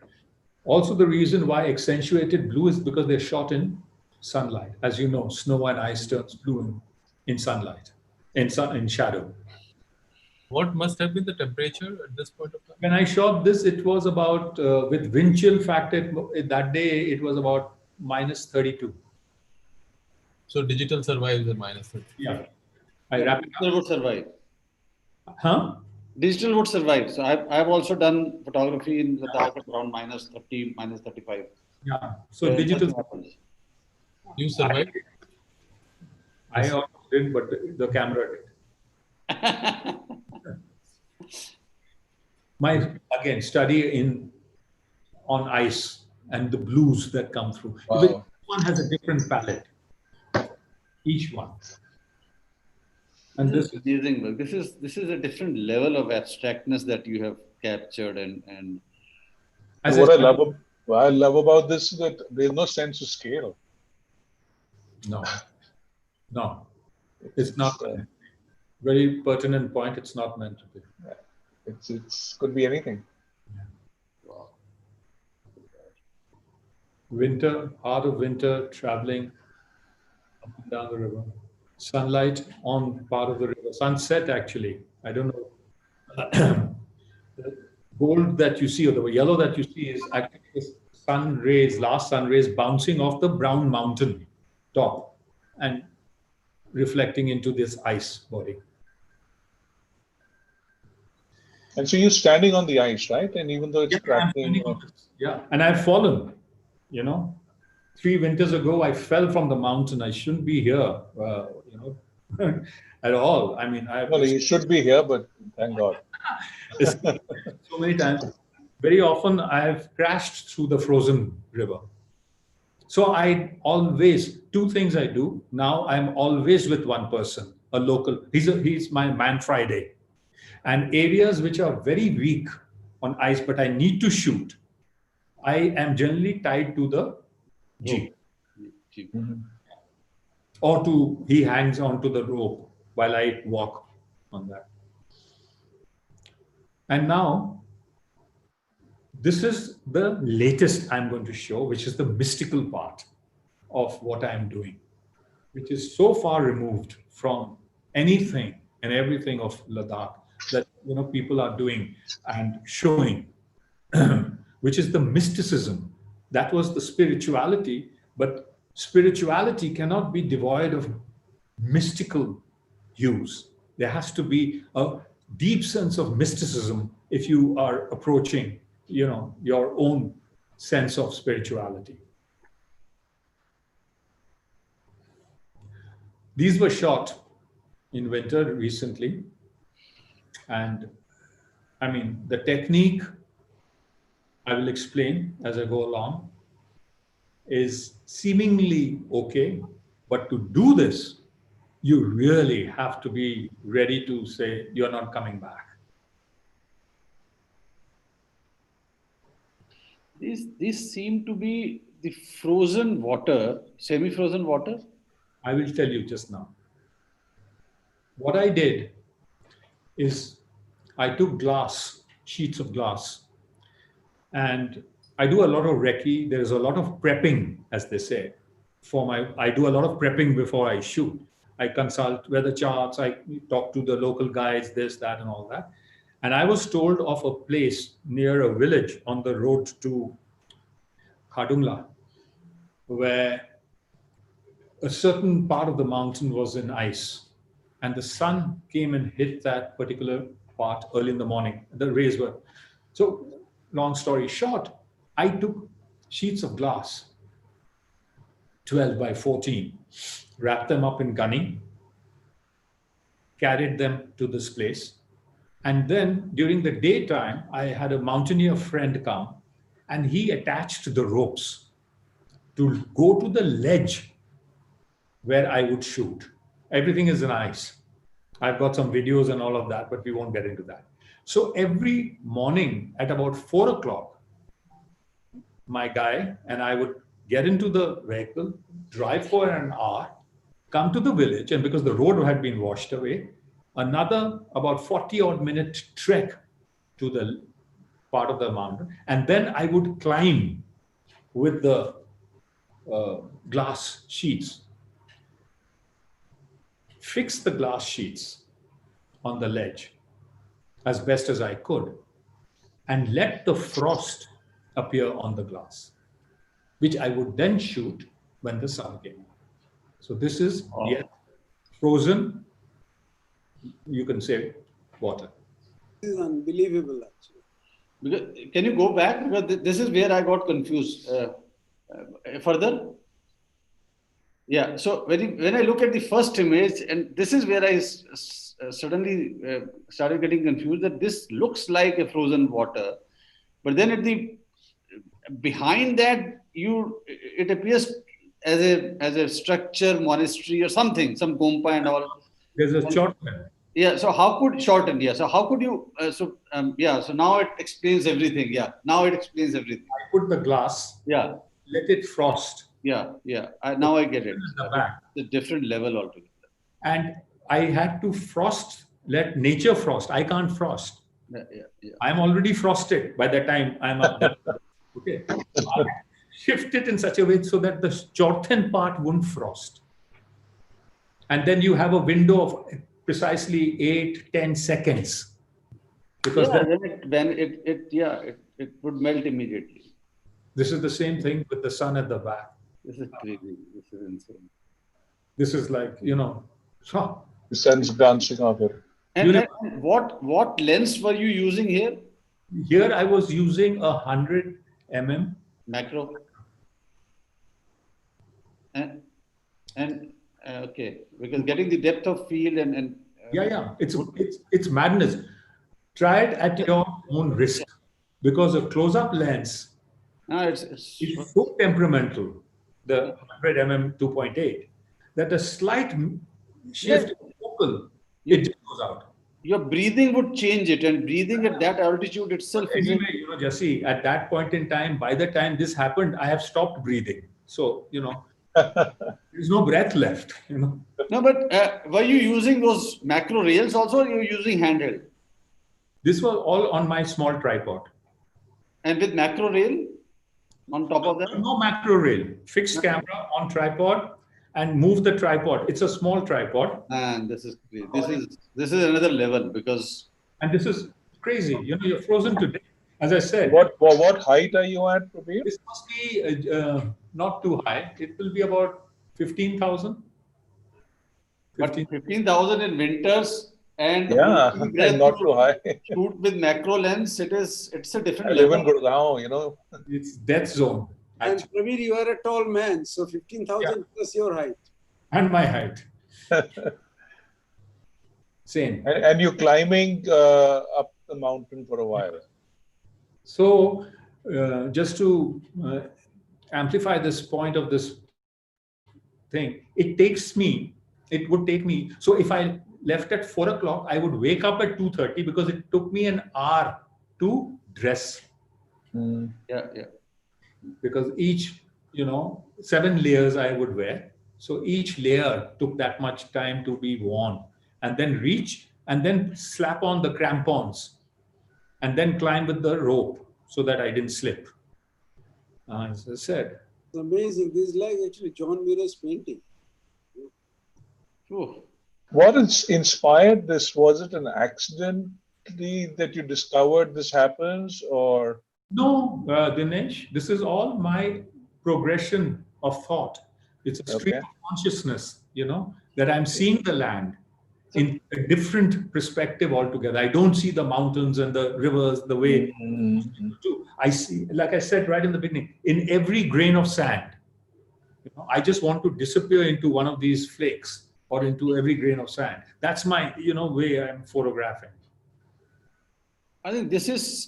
Speaker 4: Also, the reason why accentuated blue is because they're shot in sunlight. As you know, snow and ice turns blue in sunlight, in shadow.
Speaker 5: What must have been the temperature at this point of time?
Speaker 4: When I shot this, it was about, with wind chill factor, that day it was about -32.
Speaker 5: So digital survives at -30.
Speaker 4: Yeah. I wrap it up.
Speaker 1: Digital would survive.
Speaker 4: Huh?
Speaker 1: Digital would survive. So I've also done photography in the dark at around -30, -35.
Speaker 4: Yeah. So digital
Speaker 1: happens.
Speaker 5: You survived?
Speaker 4: I almost did, but the camera did. My, again, study on ice and the blues that come through.
Speaker 2: Wow.
Speaker 4: Each one has a different palette. Each one. And
Speaker 1: This is amazing work. This is a different level of abstractness that you have captured and
Speaker 4: as
Speaker 2: What
Speaker 4: I
Speaker 2: I love about this is that there's no sense of scale.
Speaker 4: No, it's not. Very pertinent point. It's not meant to be.
Speaker 2: It's could be anything.
Speaker 1: wow.
Speaker 4: Winter, heart of winter, traveling up and down the river. Sunlight on part of the river. Sunset, actually. I don't know. The gold that you see or the yellow that you see is actually the sun rays, last sun rays bouncing off the brown mountain top and reflecting into this ice body.
Speaker 2: And so you're standing on the ice, right? And even though it's cracking.
Speaker 4: Yeah, and I've fallen, 3 winters ago, I fell from the mountain. I shouldn't be here, at all. I mean,
Speaker 2: Well, you should be here, but thank God.
Speaker 4: So many times. Very often, I've crashed through the frozen river. So I always, 2 things I do. Now I'm always with one person, a local. He's my man Friday. And areas which are very weak on ice, but I need to shoot, I am generally tied to the jeep.
Speaker 2: Mm-hmm.
Speaker 4: Or he hangs onto the rope while I walk on that. And now, this is the latest I'm going to show, which is the mystical part of what I'm doing, which is so far removed from anything and everything of Ladakh that people are doing and showing, which is the mysticism. That was the spirituality, but spirituality cannot be devoid of mystical use. There has to be a deep sense of mysticism if you are approaching, your own sense of spirituality. These were shot in winter recently. And I mean, the technique, I will explain as I go along, is seemingly okay. But to do this, you really have to be ready to say, you're not coming back.
Speaker 1: These seem to be the frozen water, semi-frozen water.
Speaker 4: I will tell you just now. What I did is I took sheets of glass, and I do a lot of recce. There's a lot of prepping, as they say. I do a lot of prepping before I shoot. I consult weather charts, I talk to the local guides, this, that, and all that. And I was told of a place near a village on the road to Khadungla, where a certain part of the mountain was in ice. and the sun came and hit that particular part early in the morning. The rays were. So long story short, I took sheets of glass, 12 by 14, wrapped them up in gunny, carried them to this place. And then during the daytime, I had a mountaineer friend come, and he attached the ropes to go to the ledge where I would shoot. Everything is in ice. I've got some videos and all of that, but we won't get into that. So every morning at about 4 o'clock, my guy and I would get into the vehicle, drive for an hour, come to the village, and because the road had been washed away, another about 40-odd minute trek to the part of the mountain. And then I would climb with the glass sheets, fix the glass sheets on the ledge as best as I could, and let the frost appear on the glass, which I would then shoot when the sun came up. So this is yet frozen, you can say, water.
Speaker 3: This is unbelievable, actually.
Speaker 1: Because, can you go back? Because this is where I got confused. Further? Yeah, so when I look at the first image, and this is where I suddenly started getting confused, that this looks like a frozen water, but then at the behind that, it appears as a structure, monastery or something, some gompa and all.
Speaker 4: There's a shortcut.
Speaker 1: Yeah, so how could shorten? Yeah, so how could you? So now it explains everything. Yeah, now it explains everything.
Speaker 4: I put the glass.
Speaker 1: Yeah.
Speaker 4: Let it frost.
Speaker 1: Yeah. Now I get it.
Speaker 4: It's
Speaker 1: a different level altogether.
Speaker 4: And I had to frost. Let nature frost. I can't frost.
Speaker 1: Yeah.
Speaker 4: I'm already frosted by the time I'm up there. Okay. I shift it in such a way so that the shortened part won't frost. And then you have a window of precisely 8-10 seconds. Because
Speaker 1: it would melt immediately.
Speaker 4: This is the same thing with the sun at the back.
Speaker 1: This is crazy. This is insane.
Speaker 4: This is like,
Speaker 2: The sun's dancing off it.
Speaker 1: And what lens were you using here?
Speaker 4: Here I was using 100 mm
Speaker 1: macro. And okay, because getting the depth of field and
Speaker 4: it's madness. Try it at your own risk, because a close-up lens is so temperamental, the 100 mm 2.8, that a slight shift in focal, it just goes out.
Speaker 1: Your breathing would change it, and breathing at that altitude itself.
Speaker 4: Anyway, Jesse, at that point in time, by the time this happened, I have stopped breathing. So, there's no breath left.
Speaker 1: No, but were you using those macro rails also, or you were using handheld?
Speaker 4: This was all on my small tripod.
Speaker 1: And with macro rail on top of that?
Speaker 4: No macro rail. Fixed camera on tripod and move the tripod. It's a small tripod.
Speaker 1: And this is another level, because.
Speaker 4: And this is crazy. You're frozen today. As I said.
Speaker 2: What height are you at, Prabir?
Speaker 4: This must be not too high. It will be about 15,000.
Speaker 1: But 15,000 in winters and
Speaker 2: not too high.
Speaker 1: Shoot with macro lens, it's a different
Speaker 2: level. I live in Gurgaon,
Speaker 4: It's death zone.
Speaker 3: And Prabir, you are a tall man, so 15,000 plus your height.
Speaker 4: And my height. Same.
Speaker 2: And you're climbing up the mountain for a while.
Speaker 4: So, just to amplify this point of this thing, it would take me, so if I left at 4 o'clock, I would wake up at 2:30, because it took me an hour to dress.
Speaker 1: Yeah.
Speaker 4: Because each, 7 layers I would wear. So each layer took that much time to be worn, and then reach, and then slap on the crampons, and then climb with the rope so that I didn't slip. As I said.
Speaker 3: It's amazing. This is like actually John Muir's painting.
Speaker 2: What inspired this? Was it an accident that you discovered this happens, or?
Speaker 4: No, Dinesh, this is all my progression of thought. It's a stream of consciousness, that I'm seeing the land. in a different perspective altogether. I don't see the mountains and the rivers the way I see, like I said right in the beginning, in every grain of sand. I just want to disappear into one of these flakes or into every grain of sand. That's my, way I'm photographing.
Speaker 1: I think this is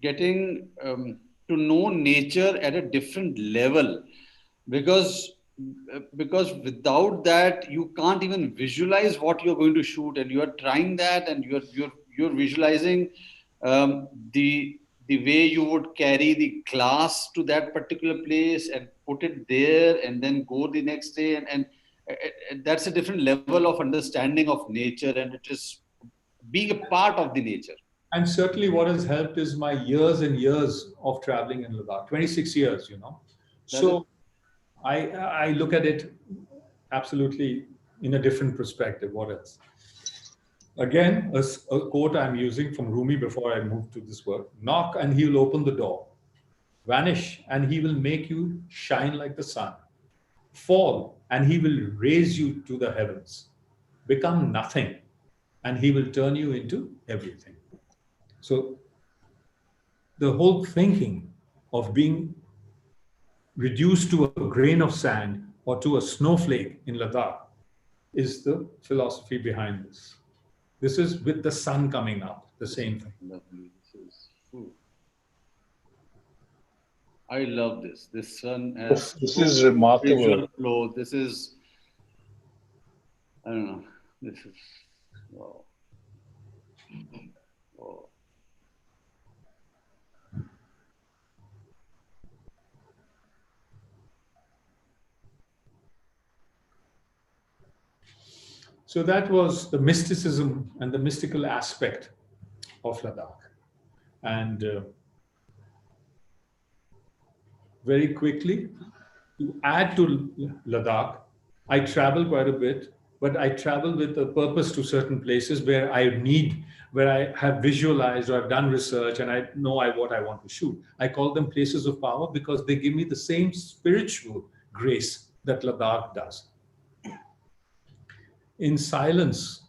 Speaker 1: getting to know nature at a different level, because without that you can't even visualize what you're going to shoot, and you are trying that, and you're visualizing the way you would carry the glass to that particular place and put it there and then go the next day, and that's a different level of understanding of nature, and it is being a part of the nature.
Speaker 4: And certainly what has helped is my years and years of traveling in Ladakh, 26 years, So I look at it absolutely in a different perspective. What else? Again, a quote I'm using from Rumi before I move to this work: knock and he will open the door. Vanish and he will make you shine like the sun. Fall and he will raise you to the heavens. Become nothing and he will turn you into everything. So the whole thinking of being reduced to a grain of sand or to a snowflake in Ladakh is the philosophy behind this. This is with the sun coming up, the same thing.
Speaker 1: Lovely. I love this. This sun has
Speaker 2: this is remarkable.
Speaker 1: visual flow. This is, I don't know. This is, wow. Wow.
Speaker 4: So that was the mysticism and the mystical aspect of Ladakh. And very quickly, to add to Ladakh, I travel quite a bit, but I travel with a purpose to certain places where I have visualized or I've done research and I know what I want to shoot. I call them places of power because they give me the same spiritual grace that Ladakh does. In silence,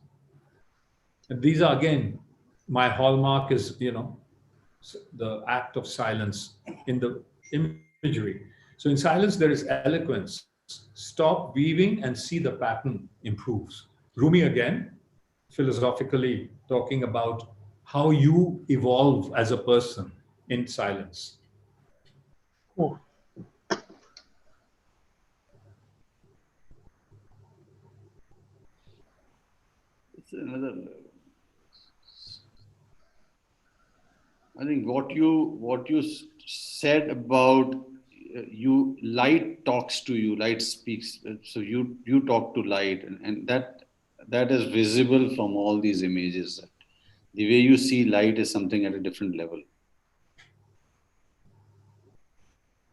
Speaker 4: and these are again, my hallmark is, the act of silence in the imagery. So in silence, there is eloquence. Stop weaving and see the pattern improves. Rumi again, philosophically talking about how you evolve as a person in silence.
Speaker 2: Oh.
Speaker 1: It's another level. I think what you said about light talks to you, light speaks. So you talk to light, and that is visible from all these images. The way you see light is something at a different level.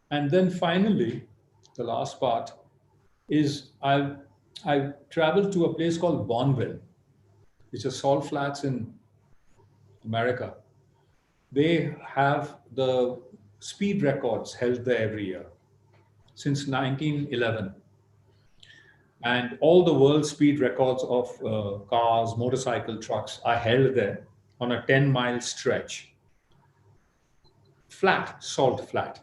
Speaker 4: And then finally, the last part is I traveled to a place called Bonneville, which is salt flats in America. They have the speed records held there every year since 1911. And all the world speed records of cars, motorcycle, trucks are held there on a 10-mile stretch. Flat, salt flat.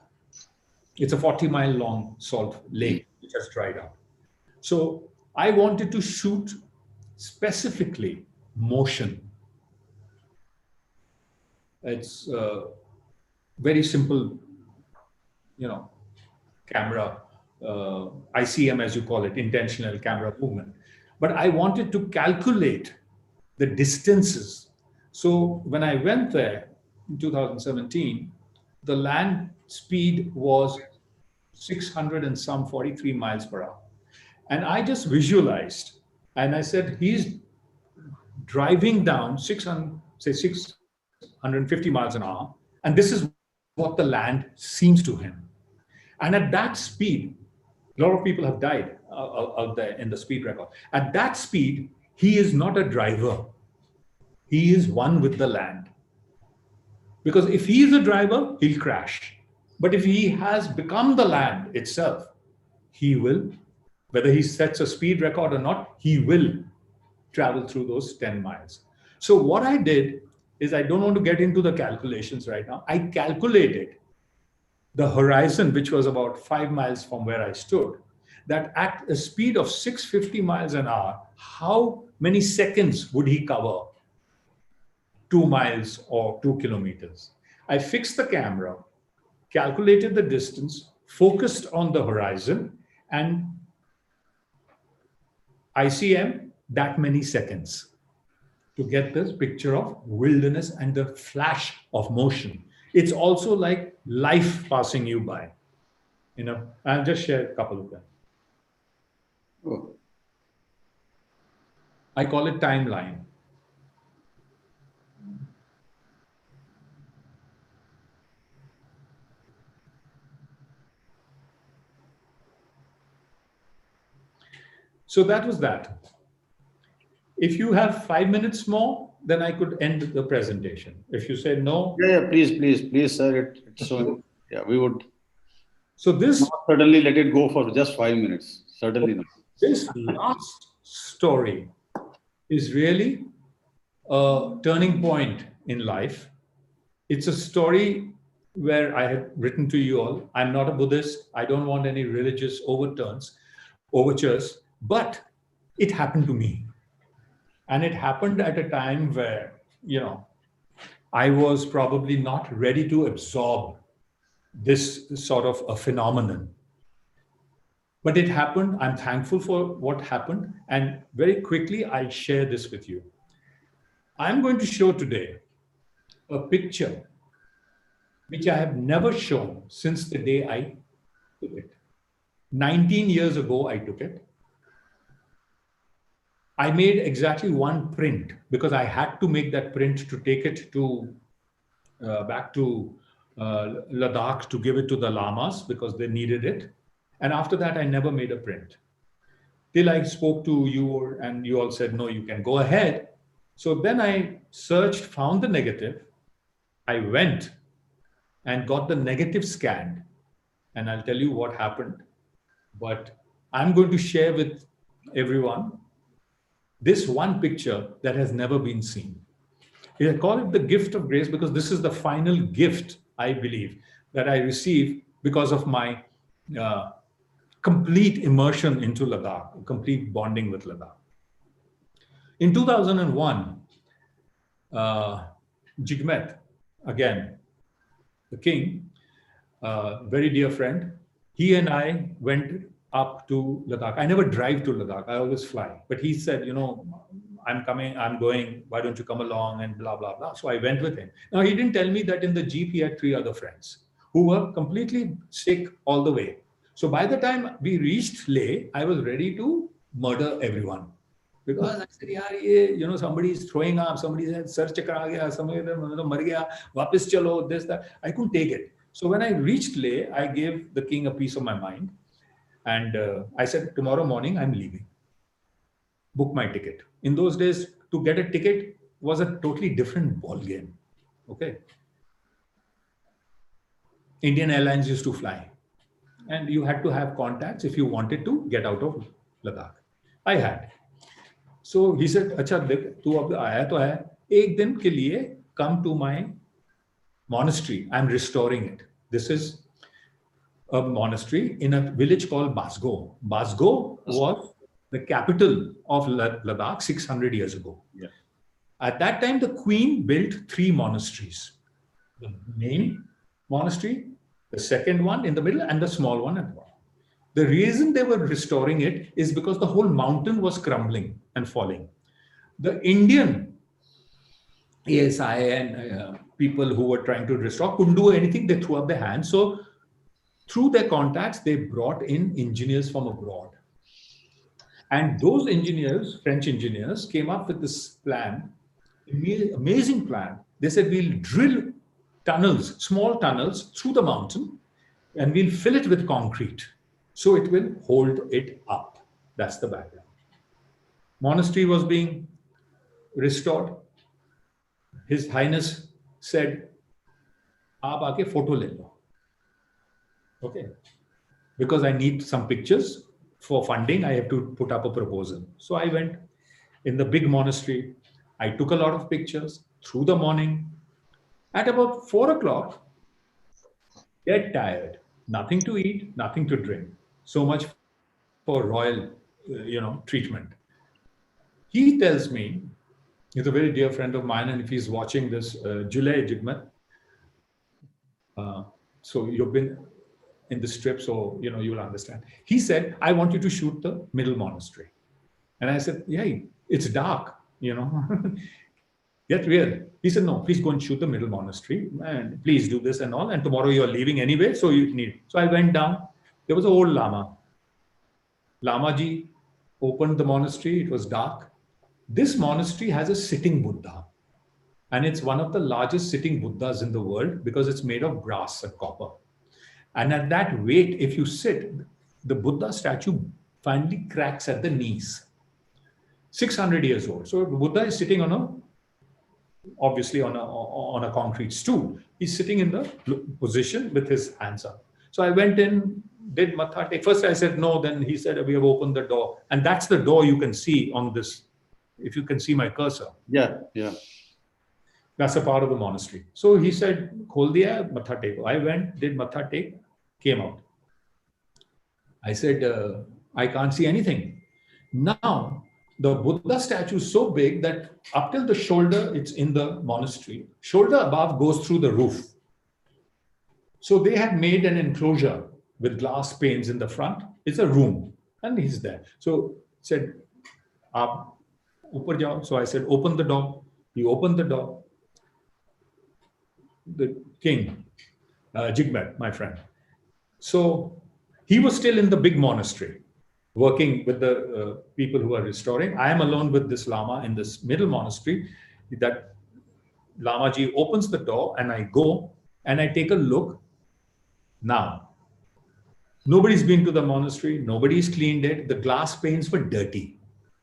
Speaker 4: It's a 40-mile long salt lake which has dried up. So I wanted to shoot specifically motion. It's very simple, camera, ICM as you call it, intentional camera movement. But I wanted to calculate the distances. So when I went there in 2017, the land speed was 643 miles per hour. And I just visualized, and I said, he's driving down 650 miles an hour, and this is what the land seems to him. And at that speed, a lot of people have died out there in the speed record. At that speed, he is not a driver. He is one with the land. Because if he is a driver, he'll crash. But if he has become the land itself, he will Whether he sets a speed record or not, he will travel through those 10 miles. So what I did is, I don't want to get into the calculations right now. I calculated the horizon, which was about 5 miles from where I stood, that at a speed of 650 miles an hour, how many seconds would he cover 2 miles or 2 kilometers? I fixed the camera, calculated the distance, focused on the horizon, and ICM that many seconds to get this picture of wilderness and the flash of motion. It's also like life passing you by. You know, I'll just share a couple of them.
Speaker 1: Oh.
Speaker 4: I call it timeline. So that was that. If you have 5 minutes more, then I could end the presentation. If you say no.
Speaker 1: Yeah, please, sir. It's so, yeah, we would.
Speaker 4: So this.
Speaker 1: Not certainly let it go for just 5 minutes. Certainly not.
Speaker 4: This last story is really a turning point in life. It's a story where I have written to you all. I'm not a Buddhist. I don't want any religious overtures, but it happened to me. And it happened at a time where, you know, I was probably not ready to absorb this sort of a phenomenon. But it happened. I'm thankful for what happened. And very quickly, I'll share this with you. I'm going to show today a picture which I have never shown since the day I took it. 19 years ago, I took it. I made exactly one print because I had to make that print to take it to back to Ladakh to give it to the lamas because they needed it. And after that, I never made a print. Till I spoke to you and you all said, no, you can go ahead. So then I searched, found the negative. I went and got the negative scanned. And I'll tell you what happened. But I'm going to share with everyone this one picture that has never been seen. I call it the gift of grace because this is the final gift, I believe, that I received because of my complete immersion into Ladakh, complete bonding with Ladakh. In 2001, Jigmet, again, the king, very dear friend, he and I went up to Ladakh. I never drive to Ladakh, I always fly. But he said, you know, I'm coming, I'm going, why don't you come along and blah, blah, blah. So I went with him. Now, he didn't tell me that in the Jeep he had 3 other friends who were completely sick all the way. So by the time we reached Leh, I was ready to murder everyone. Because I said, you know, somebody is throwing up, somebody said, sir chakra gaya, somebody mar gaya, wapis chalo, this, that. I couldn't take it. So when I reached Leh, I gave the king a piece of my mind. And I said, tomorrow morning, I'm leaving. Book my ticket. In those days, to get a ticket was a totally different ball game. Okay. Indian Airlines used to fly. And you had to have contacts if you wanted to get out of Ladakh. I had. So he said, "Acha, tu ab aaya to hai. Ek din ke liye come to my monastery. I'm restoring it." This is a monastery in a village called Basgo. Basgo was the capital of Ladakh 600 years ago.
Speaker 1: Yeah.
Speaker 4: At that time, the queen built 3 monasteries. The main monastery, the second one in the middle, and the small one at the bottom. The reason they were restoring it is because the whole mountain was crumbling and falling. The Indian ASI and people who were trying to restore couldn't do anything. They threw up their hands. So through their contacts, they brought in engineers from abroad. And those engineers, French engineers, came up with this plan, amazing plan. They said, we'll drill tunnels, small tunnels through the mountain, and we'll fill it with concrete. So it will hold it up. That's the background. Monastery was being restored. His Highness said, "Aap aake photo le lo." Okay. Because I need some pictures for funding, I have to put up a proposal. So I went in the big monastery. I took a lot of pictures through the morning. At about 4 o'clock, dead tired, nothing to eat, nothing to drink. So much for royal, treatment. He tells me, he's a very dear friend of mine, and if he's watching this, Julay Jigmat. So you've been in the strip, so you will understand. He said, I want you to shoot the middle monastery. And I said, yeah, it's dark, Get real. He said, no, please go and shoot the middle monastery and please do this and all. And tomorrow you're leaving anyway, so you need. So I went down. There was an old Lama. Lama ji opened the monastery. It was dark. This monastery has a sitting Buddha. And it's one of the largest sitting Buddhas in the world because it's made of brass and copper. And at that weight, if you sit, the Buddha statue finally cracks at the knees. 600 years old. So Buddha is sitting obviously on a concrete stool. He's sitting in the position with his hands up. So I went in, did matha take. First I said no, then he said we have opened the door. And that's the door you can see on this, if you can see my cursor.
Speaker 1: Yeah.
Speaker 4: That's a part of the monastery. So he said, khol diya, matha take. I went, did matha take, came out. I said, I can't see anything. Now, the Buddha statue is so big that up till the shoulder, it's in the monastery. Shoulder above goes through the roof. So they had made an enclosure with glass panes in the front. It's a room, and he's there. So said, Aap upar jao. So I said, open the door. He opened the door. The king, Jigmet, my friend. So he was still in the big monastery, working with the people who are restoring. I am alone with this Lama in this middle monastery. That Lama ji opens the door and I go and I take a look. Now, nobody's been to the monastery. Nobody's cleaned it. The glass panes were dirty.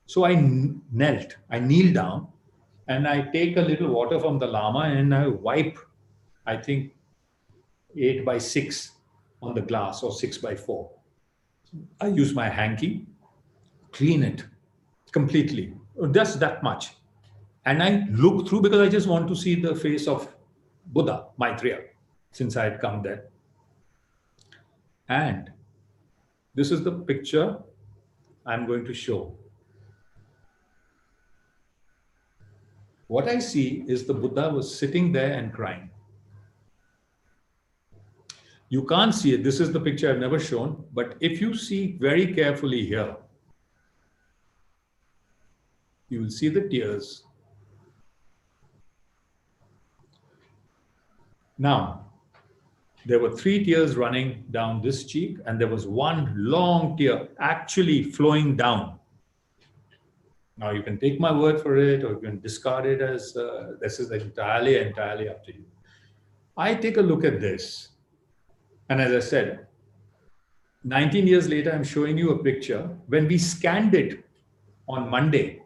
Speaker 4: So I kneel down and I take a little water from the Lama and I wipe, I think, 8x6 on the glass or 6x4. I use my hanky, clean it completely, just that much. And I look through because I just want to see the face of Buddha, Maitreya, since I had come there. And this is the picture I'm going to show. What I see is the Buddha was sitting there and crying. You can't see it. This is the picture I've never shown. But if you see very carefully here, you will see the tears. Now, there were 3 tears running down this cheek, and there was one long tear actually flowing down. Now, you can take my word for it, or you can discard it as this is entirely up to you. I take a look at this. And as I said, 19 years later, I'm showing you a picture. When we scanned it on Monday,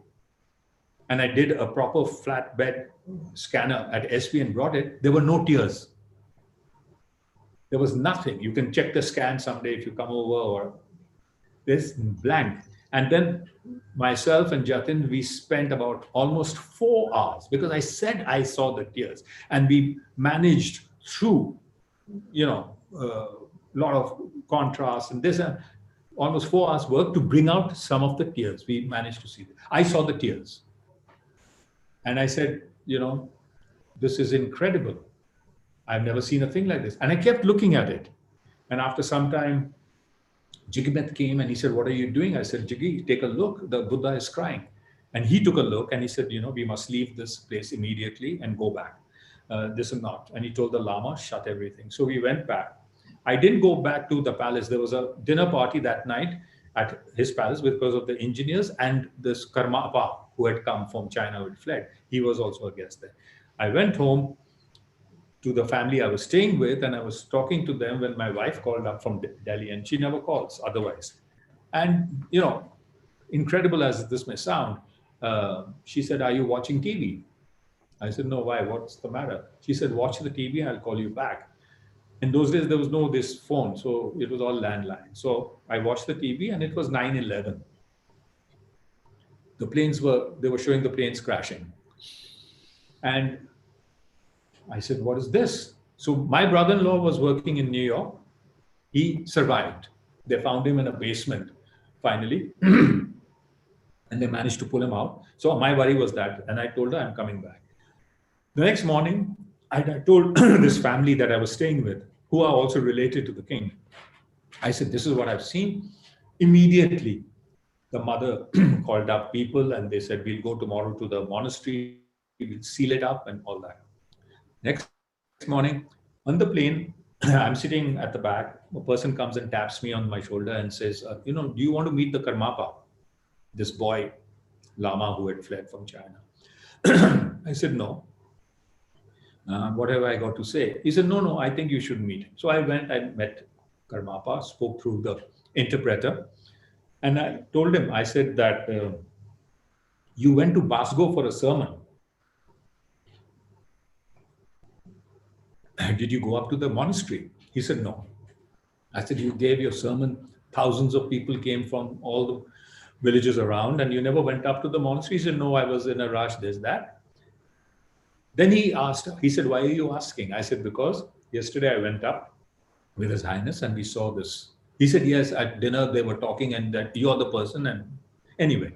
Speaker 4: and I did a proper flatbed scanner at SP and brought it, there were no tears. There was nothing. You can check the scan someday if you come over, or this blank. And then myself and Jatin, we spent about almost 4 hours because I said I saw the tears. And we managed through, a lot of contrast and this, almost 4 hours work to bring out some of the tears. We managed to see it. I saw the tears. And I said, this is incredible. I've never seen a thing like this. And I kept looking at it. And after some time, Jigmet came and he said, what are you doing? I said, Jiggy, take a look. The Buddha is crying. And he took a look and he said, we must leave this place immediately and go back. This and not. And he told the Lama, shut everything. So we went back. I didn't go back to the palace. There was a dinner party that night at his palace because of the engineers and this Karmapa who had come from China who had fled. He was also a guest there. I went home to the family I was staying with and I was talking to them when my wife called up from Delhi, and she never calls otherwise. And, incredible as this may sound, she said, are you watching TV? I said, no, why? What's the matter? She said, watch the TV, I'll call you back. In those days, there was no this phone, so it was all landline. So I watched the TV, and it was 9/11. They were showing the planes crashing. And I said, what is this? So my brother-in-law was working in New York. He survived. They found him in a basement, finally. And they managed to pull him out. So my worry was that. And I told her, I'm coming back. The next morning, I told this family that I was staying with, who are also related to the king. I said, this is what I've seen. Immediately, the mother called up people and they said, we'll go tomorrow to the monastery, we'll seal it up and all that. Next morning, on the plane, I'm sitting at the back. A person comes and taps me on my shoulder and says, do you want to meet the Karmapa? This boy, Lama, who had fled from China. I said, no. What have I got to say? He said, no, I think you should meet him. So I went, I met Karmapa, spoke through the interpreter. And I told him, I said that you went to Basgo for a sermon. Did you go up to the monastery? He said, no. I said, you gave your sermon. Thousands of people came from all the villages around and you never went up to the monastery. He said, no, I was in a rush, there's that. Then he said, why are you asking? I said, because yesterday I went up with His Highness and we saw this. He said, yes, at dinner they were talking and that you're the person. And anyway,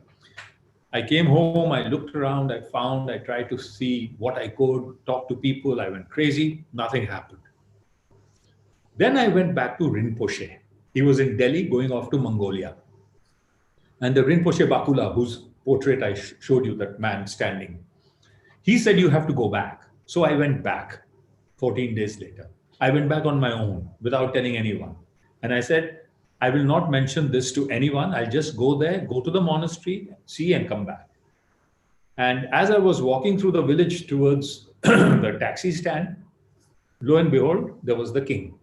Speaker 4: I came home, I looked around, I tried to see what I could, talk to people. I went crazy, nothing happened. Then I went back to Rinpoche. He was in Delhi going off to Mongolia. And the Rinpoche Bakula, whose portrait I showed you, that man standing, he said, you have to go back. So I went back 14 days later. I went back on my own without telling anyone. And I said, I will not mention this to anyone. I'll just go there, go to the monastery, see and come back. And as I was walking through the village towards the taxi stand, lo and behold, there was the king.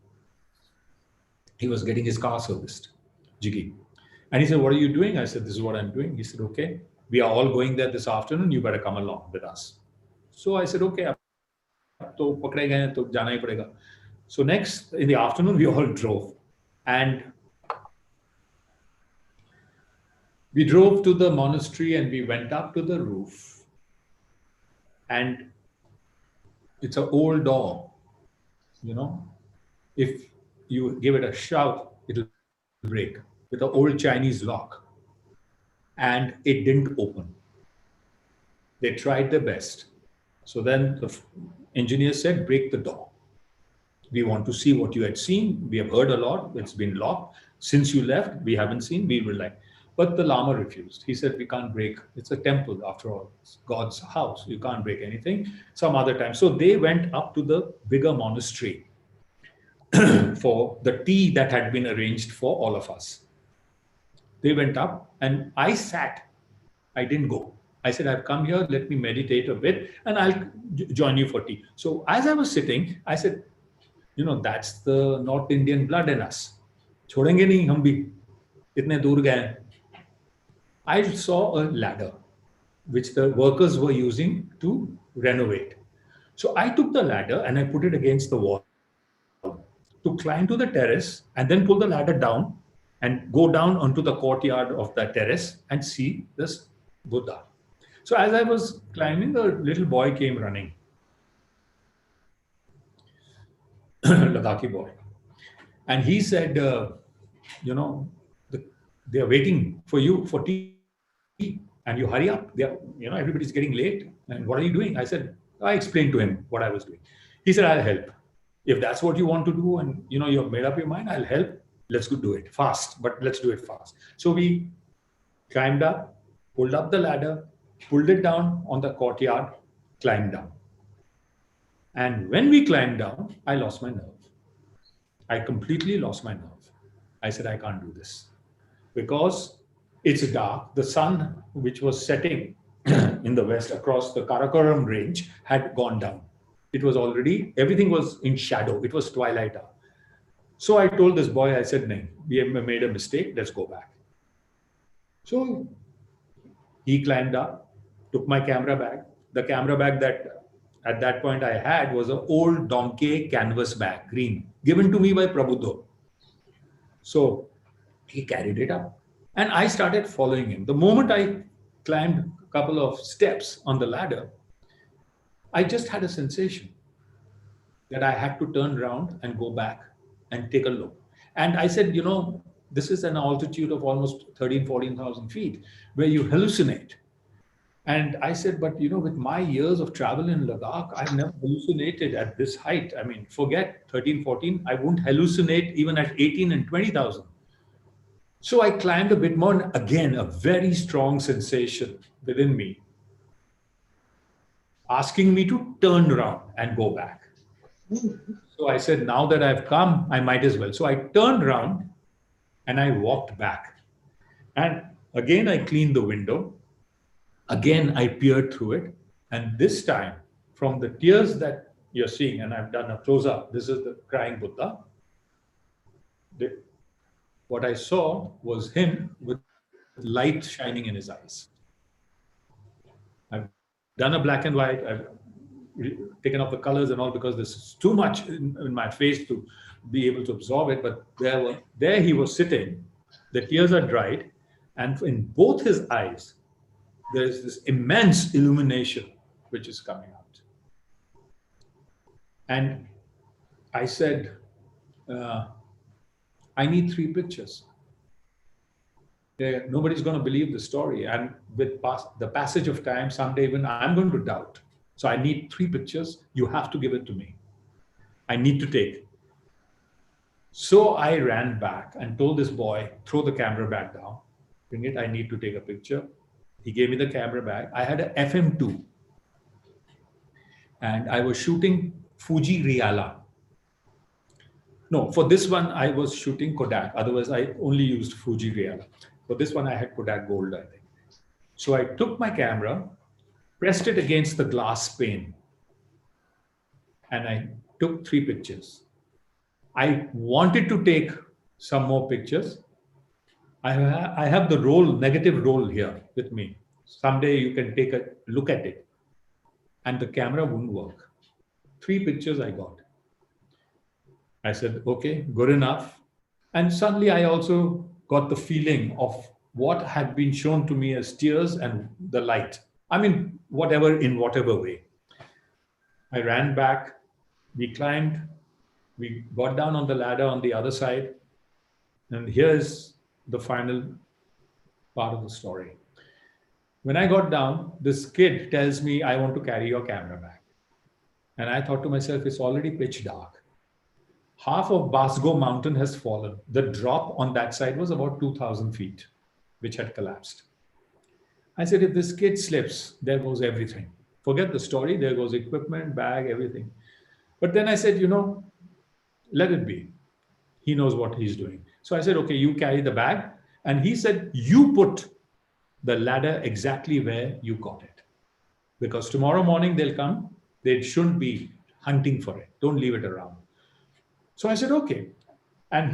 Speaker 4: He was getting his car serviced, Jiggy. And he said, what are you doing? I said, this is what I'm doing. He said, okay, we are all going there this afternoon. You better come along with us. So I said, okay. So next, in the afternoon, we all drove. And we drove to the monastery and we went up to the roof. And it's an old door, If you give it a shout, it'll break, with an old Chinese lock. And it didn't open. They tried their best. So then the engineer said, break the door. We want to see what you had seen. We have heard a lot. It's been locked. Since you left, we haven't seen. We were like, but the Lama refused. He said, we can't break. It's a temple after all. It's God's house. You can't break anything. Some other time. So they went up to the bigger monastery for the tea that had been arranged for all of us. They went up and I sat. I didn't go. I said, I've come here. Let me meditate a bit and I'll join you for tea. So as I was sitting, I said, that's the North Indian blood in us. Chhodenge nahi hum bhi. Itne dur gaye. I saw a ladder which the workers were using to renovate. So I took the ladder and I put it against the wall to climb to the terrace and then pull the ladder down and go down onto the courtyard of the terrace and see this Buddha. So as I was climbing, the little boy came running. Ladakhi boy. And he said, they are waiting for you for tea and you hurry up. Everybody's getting late. And what are you doing? I said, I explained to him what I was doing. He said, I'll help. If that's what you want to do and you have made up your mind, I'll help. Let's go do it fast, but let's do it fast. So we climbed up, pulled up the ladder, pulled it down on the courtyard, climbed down. And when we climbed down, I lost my nerve. I completely lost my nerve. I said, I can't do this because it's dark. The sun, which was setting in the west across the Karakoram range, had gone down. It was already, everything was in shadow. It was twilight hour. So I told this boy, I said, no, we have made a mistake. Let's go back. So he climbed up, took my camera bag, the camera bag that at that point I had was an old donkey canvas bag, green, given to me by Prabhudo. So he carried it up and I started following him. The moment I climbed a couple of steps on the ladder, I just had a sensation that I had to turn around and go back and take a look. And I said, you know, this is an altitude of almost 13, 14,000 feet where you hallucinate. And I said, but you know, with my years of travel in Ladakh, I've never hallucinated at this height. I mean, forget 13, 14, I won't hallucinate even at 18 and 20,000. So I climbed a bit more, and again, a very strong sensation within me, asking me to turn around and go back. So I said, now that I've come, I might as well. So I turned around and I walked back. And again, I cleaned the window. Again, I peered through it. And this time, from the tears that you're seeing, and I've done a close-up, this is the crying Buddha. What I saw was him with light shining in his eyes. I've done a black and white. I've taken off the colors and all because this is too much in my face to be able to absorb it. But there he was sitting. The tears are dried. And in both his eyes, there's this immense illumination which is coming out. And I said, I need 3 pictures. Nobody's going to believe the story. And with the passage of time, someday even I'm going to doubt. So I need 3 pictures. You have to give it to me. I need to take. So I ran back and told this boy, throw the camera back down. Bring it. I need to take a picture. He gave me the camera back. I had an FM2. And I was shooting Fuji Reala. No, for this one, I was shooting Kodak. Otherwise, I only used Fuji Reala. For this one, I had Kodak Gold, I think. So I took my camera, pressed it against the glass pane, and I took 3 pictures. I wanted to take some more pictures. I have the negative roll here with me. Someday you can take a look at it. And the camera wouldn't work. 3 pictures I got. I said, okay, good enough. And suddenly I also got the feeling of what had been shown to me as tears and the light. I mean, in whatever way. I ran back, we climbed, we got down on the ladder on the other side. And here's the final part of the story. When I got down, this kid tells me, I want to carry your camera back. And I thought to myself, it's already pitch dark. Half of Basgo mountain has fallen. The drop on that side was about 2,000 feet, which had collapsed. I said, if this kid slips, there goes everything. Forget the story, there goes equipment, bag, everything. But then I said, you know, let it be. He knows what he's doing. So I said, okay, you carry the bag. And he said, you put the ladder exactly where you got it. Because tomorrow morning they'll come, they shouldn't be hunting for it. Don't leave it around. So I said, okay. And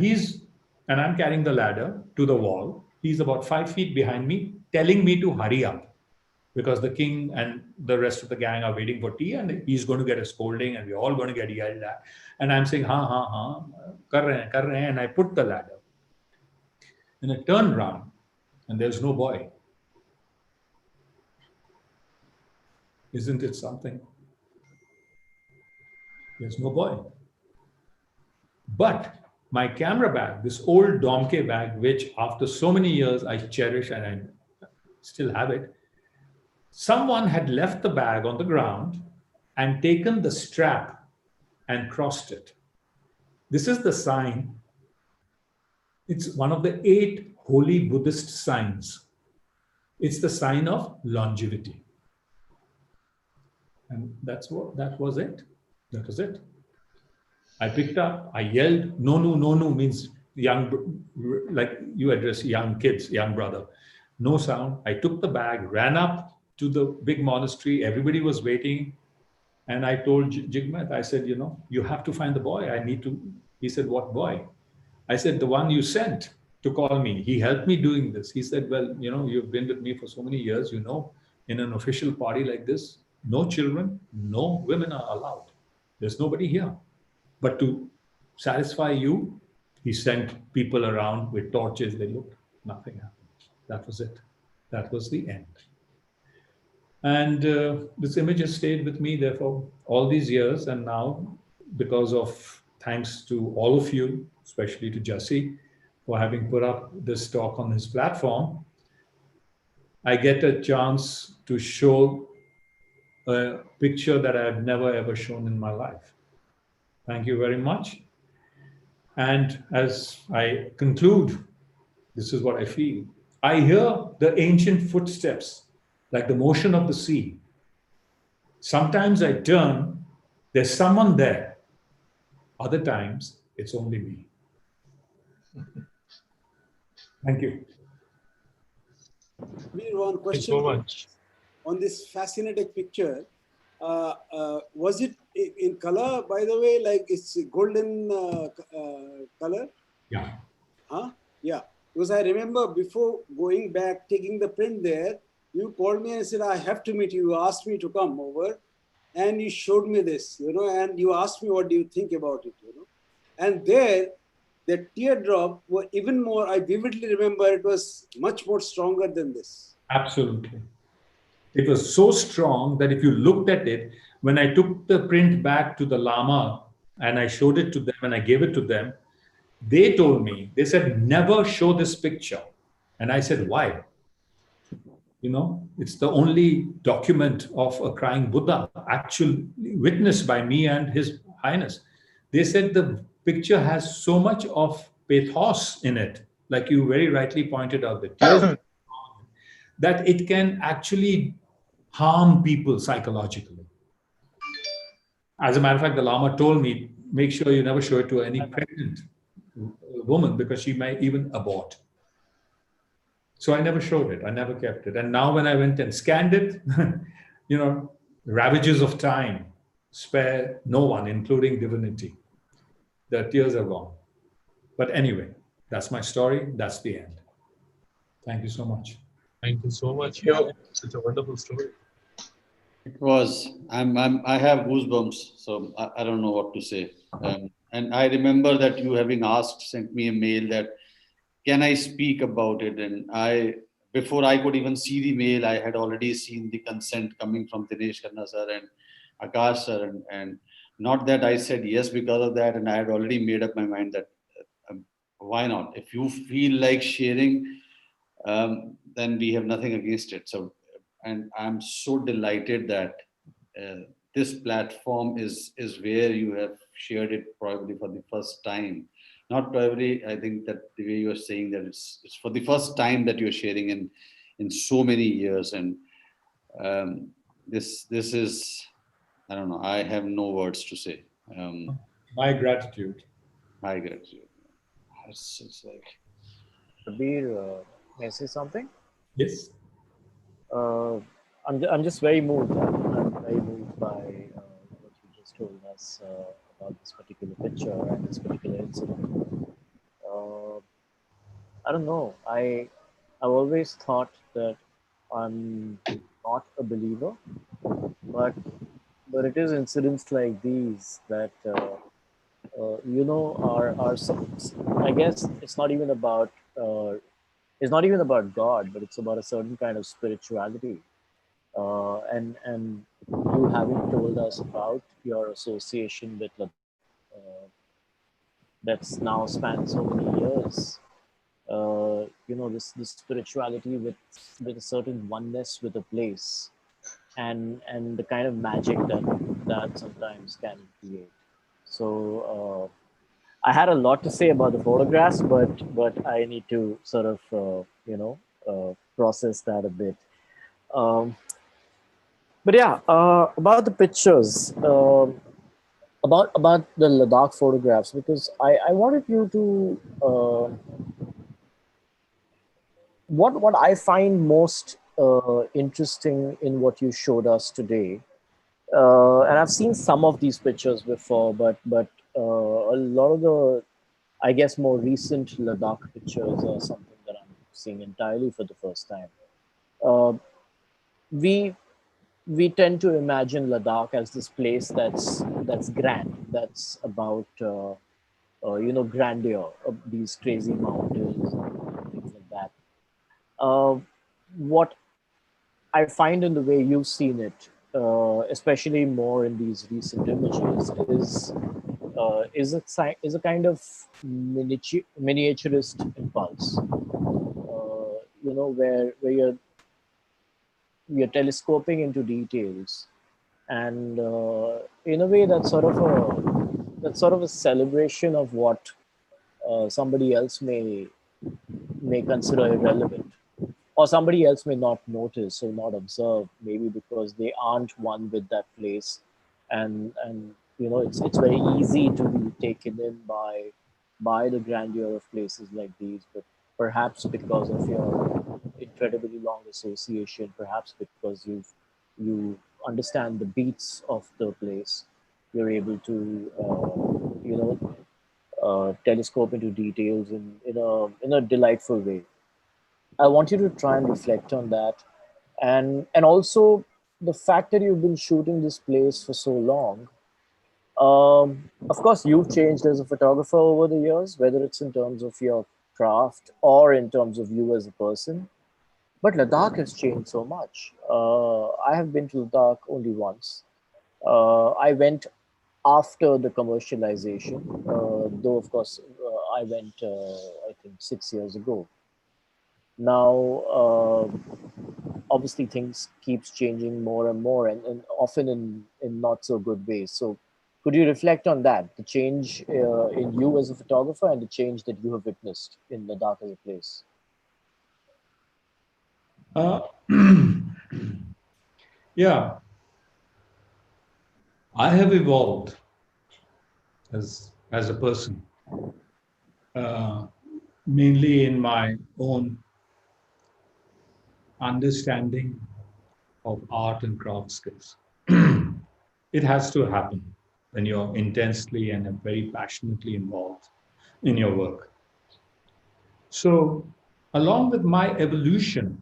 Speaker 4: I'm carrying the ladder to the wall. He's about 5 feet behind me, telling me to hurry up because the king and the rest of the gang are waiting for tea and he's going to get a scolding and we're all going to get yelled at. And I'm saying, kar rahe hain, and I put the ladder. And I turned around and there's no boy. Isn't it something? There's no boy. But my camera bag, this old donkey bag, which after so many years I cherish and I still have it, someone had left the bag on the ground and taken the strap and crossed it. This is the sign. It's one of the 8 holy Buddhist signs. It's the sign of longevity. And that was it. That was it. I picked up, I yelled, no means young, like you address young kids, young brother. No sound. I took the bag, ran up to the big monastery. Everybody was waiting. And I told Jigmet, I said, you know, you have to find the boy. He said, what boy? I said, the one you sent to call me. He helped me doing this. He said, well, you know, you've been with me for so many years, you know, in an official party like this, No children, no women are allowed. There's nobody here. But to satisfy you, he sent people around with torches. They looked, nothing happened. That was it. That was the end. And this image has stayed with me, therefore, all these years. And now, because of thanks to all of you, especially to Jesse, for having put up this talk on his platform, I get a chance to show a picture that I've never ever shown in my life. Thank you very much. And as I conclude, this is what I feel. I hear the ancient footsteps, like the motion of the sea. Sometimes I turn, there's someone there. Other times, it's only me. Thank you.
Speaker 3: One question.
Speaker 5: Thank you so much.
Speaker 3: On this fascinating picture, was it in color, by the way, like it's golden color?
Speaker 4: Yeah.
Speaker 3: Huh? Yeah. Because I remember before going back, taking the print there, you called me and said, I have to meet you. You asked me to come over and you showed me this, you know, and you asked me, what do you think about it, you know? And there, the teardrop were even more, I vividly remember it was much more stronger than this.
Speaker 4: Absolutely. It was so strong that if you looked at it, when I took the print back to the Lama and I showed it to them and I gave it to them, they told me, they said, never show this picture. And I said, why? You know, it's the only document of a crying Buddha, actually witnessed by me and His Highness. They said the picture has so much of pathos in it, like you very rightly pointed out, the tears, that it can actually harm people psychologically. As a matter of fact, the Lama told me, make sure you never show it to any pregnant woman because she may even abort. So I never showed it. I never kept it. And now when I went and scanned it, you know, ravages of time spare no one, including divinity. The tears are gone. But anyway, that's my story. That's the end. Thank you so much.
Speaker 5: Thank you so much. Yeah, such a wonderful story.
Speaker 1: It was. I have goosebumps, so I don't know what to say. And I remember that you having sent me a mail that, can I speak about it? And before I could even see the mail, I had already seen the consent coming from Dinesh Khanna sir and Akash sir. And not that I said yes because of that. And I had already made up my mind that why not? If you feel like sharing, then we have nothing against it. So, and I'm so delighted that this platform is where you have shared it probably for the first time. Not probably, I think that the way you are saying that it's for the first time that you're sharing in so many years. And this is, I don't know, I have no words to say.
Speaker 4: My gratitude.
Speaker 1: My gratitude. It's like...
Speaker 7: Prabir, may I say something?
Speaker 4: Yes.
Speaker 7: I'm just very moved. I'm very moved by what you just told us about this particular picture and this particular incident. I don't know. I've always thought that I'm not a believer, but it is incidents like these that you know are some, I guess it's not even about God, but it's about a certain kind of spirituality. And you having told us about your association with that's now spanned so many years. You know, this spirituality with a certain oneness with a place, and the kind of magic that sometimes can create. So I had a lot to say about the photographs, but I need to sort of process that a bit. But yeah, about the pictures, about the Ladakh photographs, because I wanted you to what I find most interesting in what you showed us today, and I've seen some of these pictures before, but a lot of the, I guess, more recent Ladakh pictures are something that I'm seeing entirely for the first time. we tend to imagine Ladakh as this place that's grand, that's about grandeur, these crazy mountains and things like that. What I find in the way you've seen it, especially more in these recent images, is a kind of miniaturist impulse. Where you're telescoping into details, and in a way that's sort of a celebration of what somebody else may consider irrelevant, or somebody else may not notice or not observe, maybe because they aren't one with that place, and it's very easy to be taken in by the grandeur of places like these, but perhaps because of your incredibly long association, perhaps because you understand the beats of the place, you're able to telescope into details in a delightful way. I want you to try and reflect on that, and also the fact that you've been shooting this place for so long. Of course, you've changed as a photographer over the years, whether it's in terms of your craft or in terms of you as a person. But Ladakh has changed so much. I have been to Ladakh only once. I went after the commercialization, though of course I went, I think 6 years ago. Now, obviously things keeps changing more and more, and often in not so good ways. So could you reflect on that, the change in you as a photographer and the change that you have witnessed in Ladakh as a place?
Speaker 4: Yeah, I have evolved as a person, mainly in my own understanding of art and craft skills. It has to happen when you're intensely and very passionately involved in your work. So, along with my evolution,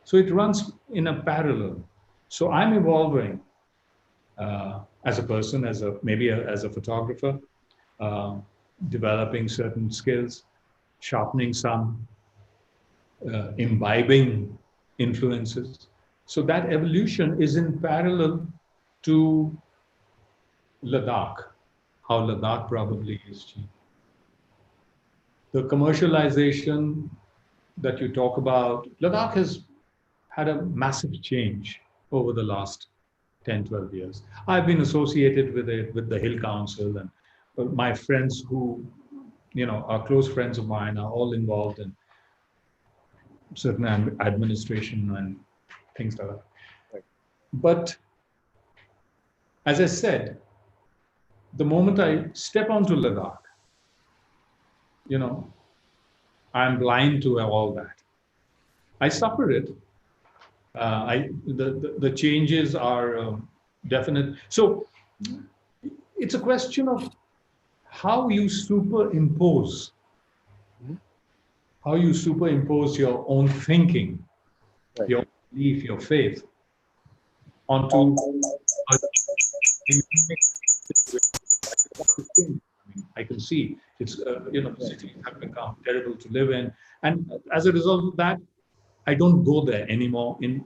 Speaker 4: so it runs in a parallel. So I'm evolving as a person, as a photographer, developing certain skills, sharpening some, imbibing influences. So that evolution is in parallel to Ladakh, how Ladakh probably is changing. The commercialization that you talk about, Ladakh has had a massive change over the last 10, 12 years. I've been associated with it, with the Hill Council, and my friends who, are close friends of mine are all involved in certain administration and things like that.
Speaker 7: Right.
Speaker 4: But as I said, the moment I step onto Ladakh, I'm blind to all that. I suffer it. The changes are definite. So it's a question of how you superimpose your own thinking,
Speaker 7: Right.
Speaker 4: your belief, your faith onto I can see it's the cities have become terrible to live in, and as a result of that, I don't go there anymore in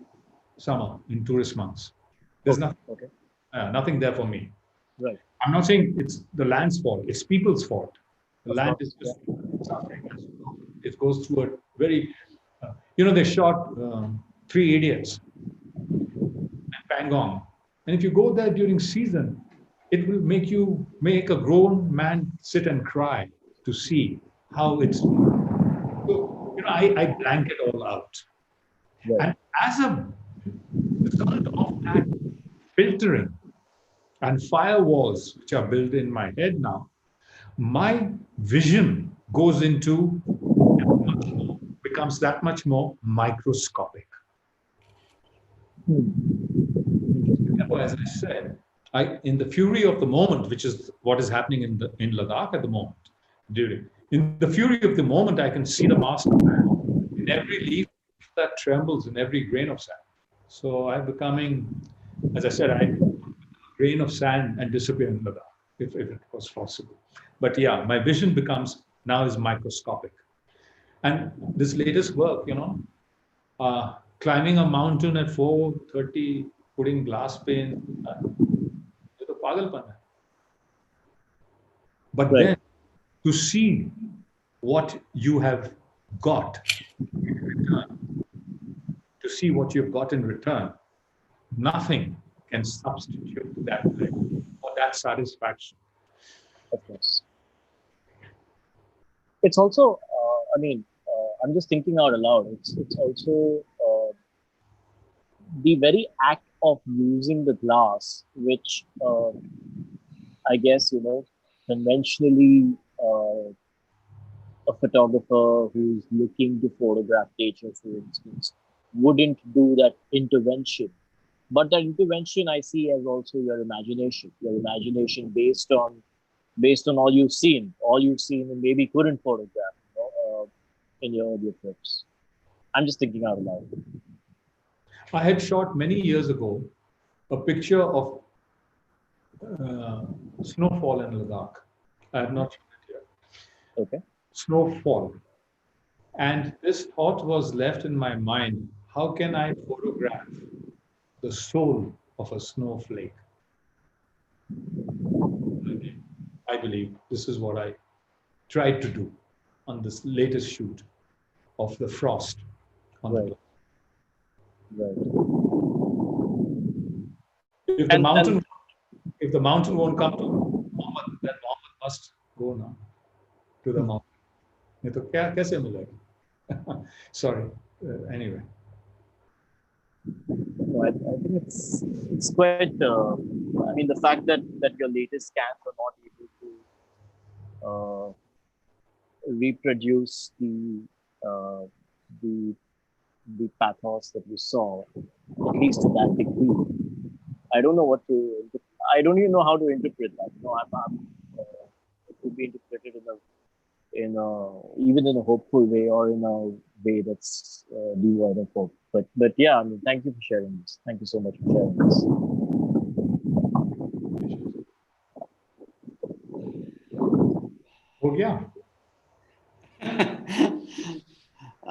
Speaker 4: summer, in tourist months. There's nothing there for me.
Speaker 7: Right.
Speaker 4: I'm not saying it's the land's fault; it's people's fault. The land is just suffering. It goes through a very, they shot 3 Idiots and Pangong, and if you go there during season, it will make a grown man sit and cry to see how it's. So, I blank it all out.
Speaker 7: Right.
Speaker 4: And as a result of that filtering and firewalls which are built in my head now, my vision goes into becomes that much more microscopic. Therefore, as I said, in the fury of the moment, which is what is happening in Ladakh at the moment, in the fury of the moment, I can see the master plan in every leaf that trembles in every grain of sand. So I'm becoming, as I said, I grain of sand and disappear in Ladakh if it was possible. But yeah, my vision becomes now is microscopic. And this latest work, climbing a mountain at 4:30, putting glass pane, it's a pagalpan hai. But
Speaker 7: Right.
Speaker 4: then to see what you have got in return, to see what you've got in return, nothing can substitute that thing or that satisfaction.
Speaker 7: Of course. It's also, I'm just thinking out aloud. It's also the very act of using the glass, which I guess, conventionally a photographer who's looking to photograph nature, for instance, wouldn't do that intervention. But that intervention I see as also your imagination based on all you've seen and maybe couldn't photograph, in your earlier trips. I'm just thinking out loud.
Speaker 4: I had shot many years ago a picture of snowfall in Ladakh. I have not shown it yet.
Speaker 7: Okay.
Speaker 4: Snowfall. And this thought was left in my mind, how can I photograph the soul of a snowflake? I believe this is what I tried to do on this latest shoot of the frost on the
Speaker 7: Right.
Speaker 4: glass.
Speaker 7: Right.
Speaker 4: If the mountain won't come to Mohammed, then Mohammed must go now to the mountain. नहीं तो क्या कैसे मिलेगा? Sorry. Anyway.
Speaker 7: No, I think it's quite. The fact that your latest scans are not able to reproduce the pathos that you saw, at least to that degree. I don't know what to. I don't even know how to interpret that. It could be interpreted even in a hopeful way or in a way that's devoid of hope. But yeah, thank you for sharing this. Thank you so much for sharing this.
Speaker 4: Oh yeah.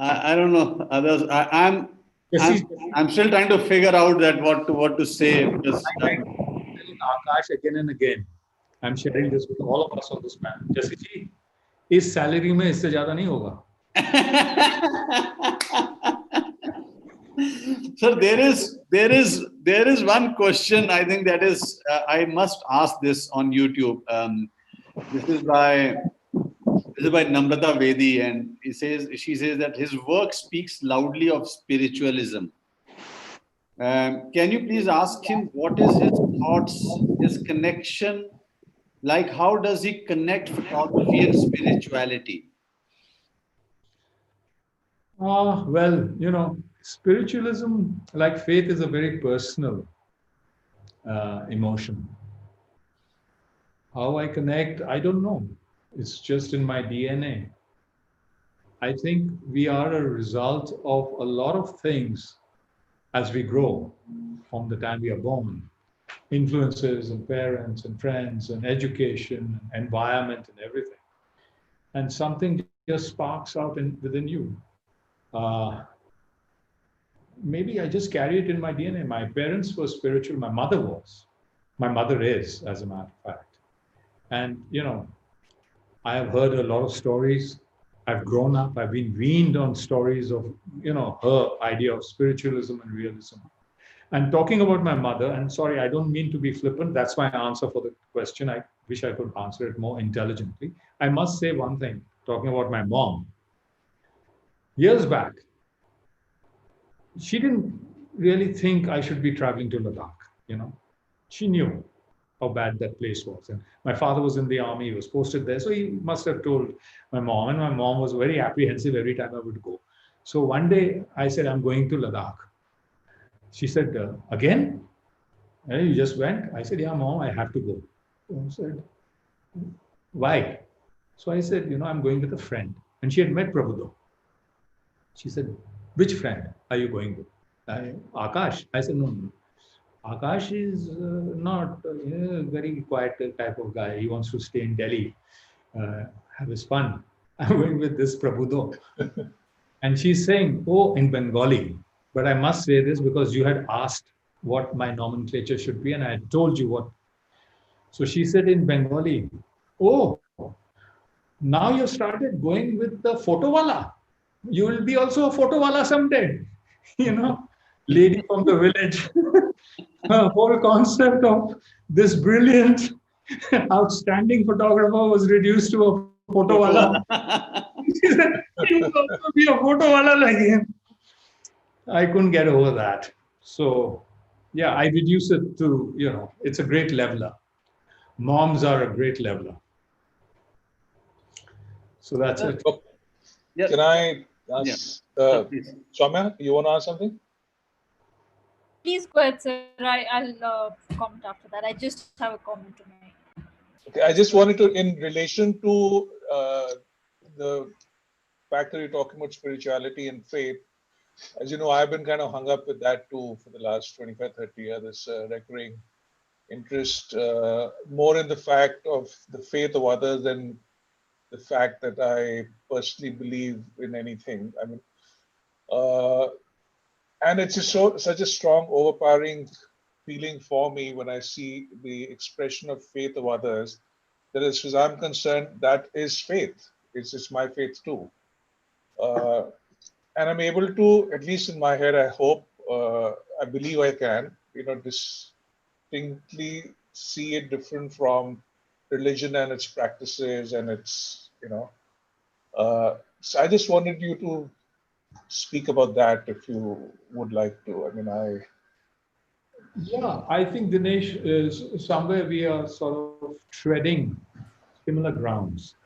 Speaker 1: I don't know others. I'm still trying to figure out that what to say because
Speaker 4: Akash again and again. I'm sharing this with all of us on this panel. Jesse ji, इस salary में इससे ज़्यादा नहीं होगा.
Speaker 1: So there is one question I think that is I must ask this on YouTube. This is by Namrata Vedi, and she says that his work speaks loudly of spiritualism. Can you please ask him what is his thoughts, his connection, like how does he connect photography and spirituality?
Speaker 4: Well, spiritualism, like faith, is a very personal emotion. How I connect, I don't know. It's just in my DNA. I think we are a result of a lot of things as we grow from the time we are born. Influences and parents and friends and education, and environment and everything. And something just sparks out within you. Maybe I just carry it in my DNA. My parents were spiritual. My mother was. My mother is, as a matter of fact. And, I have heard a lot of stories. I've grown up. I've been weaned on stories of, her idea of spiritualism and realism. And talking about my mother, and sorry, I don't mean to be flippant. That's my answer for the question. I wish I could answer it more intelligently. I must say one thing, talking about my mom. Years back, she didn't really think I should be traveling to Ladakh, She knew how bad that place was. And my father was in the army, he was posted there. So he must have told my mom, and my mom was very apprehensive every time I would go. So one day I said, I'm going to Ladakh. She said, again? You just went? I said, yeah, Mom, I have to go. She said, why? So I said, I'm going with a friend. And she had met Prabhupada. She said, Which friend are you going with? Akash. I said, no. Akash is not a very quiet type of guy. He wants to stay in Delhi, have his fun. I'm going with this Prabhudo. And she's saying, oh, in Bengali. But I must say this because you had asked what my nomenclature should be, and I had told you what. So she said in Bengali, oh, now you've started going with the photo wala. You will be also a photo wala someday. Lady from the village. The whole concept of this brilliant, outstanding photographer was reduced to a photo wala. She said, you will also be a photo wala like him. I couldn't get over that. So, yeah, I reduce it to, it's a great leveler. Moms are a great leveler. So that's it.
Speaker 1: Yeah.
Speaker 2: Can I ask, Soumya, you want to ask something?
Speaker 8: Please go ahead, sir. I'll comment after that. I just have a comment to make.
Speaker 2: Okay, I just wanted to, in relation to the fact that you're talking about spirituality and faith, as you know, I've been kind of hung up with that too for the last 25, 30 years, this recurring interest more in the fact of the faith of others than the fact that I personally believe in anything. I mean, and it's just such a strong, overpowering feeling for me when I see the expression of faith of others, that as far as I'm concerned, that is faith. It's just my faith too. And I'm able to, at least in my head, I hope, I believe I can, distinctly see it different from religion and its practices and its, so I just wanted you to speak about that if you would like to. I mean,
Speaker 4: Yeah, I think Dinesh is somewhere we are sort of treading similar grounds.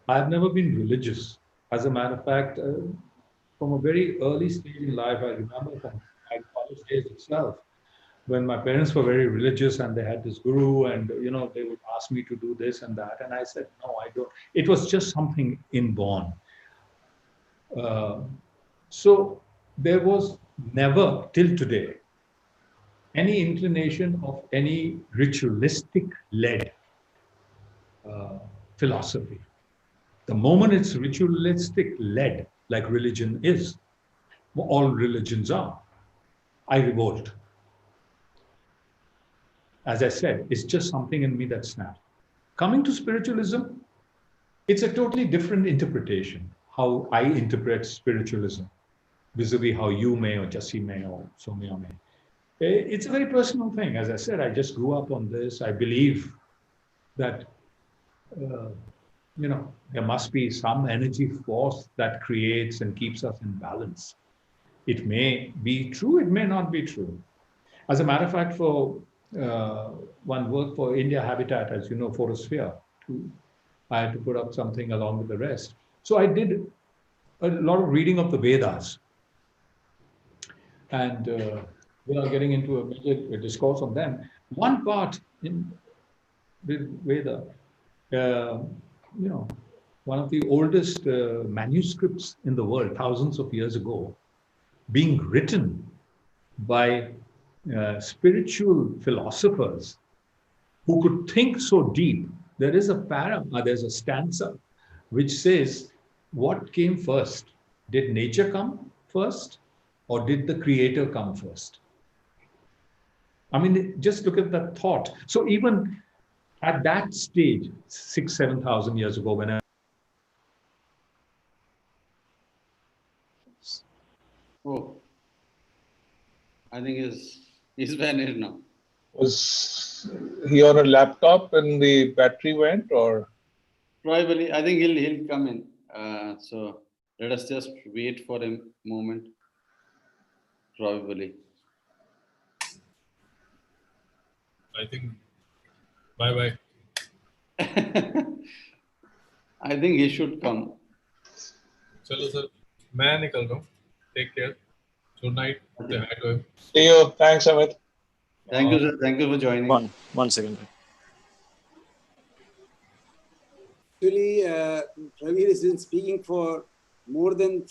Speaker 4: I've never been religious. As a matter of fact, from a very early stage in life, I remember from my college days itself, when my parents were very religious and they had this guru and, they would ask me to do this and that. And I said, no, I don't. It was just something inborn. So there was never, till today, any inclination of any ritualistic-led philosophy. The moment it's ritualistic-led, like religion is, all religions are, I revolt. As I said, it's just something in me that snapped. Coming to spiritualism, it's a totally different interpretation, how I interpret spiritualism, vis-a-vis how you may, or Jassi may, or Soumya may. It's a very personal thing. As I said, I just grew up on this. I believe that, there must be some energy force that creates and keeps us in balance. It may be true, it may not be true. As a matter of fact, for one work for India Habitat, as you know, Photosphere, I had to put up something along with the rest. So I did a lot of reading of the Vedas. And without getting into a major discourse on them, one part in Veda, one of the oldest manuscripts in the world, thousands of years ago, being written by spiritual philosophers who could think so deep. There is there's a stanza which says, what came first? Did nature come first? Or did the creator come first? I mean, just look at that thought. So even at that stage, 6,000, 7,000 years ago, when
Speaker 1: I think he's vanished now.
Speaker 2: was he on a laptop and the battery went, or?
Speaker 1: Probably, I think he'll come in. So let us just wait for a moment. Probably.
Speaker 5: I think bye-bye.
Speaker 1: I think he should come.
Speaker 5: चलो sir मैं निकल रहा हूँ. Take care. Good night. Say hi to him.
Speaker 2: See you. Thanks, Amit.
Speaker 1: Thank you, sir. Thank you for joining.
Speaker 7: One second.
Speaker 3: Actually, Praveen has been speaking for more than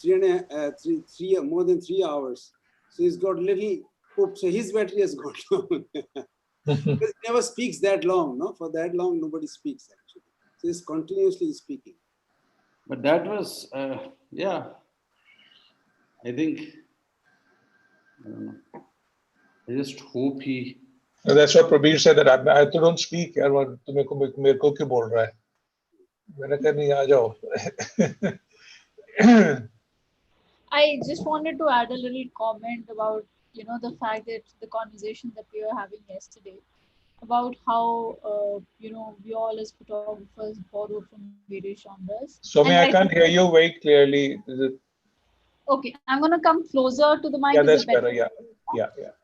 Speaker 3: more than 3 hours. So he's got little poop. So his battery has gone down. Because he never speaks that long, no? For that long, nobody speaks actually. So he's continuously speaking.
Speaker 1: But that was, yeah, I think, I don't know. I just hope he.
Speaker 2: That's what Prabir said, that I don't speak. यार तू मेरे को क्यों बोल रहा है? मैंने कहा नहीं आ जाओ.
Speaker 8: I just wanted to add a little comment about, you know, the fact that the conversation that we were having yesterday about how, you know, we all as photographers borrow from various genres.
Speaker 2: Soumya, I can't hear you very clearly. Is it?
Speaker 8: Okay, I'm going to come closer to the mic.
Speaker 2: Yeah, that's better. Yeah.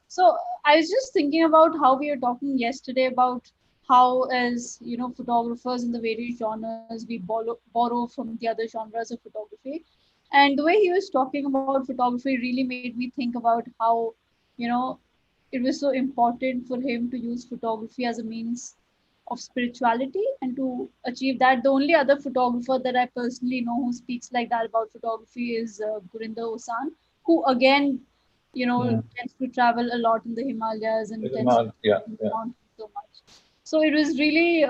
Speaker 8: So I was just thinking about how we were talking yesterday about how, as you know, photographers in the various genres, we borrow from the other genres of photography. And the way he was talking about photography really made me think about how, you know, it was so important for him to use photography as a means of spirituality and to achieve that. The only other photographer that I personally know who speaks like that about photography is Gurinder Osan, who again, you know, tends to travel a lot in the Himalayas and tends to mountains so much. So it was really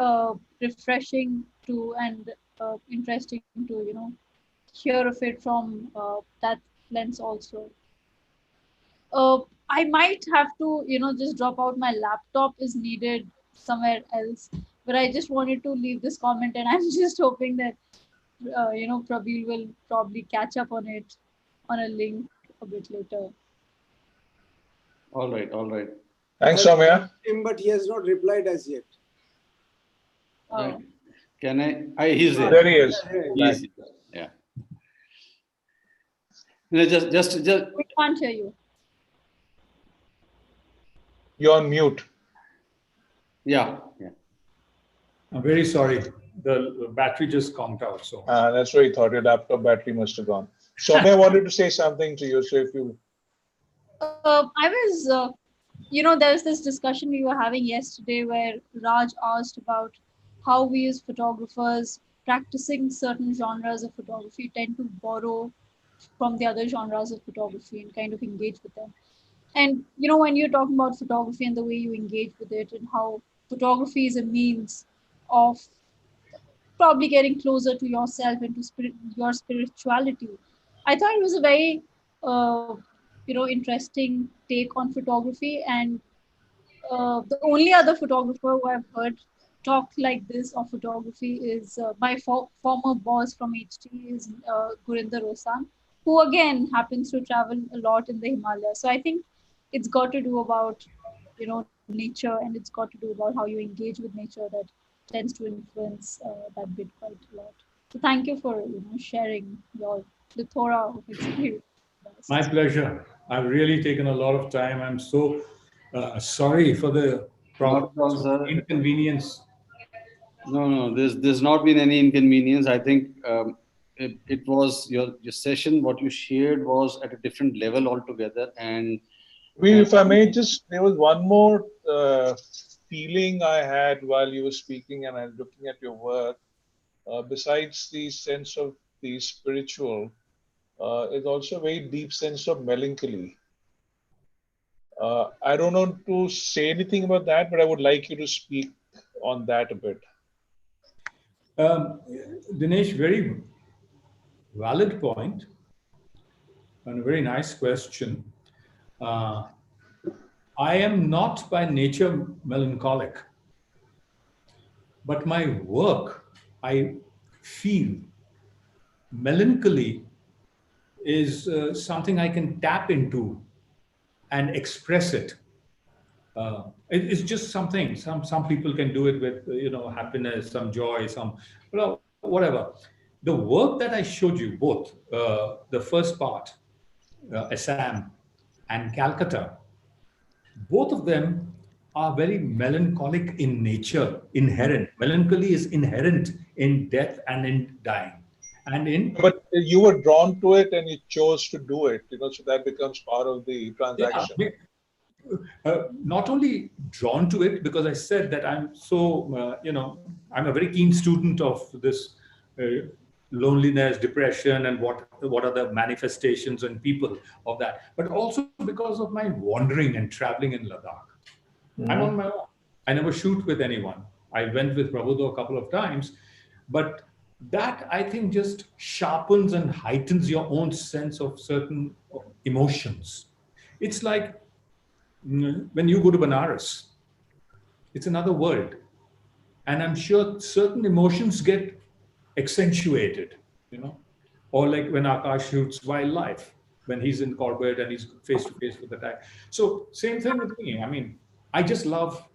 Speaker 8: refreshing to and interesting to, you know, hear of it from that lens also. I might have to, you know, just drop out. My laptop is needed somewhere else, but I just wanted to leave this comment, and I'm just hoping that, you know, Prabir will probably catch up on it on a link a bit later.
Speaker 1: All right, all right.
Speaker 2: Thanks, Soumya.
Speaker 3: But he has not replied as yet.
Speaker 1: Right. Can I? He's there.
Speaker 2: There he is.
Speaker 1: He's, yeah. No, just.
Speaker 8: We can't hear you.
Speaker 2: You're on mute.
Speaker 1: Yeah.
Speaker 4: I'm very sorry. The battery just conked out. So
Speaker 2: that's what he thought. Your laptop battery must have gone. Soumya wanted to say something to you. So if you.
Speaker 8: I was, you know, there was this discussion we were having yesterday where Raj asked about how we as photographers practicing certain genres of photography tend to borrow from the other genres of photography and kind of engage with them. And, you know, when you're talking about photography and the way you engage with it and how photography is a means of probably getting closer to yourself and to your spirituality, I thought it was a very, you know, interesting take on photography. And the only other photographer who I've heard talk like this of photography is my former boss from HT is Gurinder Osan, who again happens to travel a lot in the Himalayas. So I think it's got to do about, you know, nature, and it's got to do about how you engage with nature that tends to influence that bit quite a lot. So thank you for, you know, sharing your plethora of experience.
Speaker 4: My pleasure. I've really taken a lot of time. I'm so sorry for the inconvenience.
Speaker 1: No, there's not been any inconvenience. I think it was your session. What you shared was at a different level altogether. And
Speaker 2: if I may just, there was one more feeling I had while you were speaking and I was looking at your work. Besides the sense of the spiritual, is also a very deep sense of melancholy. I don't know to say anything about that, but I would like you to speak on that a bit.
Speaker 4: Dinesh, very valid point and a very nice question. I am not by nature melancholic, but my work, I feel melancholy is something I can tap into and express it. It's just something. Some people can do it with, you know, happiness, some joy, some, well, whatever. The work that I showed you, both the first part, Assam and Calcutta, both of them are very melancholic in nature, inherent. Melancholy is inherent in death and in dying.
Speaker 2: But you were drawn to it and you chose to do it, you know, so that becomes part of the transaction.
Speaker 4: Yeah, not only drawn to it, because I said that I'm so, you know, I'm a very keen student of this loneliness, depression, and what are the manifestations and people of that, but also because of my wandering and traveling in Ladakh. I'm on my own. I never shoot with anyone. I went with Prabhudo a couple of times, but that I think just sharpens and heightens your own sense of certain emotions. It's like when you go to Banaras, it's another world. And I'm sure certain emotions get accentuated, or like when Akash shoots wildlife, when he's in corporate and he's face to face with the tiger. So same thing with me. I mean, I just love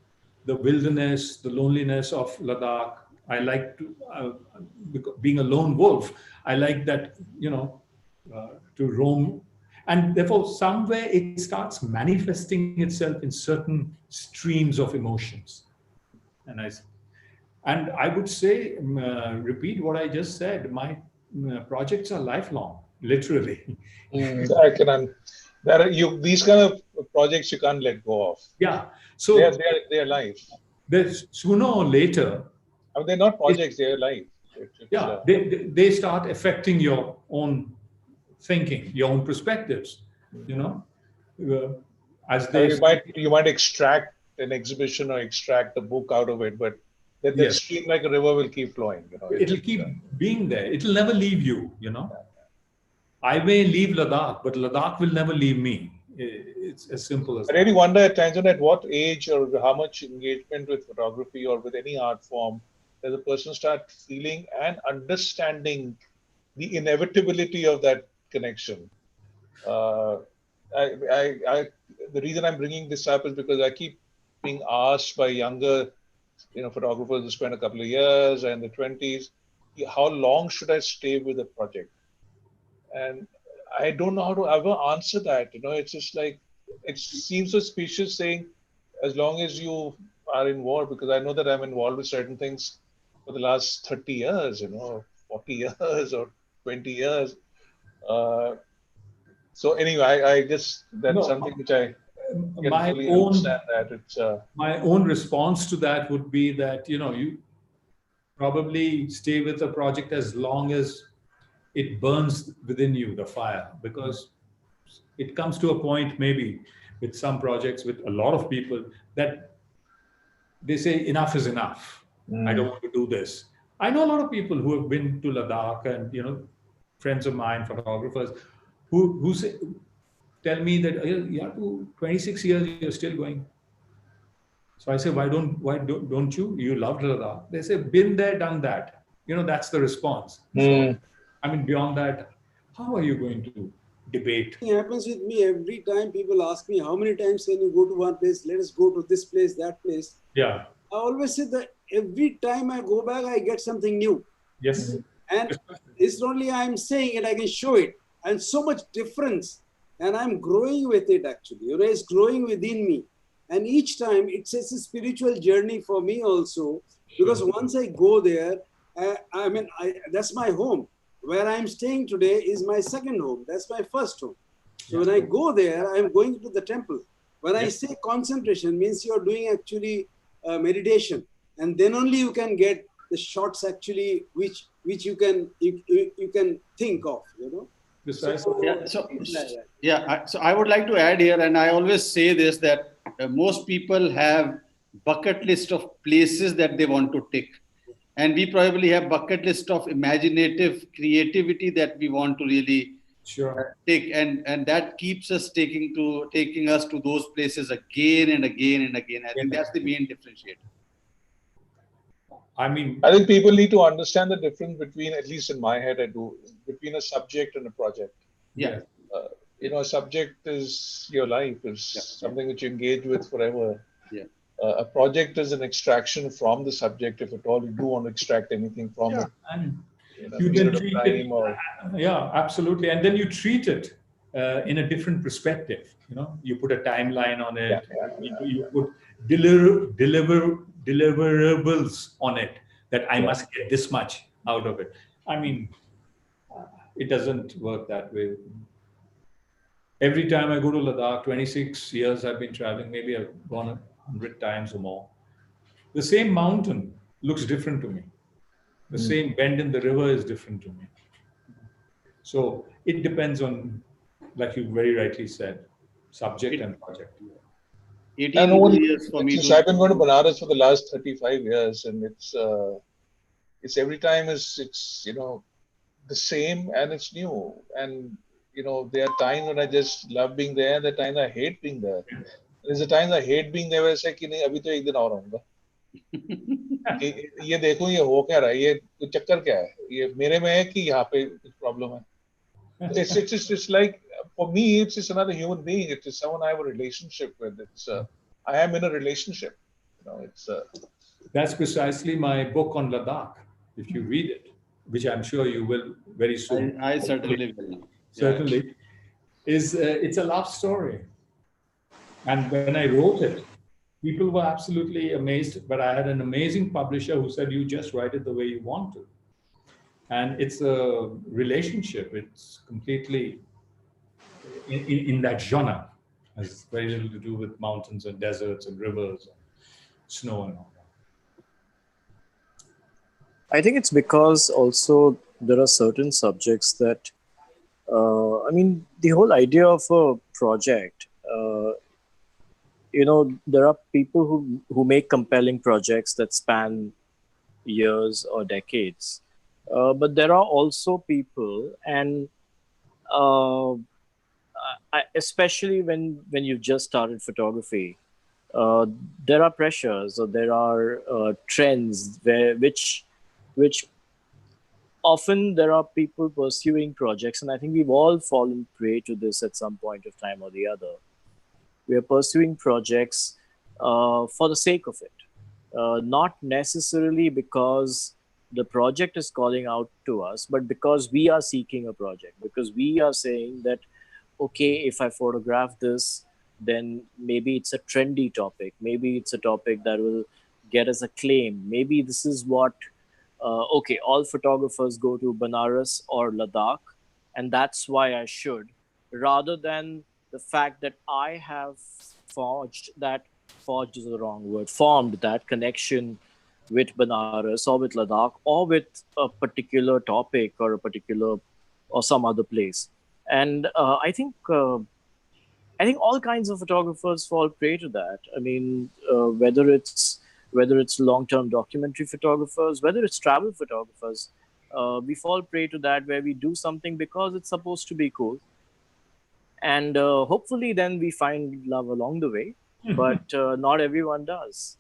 Speaker 4: the wilderness, the loneliness of Ladakh. I like to, being a lone wolf, I like that, to roam. And therefore, somewhere it starts manifesting itself in certain streams of emotions. And I would say, repeat what I just said, my projects are lifelong, literally.
Speaker 2: I can. These kind of projects you can't let go of.
Speaker 4: Yeah. So
Speaker 2: they're life.
Speaker 4: Sooner or later.
Speaker 2: I mean, they're not projects; they're life.
Speaker 4: They start affecting your own thinking, your own perspectives. As they
Speaker 2: you might extract an exhibition or extract a book out of it, but that stream like a river will keep flowing.
Speaker 4: It'll keep being there. It'll never leave you. I may leave Ladakh, but Ladakh will never leave me. It's as simple as
Speaker 2: I really wonder at times at what age or how much engagement with photography or with any art form does a person start feeling and understanding the inevitability of that connection. The reason I'm bringing this up is because I keep being asked by younger, photographers who spend a couple of years and the 20s, how long should I stay with a project? And I don't know how to ever answer that. It's just like, it seems suspicious saying, as long as you are involved, because I know that I'm involved with certain things for the last 30 years, 40 years or 20 years. So anyway, I guess that's something which I can fully understand that it's
Speaker 4: my own response to that would be that, you probably stay with a project as long as it burns within you, the fire, because it comes to a point maybe with some projects, with a lot of people, that they say enough is enough. I don't want to do this. I know a lot of people who have been to Ladakh and, friends of mine, photographers, who say, tell me that you have to 26 years, you're still going. So I say, why don't you? You loved Ladakh. They say, been there, done that. That's the response. So, I mean, beyond that, how are you going to debate?
Speaker 3: It happens with me every time. People ask me, how many times can you go to one place? Let us go to this place, that place.
Speaker 4: Yeah.
Speaker 3: I always say that every time I go back, I get something new.
Speaker 4: Yes.
Speaker 3: And it's not only I'm saying it, I can show it. And so much difference. And I'm growing with it actually. It's growing within me. And each time it's a spiritual journey for me also. Because once I go there, that's my home. Where I'm staying today is my second home. That's my first home. So when I go there, I'm going to the temple. When I say concentration, means you're doing actually meditation. And then only you can get the shots actually which you can think of,
Speaker 1: So I would like to add here, and I always say this, that most people have bucket list of places that they want to tick. And we probably have bucket list of imaginative creativity that we want to really take. And that keeps us taking us to those places again and again and again. I think that's the main differentiator.
Speaker 4: I mean,
Speaker 2: I think people need to understand the difference between, at least in my head, I do, between a subject and a project.
Speaker 1: Yeah.
Speaker 2: A subject is your life, is something that you engage with forever.
Speaker 1: Yeah.
Speaker 2: A project is an extraction from the subject, if at all you do want to extract anything from it.
Speaker 4: And you then treat it, absolutely. And then you treat it in a different perspective. You put a timeline on it. You put deliverables on it, that I must get this much out of it. I mean, it doesn't work that way. Every time I go to Ladakh, 26 years I've been traveling, maybe I've gone 100 times or more. The same mountain looks different to me. The same bend in the river is different to me. So it depends on, like you very rightly said, subject and project.
Speaker 1: 18
Speaker 2: And
Speaker 1: more years for me
Speaker 2: since
Speaker 1: to.
Speaker 2: I've been going to Banaras for the last 35 years, and it's every time it's the same and it's new. And there are times when I just love being there, there are times I hate being there. There's a times I hate being there where I say कि नहीं अभी तो एक दिन और आऊंगा कि ये देखो ये हो क्या रहा है, ये चक्कर क्या है, ये मेरे में है कि यहाँ पे कुछ प्रॉब्लम है. It's like, for me it's just another human being. It's just someone I have a relationship with. I am in a relationship.
Speaker 4: That's precisely my book on Ladakh. If you read it, which I'm sure you will very soon.
Speaker 1: I certainly will.
Speaker 4: Certainly, it's a love story. And when I wrote it, people were absolutely amazed. But I had an amazing publisher who said, "You just write it the way you want to." And it's a relationship. It's completely in that genre. It has very little to do with mountains and deserts and rivers and snow and all that.
Speaker 7: I think it's because also there are certain subjects that, the whole idea of a project, there are people who make compelling projects that span years or decades. But there are also people, and especially when you've just started photography, there are pressures or there are trends which often there are people pursuing projects, and I think we've all fallen prey to this at some point of time or the other. We are pursuing projects for the sake of it, not necessarily because the project is calling out to us, but because we are seeking a project, because we are saying that, okay, if I photograph this, then maybe it's a trendy topic. Maybe it's a topic that will get us acclaim. Maybe this is what, okay, all photographers go to Banaras or Ladakh, and that's why I should, rather than the fact that I have formed that connection with Banaras or with Ladakh or with a particular topic or some other place. And I think all kinds of photographers fall prey to that. I mean, whether it's long-term documentary photographers, whether it's travel photographers, we fall prey to that, where we do something because it's supposed to be cool. And hopefully then we find love along the way, but not everyone does.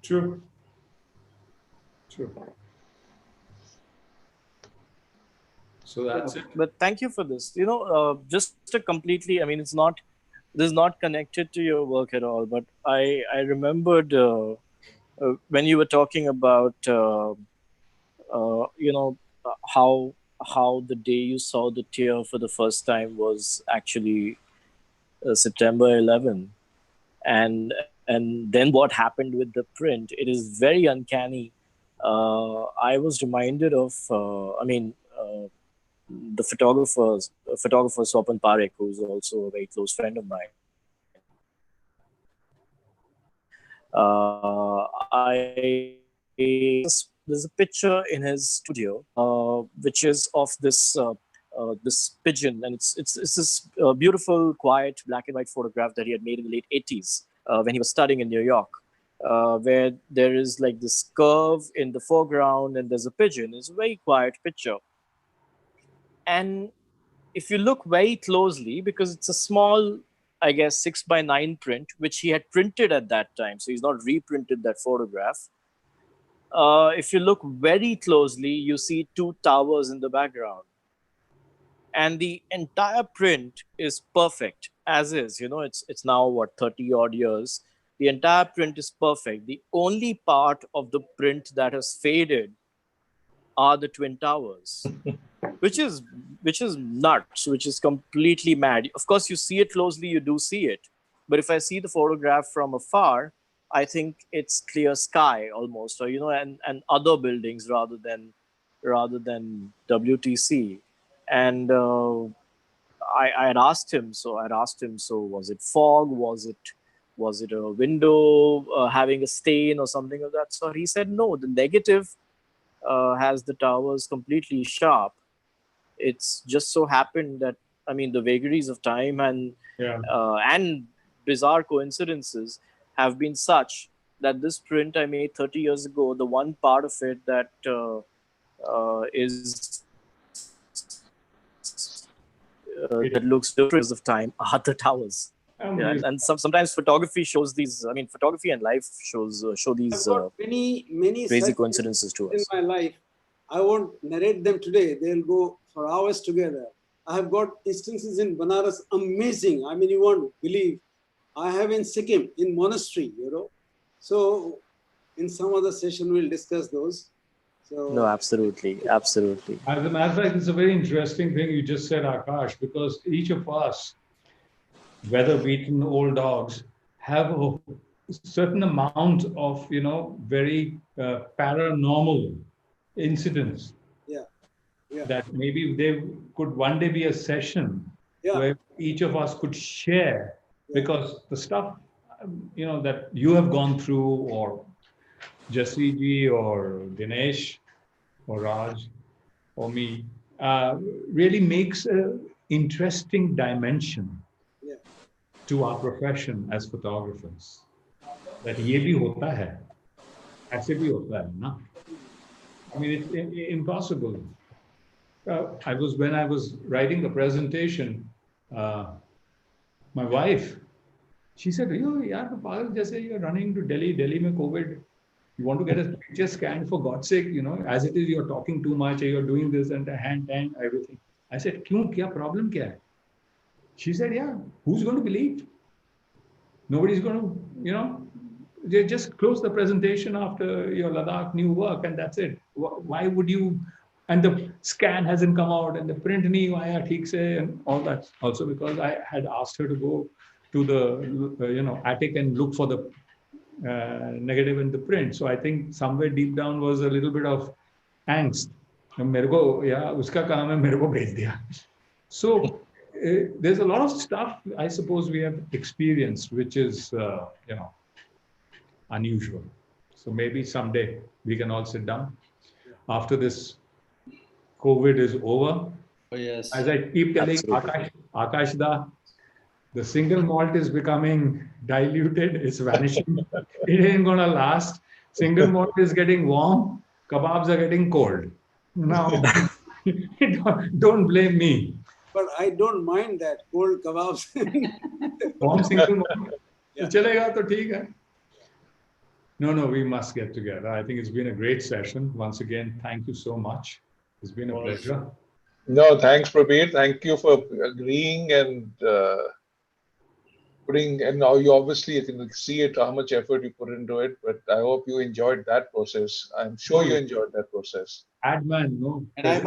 Speaker 4: True. So that's it.
Speaker 7: But thank you for this. Just to completely, this is not connected to your work at all, but I remembered when you were talking about, how the day you saw the tear for the first time was actually September 11. And then what happened with the print, it is very uncanny. I was reminded of, the photographer Swapan Parekh, who's also a very close friend of mine. There's a picture in his studio, which is of this pigeon, and it's this beautiful, quiet black and white photograph that he had made in the late 80s when he was studying in New York, where there is like this curve in the foreground and there's a pigeon. It's a very quiet picture. And if you look very closely, because it's a small, I guess, 6:9 print, which he had printed at that time, so he's not reprinted that photograph. If you look very closely, you see two towers in the background. And the entire print is perfect, as is. It's now, 30 odd years. The entire print is perfect. The only part of the print that has faded are the twin towers, which is nuts, which is completely mad. Of course, you see it closely, you do see it. But if I see the photograph from afar, I think it's clear sky almost, or and other buildings rather than WTC. And I had asked him. So was it fog? Was it a window having a stain or something of that sort? He said no. The negative has the towers completely sharp. It's just so happened that, I mean, the vagaries of time and bizarre coincidences have been such that this print I made 30 years ago, the one part of it that is that looks different of time are the towers. Yeah, and sometimes photography shows these. I mean, photography and life show these
Speaker 3: I've got many
Speaker 7: crazy
Speaker 3: such
Speaker 7: coincidences to
Speaker 3: in
Speaker 7: us.
Speaker 3: my life. I won't narrate them today. They'll go for hours together. I have got instances in Banaras, amazing. I mean, you won't believe. I have in Sikkim, in monastery, you know. So in some other session, we'll discuss those. So
Speaker 7: No, absolutely.
Speaker 4: As a matter of fact, it's a very interesting thing you just said, Akash, because each of us, weather-beaten old dogs, have a certain amount of, very paranormal incidents.
Speaker 3: Yeah.
Speaker 4: That maybe there could one day be a session where each of us could share, because the stuff, that you have gone through, or Jesse ji, or Dinesh, or Raj, or me, really makes an interesting dimension to our profession as photographers. That ye bhi hota hai, aise bhi hota hai, na? I mean, it's impossible. When I was writing the presentation, my wife, she said, you're running to Delhi mein COVID. You want to get a picture scanned, for God's sake, as it is, you're talking too much, you're doing this and hand, everything. I said, kya problem kya hai? She said, yeah, who's going to believe? Nobody's going to, they just close the presentation after your Ladakh new work, and that's it. Why would you? And the scan hasn't come out, and the print nahi aaya theek se, and all that. Also because I had asked her to go to the attic and look for the negative in the print. So I think somewhere deep down was a little bit of angst. Uska kaam hai, mere ko bhej diya. So there's a lot of stuff I suppose we have experienced, which is unusual. So maybe someday we can all sit down after this COVID is over.
Speaker 1: Oh, yes.
Speaker 4: As I keep telling Akash da, the single malt is becoming diluted, it's vanishing. It ain't gonna last. Single malt is getting warm, kebabs are getting cold. Now, don't blame me.
Speaker 3: But I don't mind that, cold kebabs.
Speaker 4: Warm single malt. Chalega to theek hai. No, we must get together. I think it's been a great session. Once again, thank you so much. It's been a pleasure.
Speaker 2: No, thanks, Prabir. Thank you for agreeing and putting, and now you obviously can see it, how much effort you put into it, but I hope you enjoyed that process. I'm sure you enjoyed that process.
Speaker 4: Adman, no.
Speaker 1: And I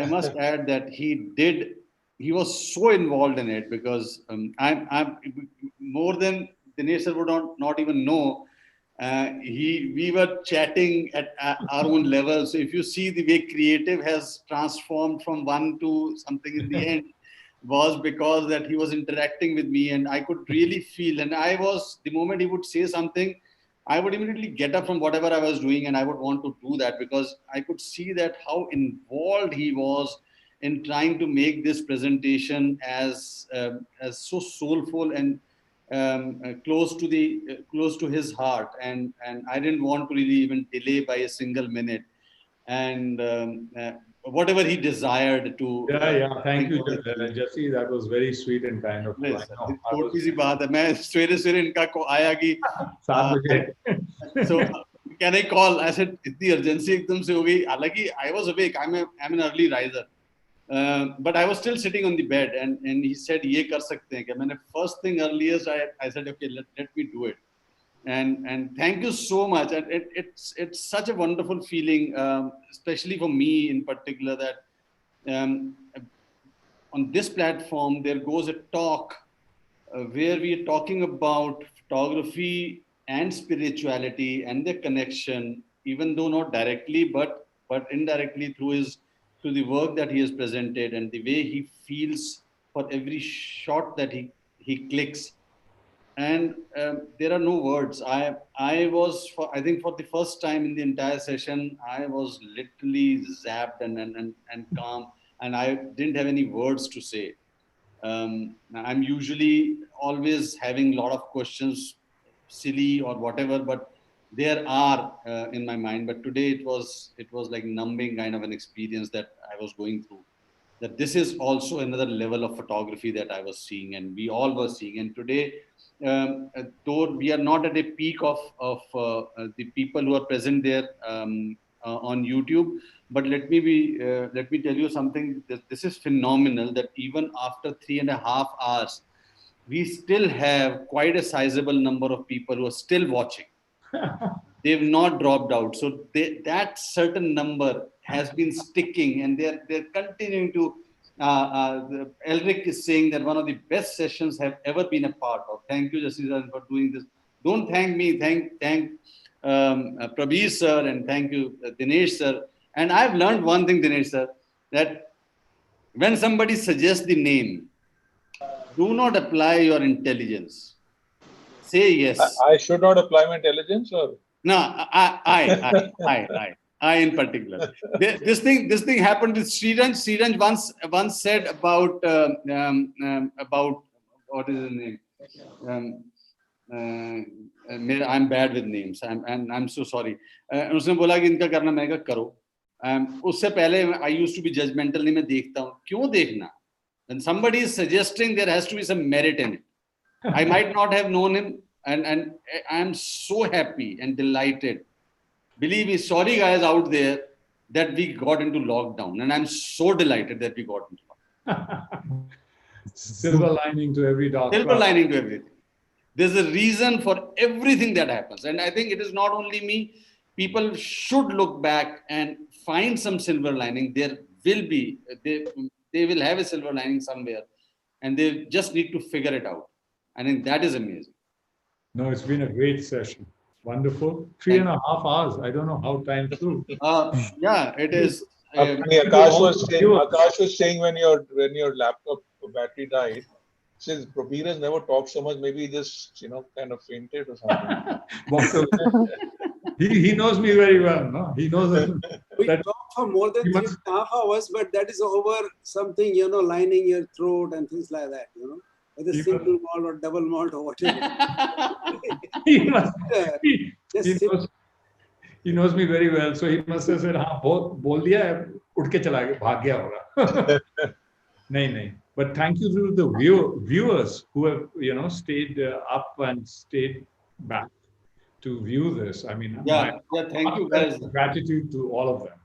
Speaker 1: must add that he was so involved in it, because I'm more than Dinesh sir would not even know. We were chatting at our own level. So if you see the way creative has transformed from one to something in the end, was because that he was interacting with me, and I could really feel. And the moment he would say something, I would immediately get up from whatever I was doing, and I would want to do that, because I could see that how involved he was in trying to make this presentation as so soulful and close to his heart, and I didn't want to really even delay by a single minute, and whatever he desired to.
Speaker 4: Thank you, Jesse. That was very sweet and kind of you.
Speaker 1: छोटी सी बात है, मैं सवेरे इनका को आया कि
Speaker 4: 7 बजे.
Speaker 1: So can I call? I said इतनी urgency एकदम से हो गई. हालांकि I was awake. I'm an early riser. But I was still sitting on the bed, and he said ये कर सकते हैं क्या? मैंने first thing earliest I said okay, let me do it, and thank you so much. And it's such a wonderful feeling, especially for me in particular, that on this platform there goes a talk where we are talking about photography and spirituality and their connection, even though not directly, but indirectly through the work that he has presented and the way he feels for every shot that he clicks. and there are no words. I was, I think for the first time in the entire session, I was literally zapped and calm, and I didn't have any words to say. I'm usually always having a lot of questions, silly or whatever, but there are in my mind. But today it was like numbing kind of an experience that I was going through. That this is also another level of photography that I was seeing, and we all were seeing. And today, though we are not at a peak of the people who are present there on YouTube, but let me tell you something. This is phenomenal. That even after 3.5 hours, we still have quite a sizable number of people who are still watching. They've not dropped out. So that certain number has been sticking, and they're continuing to. Elric is saying that one of the best sessions have ever been a part of. Thank you, Jasir, for doing this. Don't thank me. Thank Prabir sir, and thank you, Dinesh sir. And I've learned one thing, Dinesh sir, that when somebody suggests the name, do not apply your intelligence. Say yes.
Speaker 2: I should not apply my intelligence, or
Speaker 1: No, I in particular. This thing happened with Sriranj. Sriranj once said about what is his name? I'm bad with names. I'm so sorry. उसने बोला कि इनका करना, मैं कहा करो. उससे पहले I used to be judgmental. नहीं मैं देखता हूँ. क्यों देखना? When somebody is suggesting, there has to be some merit in it. I might not have known him. And I'm so happy and delighted. Believe me, sorry guys out there that we got into lockdown. And I'm so delighted that we got into lockdown.
Speaker 4: Silver lining to every dark cloud.
Speaker 1: Silver lining to everything. There's a reason for everything that happens. And I think it is not only me. People should look back and find some silver lining. There will be, they will have a silver lining somewhere. And they just need to figure it out. I think that is amazing.
Speaker 4: No, it's been a great session. Wonderful. 3.5 hours. I don't know how time flew.
Speaker 1: Yeah, it is.
Speaker 2: Akash was saying when your laptop battery died, says Prabir has never talked so much. Maybe he just kind of fainted or something.
Speaker 4: He knows me very well. No, he knows
Speaker 3: we talked for more than 3.5 hours, but that is over something lining your throat and things like that. Whether single malt or double malt or whatever.
Speaker 4: He knows me very well, so he must have said, "हाँ बहुत बोल दिया है, उठ के चला गया, भाग गया होगा." नहीं. But thank you to the viewers who have stayed up and stayed back to view this. I mean,
Speaker 1: thank you guys.
Speaker 4: Gratitude to all of them.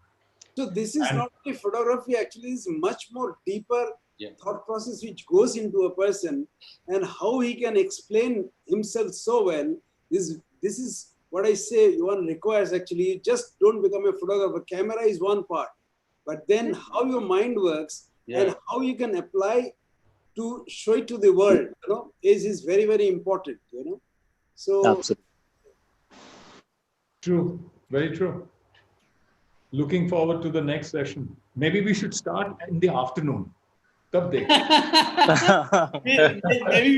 Speaker 3: So this is not only photography. Actually, is much more deeper. Thought process which goes into a person and how he can explain himself so well. This is what I say one requires actually. You just don't become a photographer. Camera is one part, but then how your mind works and how you can apply to show it to the world, is very, very important, So
Speaker 7: absolutely
Speaker 4: true, very true. Looking forward to the next session. Maybe we should start in the afternoon.
Speaker 1: Maybe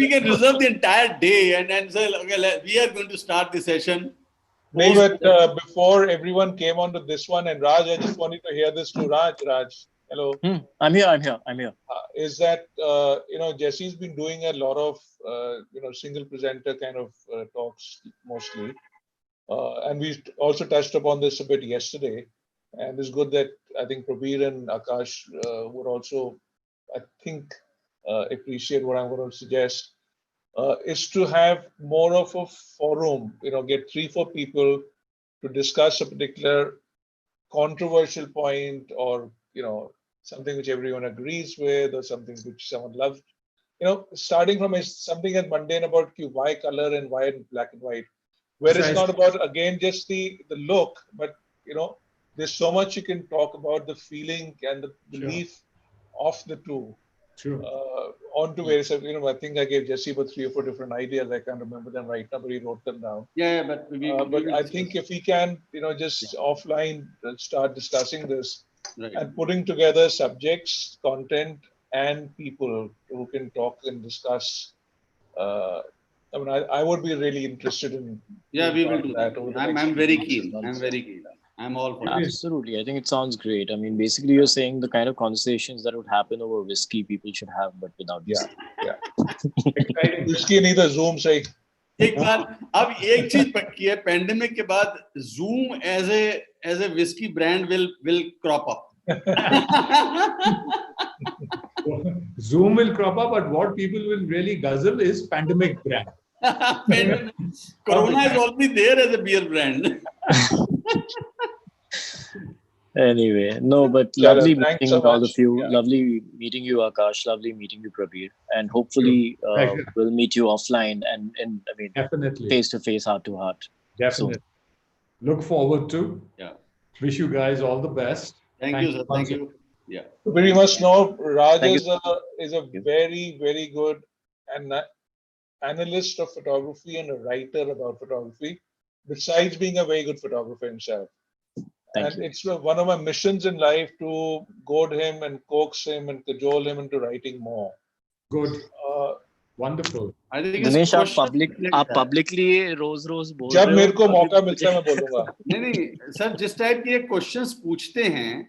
Speaker 1: we can reserve the entire day and say, okay, we are going to start the session.
Speaker 2: No, but before everyone came onto this one, and Raj, I just wanted to hear this to Raj. Raj, hello.
Speaker 7: I'm here.
Speaker 2: Is that, Jesse's been doing a lot of, single presenter kind of talks mostly. And we also touched upon this a bit yesterday. And it's good that I think Prabir and Akash would also, I think, appreciate what I'm going to suggest, is to have more of a forum, get 3-4 people to discuss a particular controversial point or, something which everyone agrees with or something which someone loves, starting from something as mundane about why color and why black and white, where it's not about, again, just the look, but, there's so much you can talk about the feeling and the belief of the two.
Speaker 4: True.
Speaker 2: Onto various, I think I gave Jesse about 3 or 4 different ideas. I can't remember them right now, but he wrote them down.
Speaker 1: But
Speaker 2: I think if we can, just offline start discussing this and putting together subjects, content, and people who can talk and discuss I mean, I would be really interested in.
Speaker 1: Yeah, we will do that.
Speaker 2: over the
Speaker 1: I'm
Speaker 2: next
Speaker 1: very
Speaker 2: few
Speaker 1: keen.
Speaker 2: months.
Speaker 1: I'm very keen. I'm all for it.
Speaker 7: Absolutely. I think it sounds great. I mean, basically, you're saying the kind of conversations that would happen over whiskey people should have, but without
Speaker 2: Yeah,
Speaker 7: whiskey.
Speaker 2: yeah.
Speaker 4: Exciting.
Speaker 2: Whiskey neither Zoom say.
Speaker 1: एक बार अब एक चीज पक्की है pandemic के बाद Zoom as a whiskey brand will crop up.
Speaker 4: Zoom will crop up, but what people will really guzzle is pandemic brand.
Speaker 1: Corona is already there as a beer brand.
Speaker 7: Anyway, no, but
Speaker 2: Yeah,
Speaker 7: lovely
Speaker 2: thanks
Speaker 7: meeting
Speaker 2: so
Speaker 7: all
Speaker 2: much.
Speaker 7: of you.
Speaker 2: Yeah.
Speaker 7: Lovely meeting you, Akash. Lovely meeting you, Prabir. And hopefully,
Speaker 4: Pleasure.
Speaker 7: we'll meet you offline and I mean,
Speaker 4: Definitely.
Speaker 7: face to face, heart to heart.
Speaker 4: Definitely. Look forward to.
Speaker 1: Yeah.
Speaker 4: Wish you guys all the best.
Speaker 1: Thank you, sir. Thank you. Yeah.
Speaker 2: We must know Raj
Speaker 7: Thank
Speaker 2: is a very, very good analyst of photography and a writer about photography, besides being a very good photographer himself.
Speaker 7: Thank you.
Speaker 2: It's one of my missions in life to goad him and coax him and cajole him into writing more.
Speaker 4: Good. Wonderful.
Speaker 1: I think
Speaker 7: Dinesh आप publicly रोज बोल
Speaker 2: जब
Speaker 7: रहे हो,
Speaker 2: मेरे को
Speaker 7: अभी
Speaker 2: मौका
Speaker 7: मुझे-
Speaker 2: मिलता है मैं बोलूंगा.
Speaker 1: नहीं सर जिस टाइप के क्वेश्चंस पूछते हैं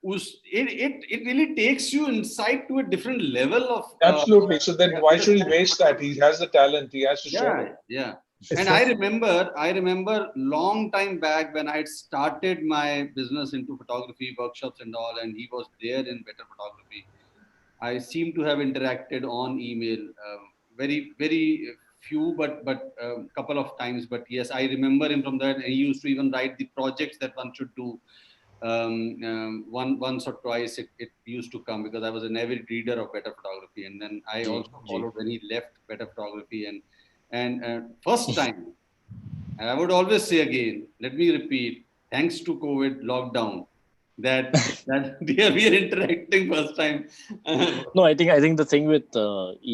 Speaker 1: it really takes you inside to a different level of
Speaker 2: Absolutely. So then why should he waste that? He has the talent. He has to show it.
Speaker 1: Yeah. And I remember long time back when I had started my business into photography workshops and all, and he was there in Better Photography. I seem to have interacted on email, very, very few, but couple of times. But yes, I remember him from that. He used to even write the projects that one should do. Once or twice it used to come because I was an avid reader of Better Photography, and then I also followed when he left Better Photography, and first time, and I would always say again, let me repeat, thanks to COVID lockdown, that we are interacting first time.
Speaker 7: No, I think the thing with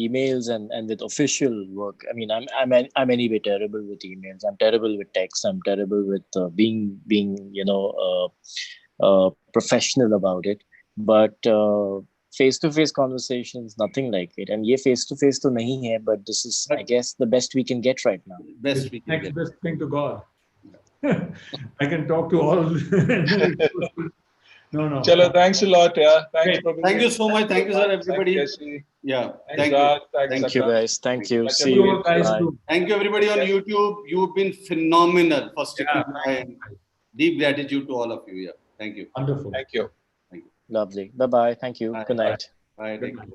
Speaker 7: emails and with official work. I mean, I'm anyway terrible with emails. I'm terrible with text. I'm terrible with being professional about it. But face-to-face conversations, nothing like it. And ये face-to-face तो नहीं है, but this is, I guess, the best we can get right now.
Speaker 1: Best we can
Speaker 4: Next
Speaker 1: get.
Speaker 4: best thing to God. I can talk to all. No.
Speaker 2: Chalo, thanks a lot. Yeah. Thanks.
Speaker 4: Great.
Speaker 1: Thank you so much. Thank you, sir, everybody.
Speaker 2: Thanks,
Speaker 1: Yeah.
Speaker 2: Thank you.
Speaker 7: Thank you, guys. Thank you.
Speaker 2: Catch
Speaker 7: See
Speaker 2: up
Speaker 7: you.
Speaker 2: with
Speaker 4: guys
Speaker 7: Bye.
Speaker 4: too.
Speaker 1: Thank you, everybody on YouTube. You've been phenomenal for sticking by. Deep gratitude to all of you. Yeah. Thank you.
Speaker 4: Wonderful.
Speaker 2: Thank you.
Speaker 7: Lovely. Bye-bye. Thank you.
Speaker 1: Bye.
Speaker 7: Good night.
Speaker 1: Bye.
Speaker 4: Good night.